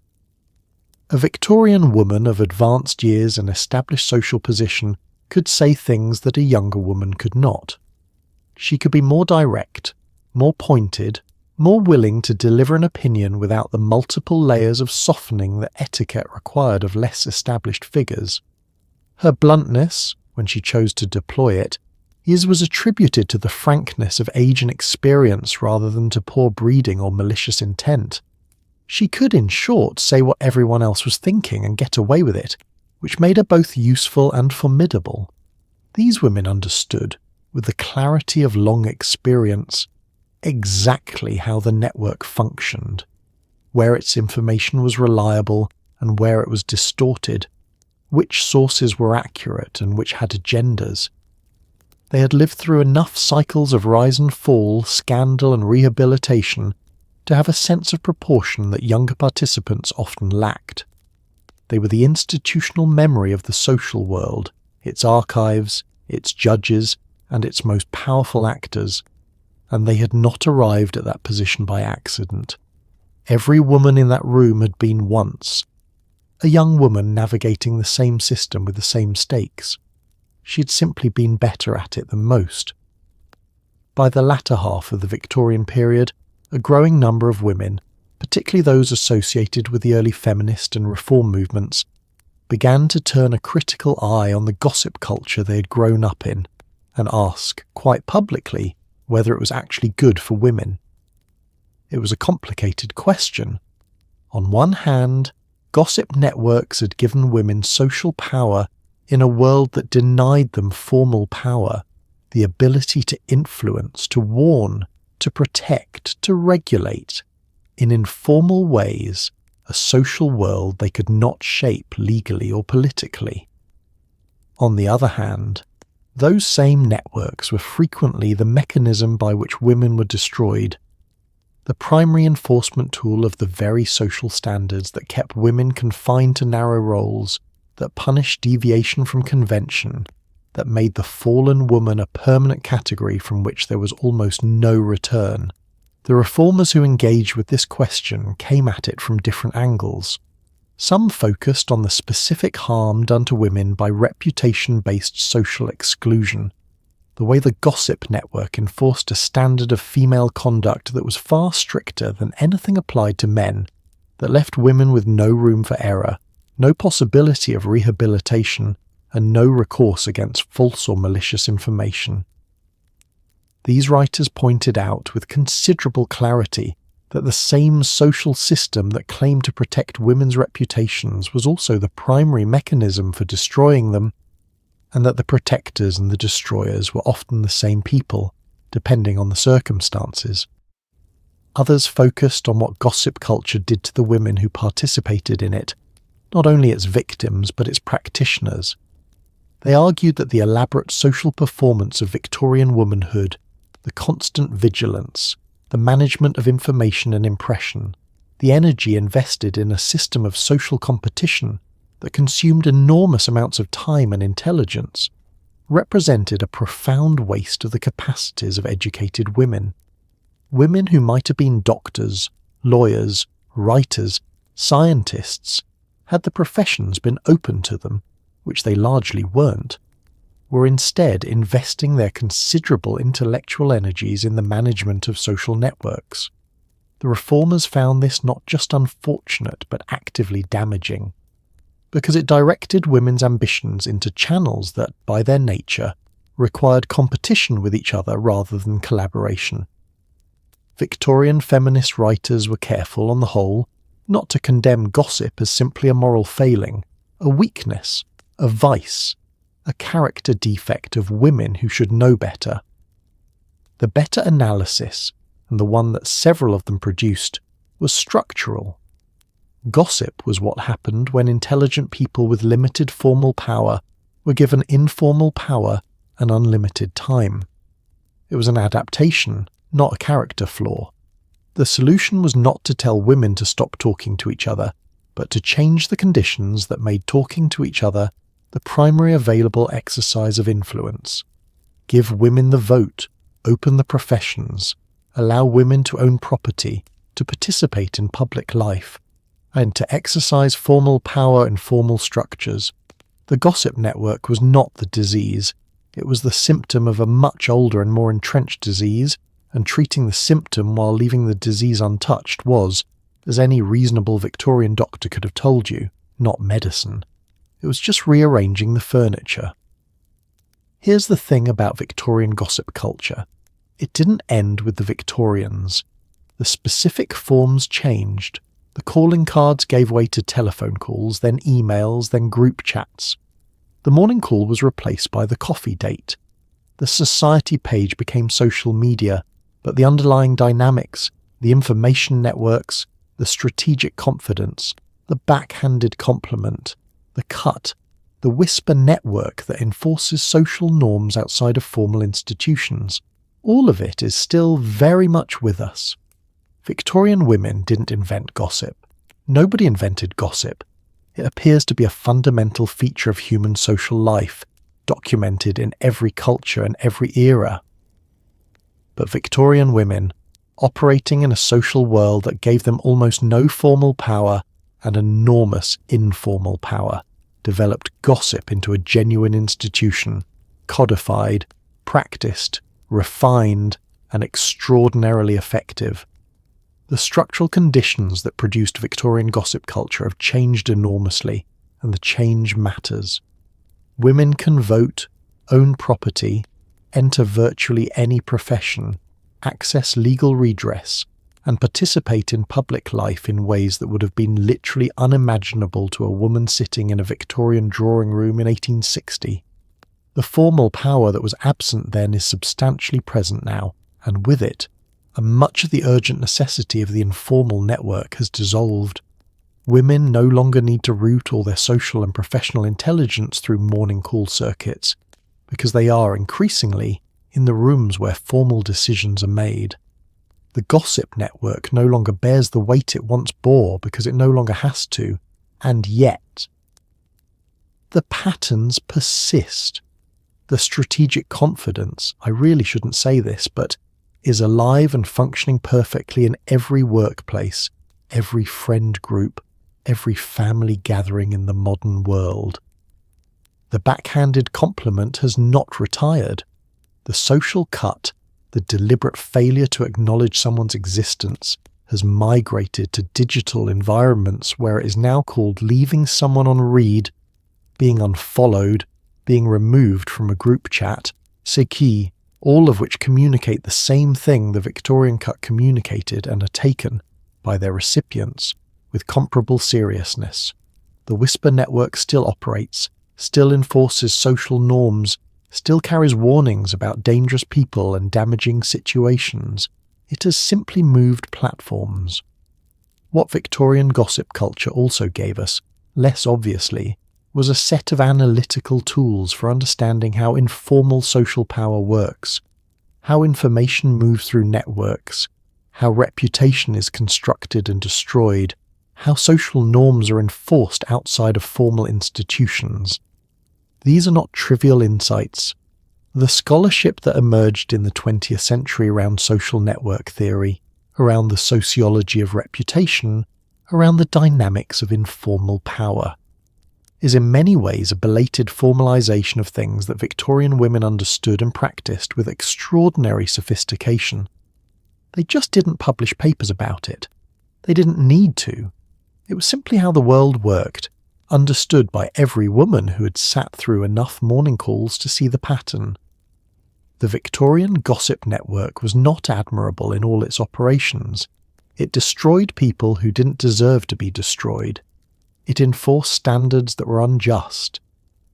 A Victorian woman of advanced years and established social position could say things that a younger woman could not. She could be more direct, more pointed, more willing to deliver an opinion without the multiple layers of softening that etiquette required of less established figures. Her bluntness, when she chose to deploy it, was attributed to the frankness of age and experience rather than to poor breeding or malicious intent. She could, in short, say what everyone else was thinking and get away with it, which made her both useful and formidable. These women understood, with the clarity of long experience, exactly how the network functioned, where its information was reliable and where it was distorted, which sources were accurate and which had agendas. They had lived through enough cycles of rise and fall, scandal and rehabilitation to have a sense of proportion that younger participants often lacked. They were the institutional memory of the social world, its archives, its judges, and its most powerful actors, and they had not arrived at that position by accident. Every woman in that room had been once a young woman navigating the same system with the same stakes. She had simply been better at it than most. By the latter half of the Victorian period, a growing number of women, particularly those associated with the early feminist and reform movements, began to turn a critical eye on the gossip culture they had grown up in and ask, quite publicly, whether it was actually good for women. It was a complicated question. On one hand, gossip networks had given women social power in a world that denied them formal power, the ability to influence, to warn, to protect, to regulate, in informal ways, a social world they could not shape legally or politically. On the other hand, those same networks were frequently the mechanism by which women were destroyed, the primary enforcement tool of the very social standards that kept women confined to narrow roles, that punished deviation from convention, that made the fallen woman a permanent category from which there was almost no return. The reformers who engaged with this question came at it from different angles. Some focused on the specific harm done to women by reputation-based social exclusion, the way the gossip network enforced a standard of female conduct that was far stricter than anything applied to men, that left women with no room for error, no possibility of rehabilitation, and no recourse against false or malicious information. These writers pointed out with considerable clarity that the same social system that claimed to protect women's reputations was also the primary mechanism for destroying them, and that the protectors and the destroyers were often the same people, depending on the circumstances. Others focused on what gossip culture did to the women who participated in it, not only its victims but its practitioners. They argued that the elaborate social performance of Victorian womanhood, the constant vigilance, the management of information and impression, the energy invested in a system of social competition that consumed enormous amounts of time and intelligence, represented a profound waste of the capacities of educated women. Women who might have been doctors, lawyers, writers, scientists, had the professions been open to them, which they largely weren't, were instead investing their considerable intellectual energies in the management of social networks. The reformers found this not just unfortunate but actively damaging, because it directed women's ambitions into channels that, by their nature, required competition with each other rather than collaboration. Victorian feminist writers were careful, on the whole, not to condemn gossip as simply a moral failing, a weakness, a vice, a character defect of women who should know better. The better analysis, and the one that several of them produced, was structural. Gossip was what happened when intelligent people with limited formal power were given informal power and unlimited time. It was an adaptation, not a character flaw. The solution was not to tell women to stop talking to each other, but to change the conditions that made talking to each other the primary available exercise of influence. Give women the vote, open the professions, allow women to own property, to participate in public life, and to exercise formal power in formal structures. The gossip network was not the disease. It was the symptom of a much older and more entrenched disease, and treating the symptom while leaving the disease untouched was, as any reasonable Victorian doctor could have told you, not medicine. It was just rearranging the furniture. Here's the thing about Victorian gossip culture. It didn't end with the Victorians. The specific forms changed. The calling cards gave way to telephone calls, then emails, then group chats. The morning call was replaced by the coffee date. The society page became social media, but the underlying dynamics, the information networks, the strategic confidence, the backhanded compliment, the cut, the whisper network that enforces social norms outside of formal institutions. All of it is still very much with us. Victorian women didn't invent gossip. Nobody invented gossip. It appears to be a fundamental feature of human social life, documented in every culture and every era. But Victorian women, operating in a social world that gave them almost no formal power and enormous informal power, developed gossip into a genuine institution, codified, practiced, refined, and extraordinarily effective. The structural conditions that produced Victorian gossip culture have changed enormously, and the change matters. Women can vote, own property, enter virtually any profession, access legal redress, and participate in public life in ways that would have been literally unimaginable to a woman sitting in a Victorian drawing room in 1860. The formal power that was absent then is substantially present now, and with it, much of the urgent necessity of the informal network has dissolved. Women no longer need to route all their social and professional intelligence through morning call circuits, because they are increasingly in the rooms where formal decisions are made. The gossip network no longer bears the weight it once bore because it no longer has to, and yet the patterns persist. The strategic confidence, I really shouldn't say this, but is alive and functioning perfectly in every workplace, every friend group, every family gathering in the modern world. The backhanded compliment has not retired. The social cut, the deliberate failure to acknowledge someone's existence, has migrated to digital environments where it is now called leaving someone on read, being unfollowed, being removed from a group chat, c'est qui, all of which communicate the same thing the Victorian cut communicated and are taken by their recipients with comparable seriousness. The whisper network still operates, still enforces social norms, still carries warnings about dangerous people and damaging situations. It has simply moved platforms. What Victorian gossip culture also gave us, less obviously, was a set of analytical tools for understanding how informal social power works, how information moves through networks, how reputation is constructed and destroyed, how social norms are enforced outside of formal institutions. These are not trivial insights. The scholarship that emerged in the 20th century around social network theory, around the sociology of reputation, around the dynamics of informal power, is in many ways a belated formalization of things that Victorian women understood and practiced with extraordinary sophistication. They just didn't publish papers about it. They didn't need to. It was simply how the world worked, understood by every woman who had sat through enough morning calls to see the pattern. The Victorian gossip network was not admirable in all its operations. It destroyed people who didn't deserve to be destroyed. It enforced standards that were unjust.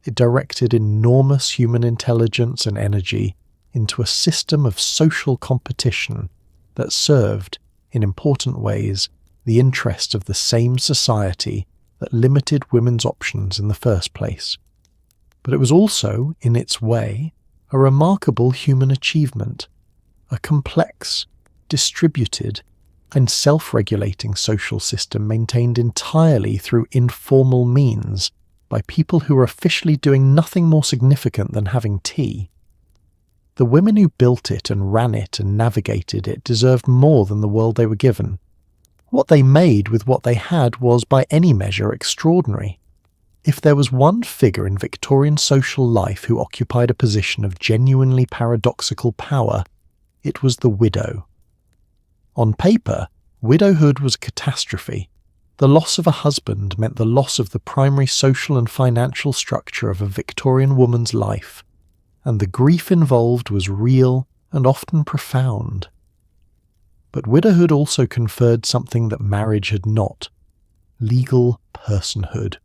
It directed enormous human intelligence and energy into a system of social competition that served, in important ways, the interests of the same society that limited women's options in the first place. But it was also, in its way, a remarkable human achievement, a complex, distributed, and self-regulating social system maintained entirely through informal means by people who were officially doing nothing more significant than having tea. The women who built it and ran it and navigated it deserved more than the world they were given. What they made with what they had was, by any measure, extraordinary. If there was one figure in Victorian social life who occupied a position of genuinely paradoxical power, it was the widow. On paper, widowhood was a catastrophe. The loss of a husband meant the loss of the primary social and financial structure of a Victorian woman's life, and the grief involved was real and often profound. But widowhood also conferred something that marriage had not: legal personhood.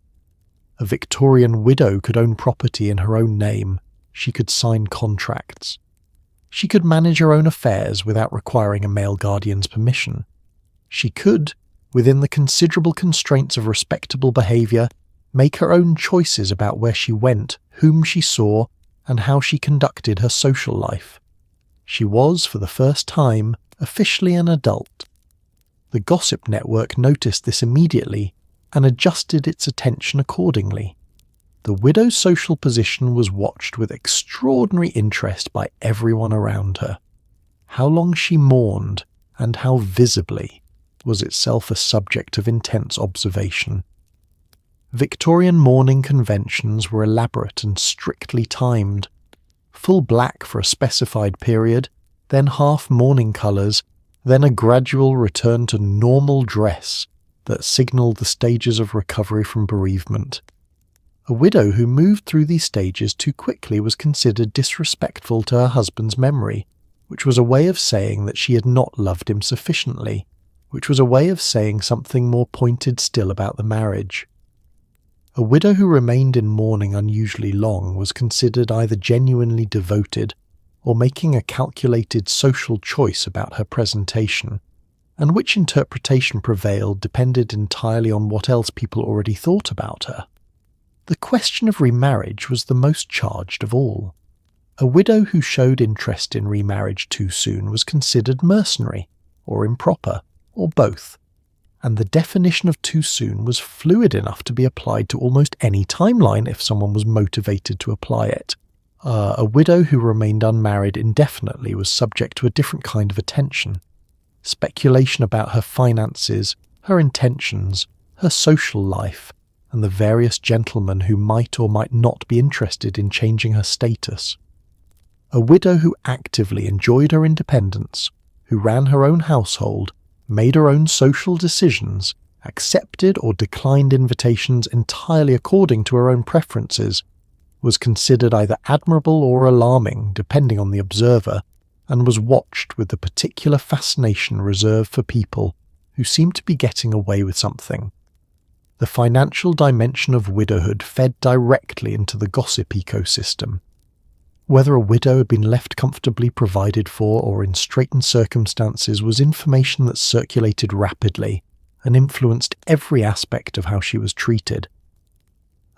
A Victorian widow could own property in her own name. She could sign contracts. She could manage her own affairs without requiring a male guardian's permission. She could, within the considerable constraints of respectable behaviour, make her own choices about where she went, whom she saw, and how she conducted her social life. She was, for the first time, officially an adult. The gossip network noticed this immediately and adjusted its attention accordingly. The widow's social position was watched with extraordinary interest by everyone around her. How long she mourned, and how visibly, was itself a subject of intense observation. Victorian mourning conventions were elaborate and strictly timed. Full black for a specified period, then half mourning colours, then a gradual return to normal dress that signalled the stages of recovery from bereavement. A widow who moved through these stages too quickly was considered disrespectful to her husband's memory, which was a way of saying that she had not loved him sufficiently, which was a way of saying something more pointed still about the marriage. A widow who remained in mourning unusually long was considered either genuinely devoted or making a calculated social choice about her presentation, and which interpretation prevailed depended entirely on what else people already thought about her. The question of remarriage was the most charged of all. A widow who showed interest in remarriage too soon was considered mercenary, or improper, or both, and the definition of too soon was fluid enough to be applied to almost any timeline if someone was motivated to apply it. A widow who remained unmarried indefinitely was subject to a different kind of attention. Speculation about her finances, her intentions, her social life, and the various gentlemen who might or might not be interested in changing her status. A widow who actively enjoyed her independence, who ran her own household, made her own social decisions, accepted or declined invitations entirely according to her own preferences, was considered either admirable or alarming, depending on the observer, and was watched with the particular fascination reserved for people who seemed to be getting away with something. The financial dimension of widowhood fed directly into the gossip ecosystem. Whether a widow had been left comfortably provided for or in straitened circumstances was information that circulated rapidly and influenced every aspect of how she was treated.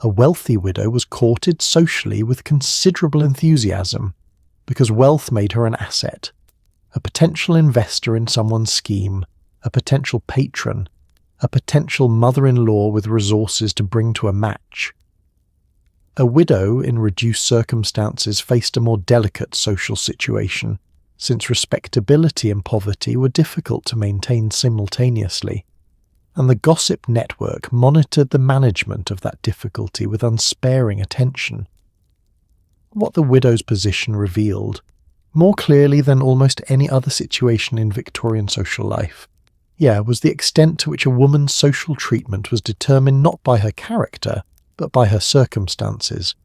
A wealthy widow was courted socially with considerable enthusiasm, because wealth made her an asset, a potential investor in someone's scheme, a potential patron, a potential mother-in-law with resources to bring to a match. A widow in reduced circumstances faced a more delicate social situation, since respectability and poverty were difficult to maintain simultaneously, and the gossip network monitored the management of that difficulty with unsparing attention. What the widow's position revealed, more clearly than almost any other situation in Victorian social life, was the extent to which a woman's social treatment was determined not by her character, but by her circumstances.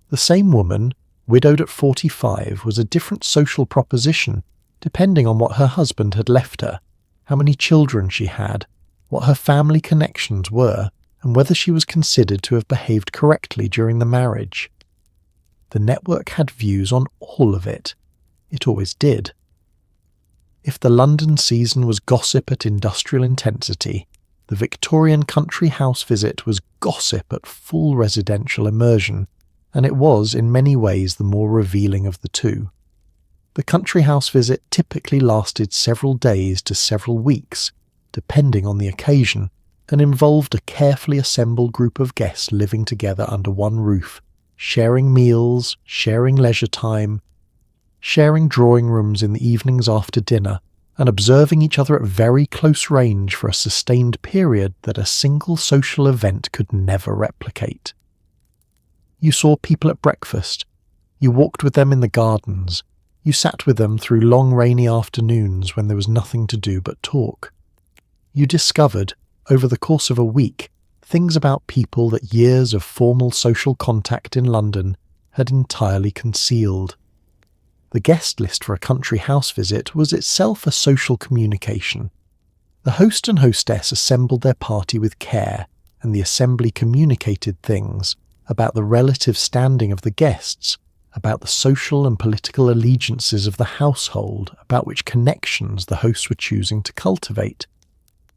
The same woman, widowed at 45, was a different social proposition, depending on what her husband had left her, how many children she had, what her family connections were, and whether she was considered to have behaved correctly during the marriage. The network had views on all of it. It always did. If the London season was gossip at industrial intensity, the Victorian country house visit was gossip at full residential immersion, and it was in many ways the more revealing of the two. The country house visit typically lasted several days to several weeks, depending on the occasion, and involved a carefully assembled group of guests living together under one roof, sharing meals, sharing leisure time, sharing drawing rooms in the evenings after dinner, and observing each other at very close range for a sustained period that a single social event could never replicate. You saw people at breakfast, you walked with them in the gardens, you sat with them through long rainy afternoons when there was nothing to do but talk. You discovered, over the course of a week, things about people that years of formal social contact in London had entirely concealed. The guest list for a country house visit was itself a social communication. The host and hostess assembled their party with care, and the assembly communicated things about the relative standing of the guests, about the social and political allegiances of the household, about which connections the hosts were choosing to cultivate.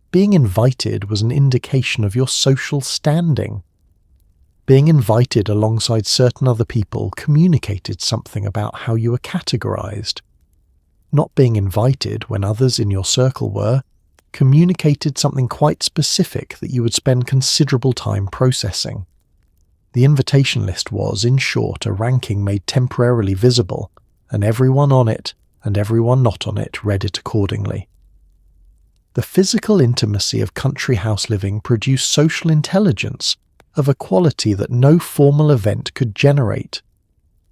Being invited was an indication of your social standing. Being invited alongside certain other people communicated something about how you were categorized. Not being invited when others in your circle were communicated something quite specific that you would spend considerable time processing. The invitation list was, in short, a ranking made temporarily visible, and everyone on it and everyone not on it read it accordingly. The physical intimacy of country house living produced social intelligence of a quality that no formal event could generate.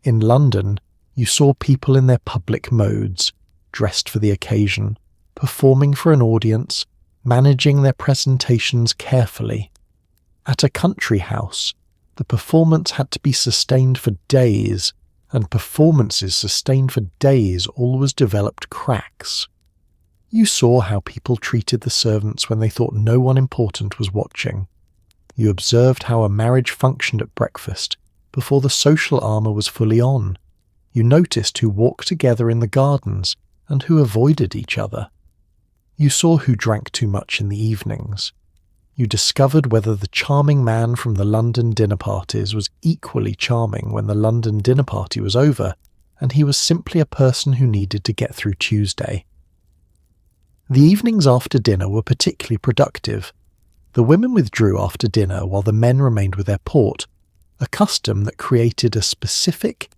In London, you saw people in their public modes, dressed for the occasion, performing for an audience, managing their presentations carefully. At a country house, the performance had to be sustained for days, and performances sustained for days always developed cracks. You saw how people treated the servants when they thought no one important was watching. You observed how a marriage functioned at breakfast before the social armour was fully on. You noticed who walked together in the gardens and who avoided each other. You saw who drank too much in the evenings. You discovered whether the charming man from the London dinner parties was equally charming when the London dinner party was over, and he was simply a person who needed to get through Tuesday. The evenings after dinner were particularly productive. The women withdrew after dinner while the men remained with their port, a custom that created a specific,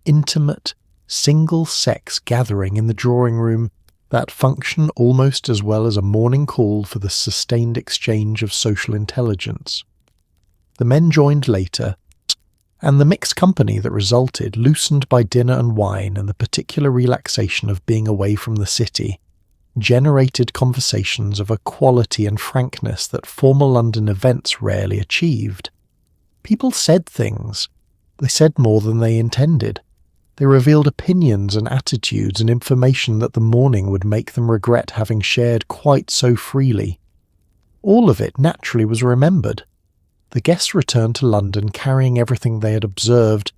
intimate, single-sex gathering in the drawing room that functioned almost as well as a morning call for the sustained exchange of social intelligence. The men joined later, and the mixed company that resulted, loosened by dinner and wine and the particular relaxation of being away from the city, generated conversations of a quality and frankness that formal London events rarely achieved. People said things. They said more than they intended. They revealed opinions and attitudes and information that the morning would make them regret having shared quite so freely. All of it naturally was remembered. The guests returned to London carrying everything they had observed,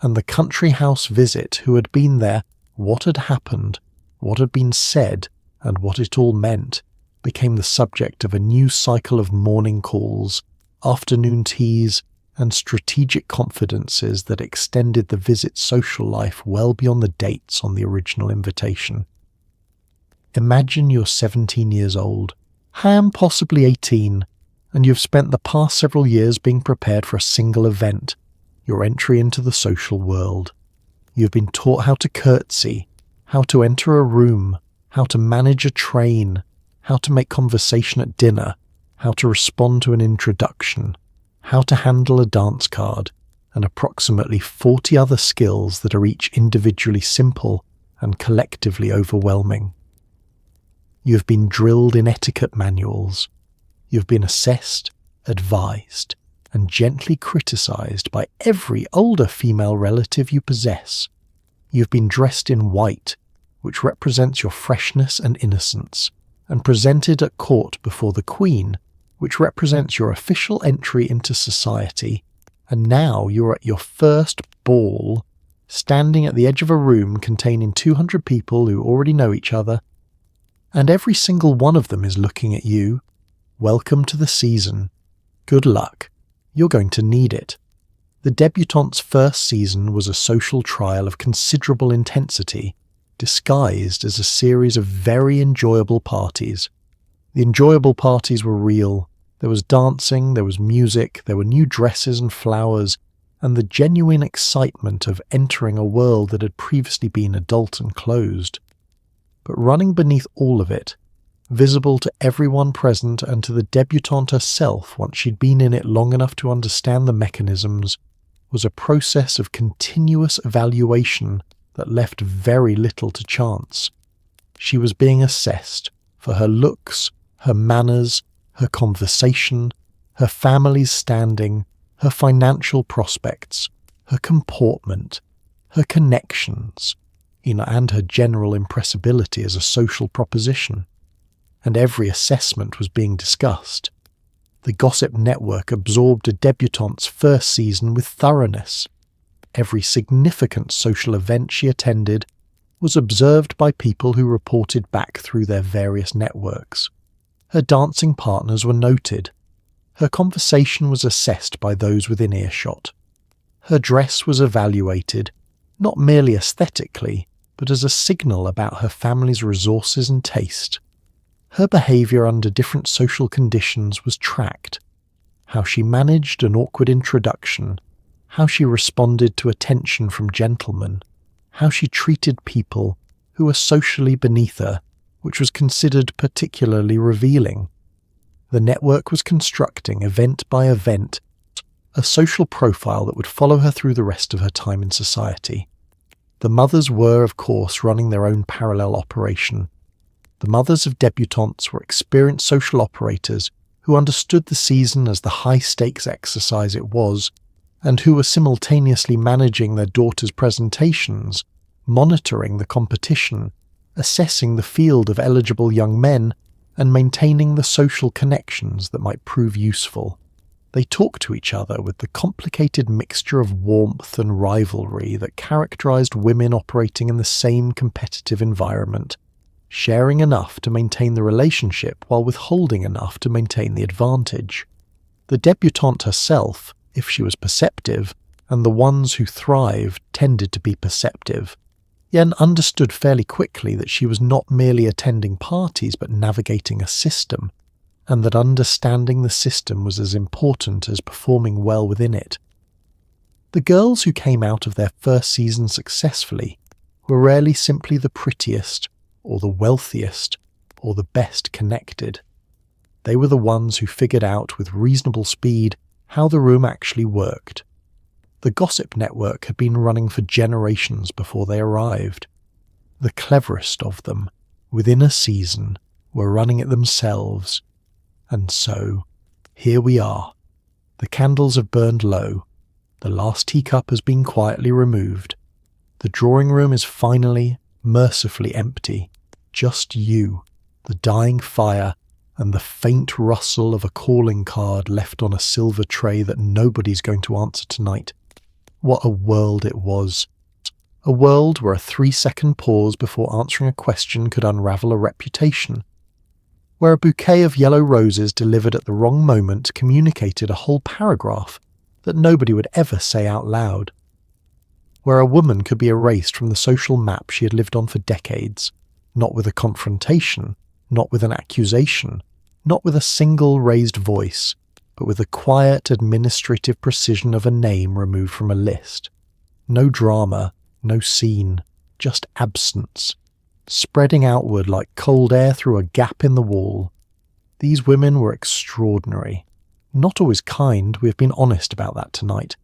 and the country house visit who had been there, what had happened, what had been said, and what it all meant, became the subject of a new cycle of morning calls, afternoon teas, and strategic confidences that extended the visit's social life well beyond the dates on the original invitation. Imagine you're 17 years old, Ham possibly 18, and you've spent the past several years being prepared for a single event, your entry into the social world. You've been taught how to curtsy, how to enter a room, how to manage a train, how to make conversation at dinner, how to respond to an introduction, how to handle a dance card, and approximately 40 other skills that are each individually simple and collectively overwhelming. You have been drilled in etiquette manuals. You have been assessed, advised, and gently criticized by every older female relative you possess. You have been dressed in white, which represents your freshness and innocence, and presented at court before the Queen, which represents your official entry into society, and now you are at your first ball, standing at the edge of a room containing 200 people who already know each other, and every single one of them is looking at you. Welcome to the season. Good luck. You're going to need it. The debutante's first season was a social trial of considerable intensity, disguised as a series of very enjoyable parties. The enjoyable parties were real. There was dancing, there was music, there were new dresses and flowers, and the genuine excitement of entering a world that had previously been adult and closed. But running beneath all of it, visible to everyone present and to the debutante herself once she'd been in it long enough to understand the mechanisms, was a process of continuous evaluation that left very little to chance. She was being assessed for her looks, her manners, her conversation, her family's standing, her financial prospects, her comportment, her connections, and her general impressibility as a social proposition. And every assessment was being discussed. The gossip network absorbed a debutante's first season with thoroughness. Every significant social event she attended was observed by people who reported back through their various networks. Her dancing partners were noted. Her conversation was assessed by those within earshot. Her dress was evaluated, not merely aesthetically, but as a signal about her family's resources and taste. Her behaviour under different social conditions was tracked. How she managed an awkward introduction, how she responded to attention from gentlemen, how she treated people who were socially beneath her, which was considered particularly revealing. The network was constructing, event by event, a social profile that would follow her through the rest of her time in society. The mothers were, of course, running their own parallel operation. The mothers of debutantes were experienced social operators who understood the season as the high-stakes exercise it was, and who were simultaneously managing their daughters' presentations, monitoring the competition, assessing the field of eligible young men, and maintaining the social connections that might prove useful. They talked to each other with the complicated mixture of warmth and rivalry that characterized women operating in the same competitive environment, sharing enough to maintain the relationship while withholding enough to maintain the advantage. The debutante herself, if she was perceptive, and the ones who thrived tended to be perceptive, yet understood fairly quickly that she was not merely attending parties but navigating a system, and that understanding the system was as important as performing well within it. The girls who came out of their first season successfully were rarely simply the prettiest, or the wealthiest, or the best connected. They were the ones who figured out with reasonable speed how the room actually worked. The gossip network had been running for generations before they arrived. The cleverest of them, within a season, were running it themselves. And so, here we are. The candles have burned low. The last teacup has been quietly removed. The drawing room is finally, mercifully empty. Just you, the dying fire, and the faint rustle of a calling card left on a silver tray that nobody's going to answer tonight. What a world it was. A world where a 3-second pause before answering a question could unravel a reputation. Where a bouquet of yellow roses delivered at the wrong moment communicated a whole paragraph that nobody would ever say out loud. Where a woman could be erased from the social map she had lived on for decades, not with a confrontation, not with an accusation, not with a single raised voice, but with the quiet administrative precision of a name removed from a list. No drama, no scene, just absence, spreading outward like cold air through a gap in the wall. These women were extraordinary. Not always kind, we have been honest about that tonight.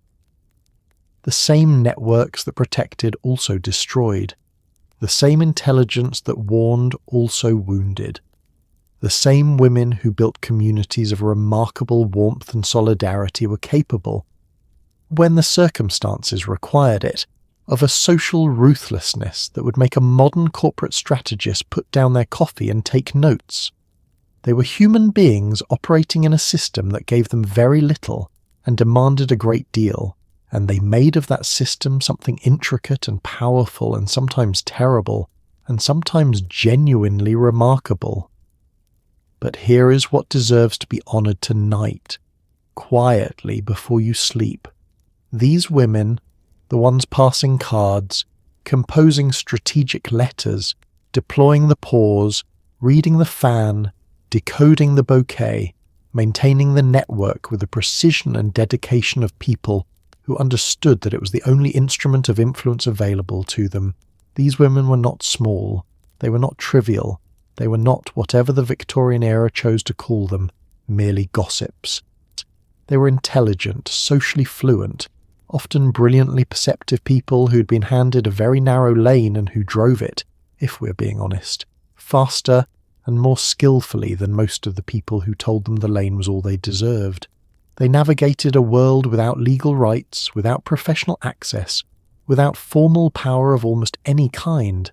The same networks that protected also destroyed. The same intelligence that warned also wounded. The same women who built communities of remarkable warmth and solidarity were capable, when the circumstances required it, of a social ruthlessness that would make a modern corporate strategist put down their coffee and take notes. They were human beings operating in a system that gave them very little and demanded a great deal, and they made of that system something intricate and powerful and sometimes terrible and sometimes genuinely remarkable. But here is what deserves to be honoured tonight, quietly before you sleep. These women, the ones passing cards, composing strategic letters, deploying the pause, reading the fan, decoding the bouquet, maintaining the network with the precision and dedication of people who understood that it was the only instrument of influence available to them. These women were not small, they were not trivial, they were not, whatever the Victorian era chose to call them, merely gossips. They were intelligent, socially fluent, often brilliantly perceptive people who had been handed a very narrow lane and who drove it, if we're being honest, faster and more skillfully than most of the people who told them the lane was all they deserved. They navigated a world without legal rights, without professional access, without formal power of almost any kind,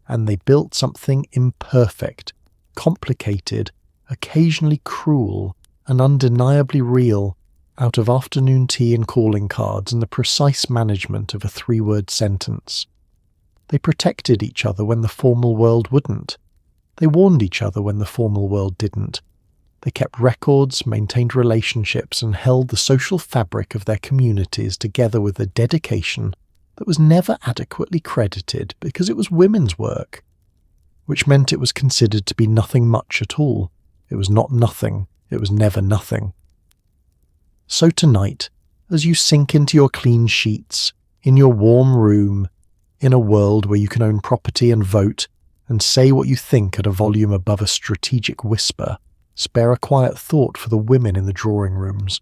and they built something imperfect, complicated, occasionally cruel, and undeniably real, out of afternoon tea and calling cards and the precise management of a 3-word sentence. They protected each other when the formal world wouldn't. They warned each other when the formal world didn't. They kept records, maintained relationships, and held the social fabric of their communities together with a dedication that was never adequately credited because it was women's work, which meant it was considered to be nothing much at all. It was not nothing, it was never nothing. So tonight, as you sink into your clean sheets, in your warm room, in a world where you can own property and vote, and say what you think at a volume above a strategic whisper, spare a quiet thought for the women in the drawing rooms,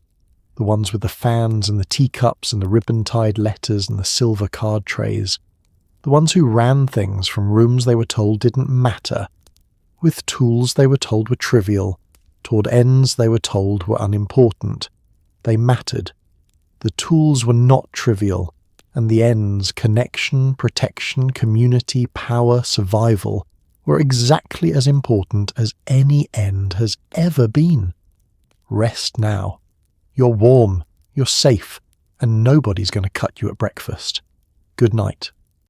the ones with the fans and the teacups and the ribbon-tied letters and the silver card trays, the ones who ran things from rooms they were told didn't matter, with tools they were told were trivial, toward ends they were told were unimportant. They mattered. The tools were not trivial, and the ends, connection, protection, community, power, survival, were exactly as important as any end has ever been. Rest now. You're warm, you're safe, and nobody's going to cut you at breakfast. Good night.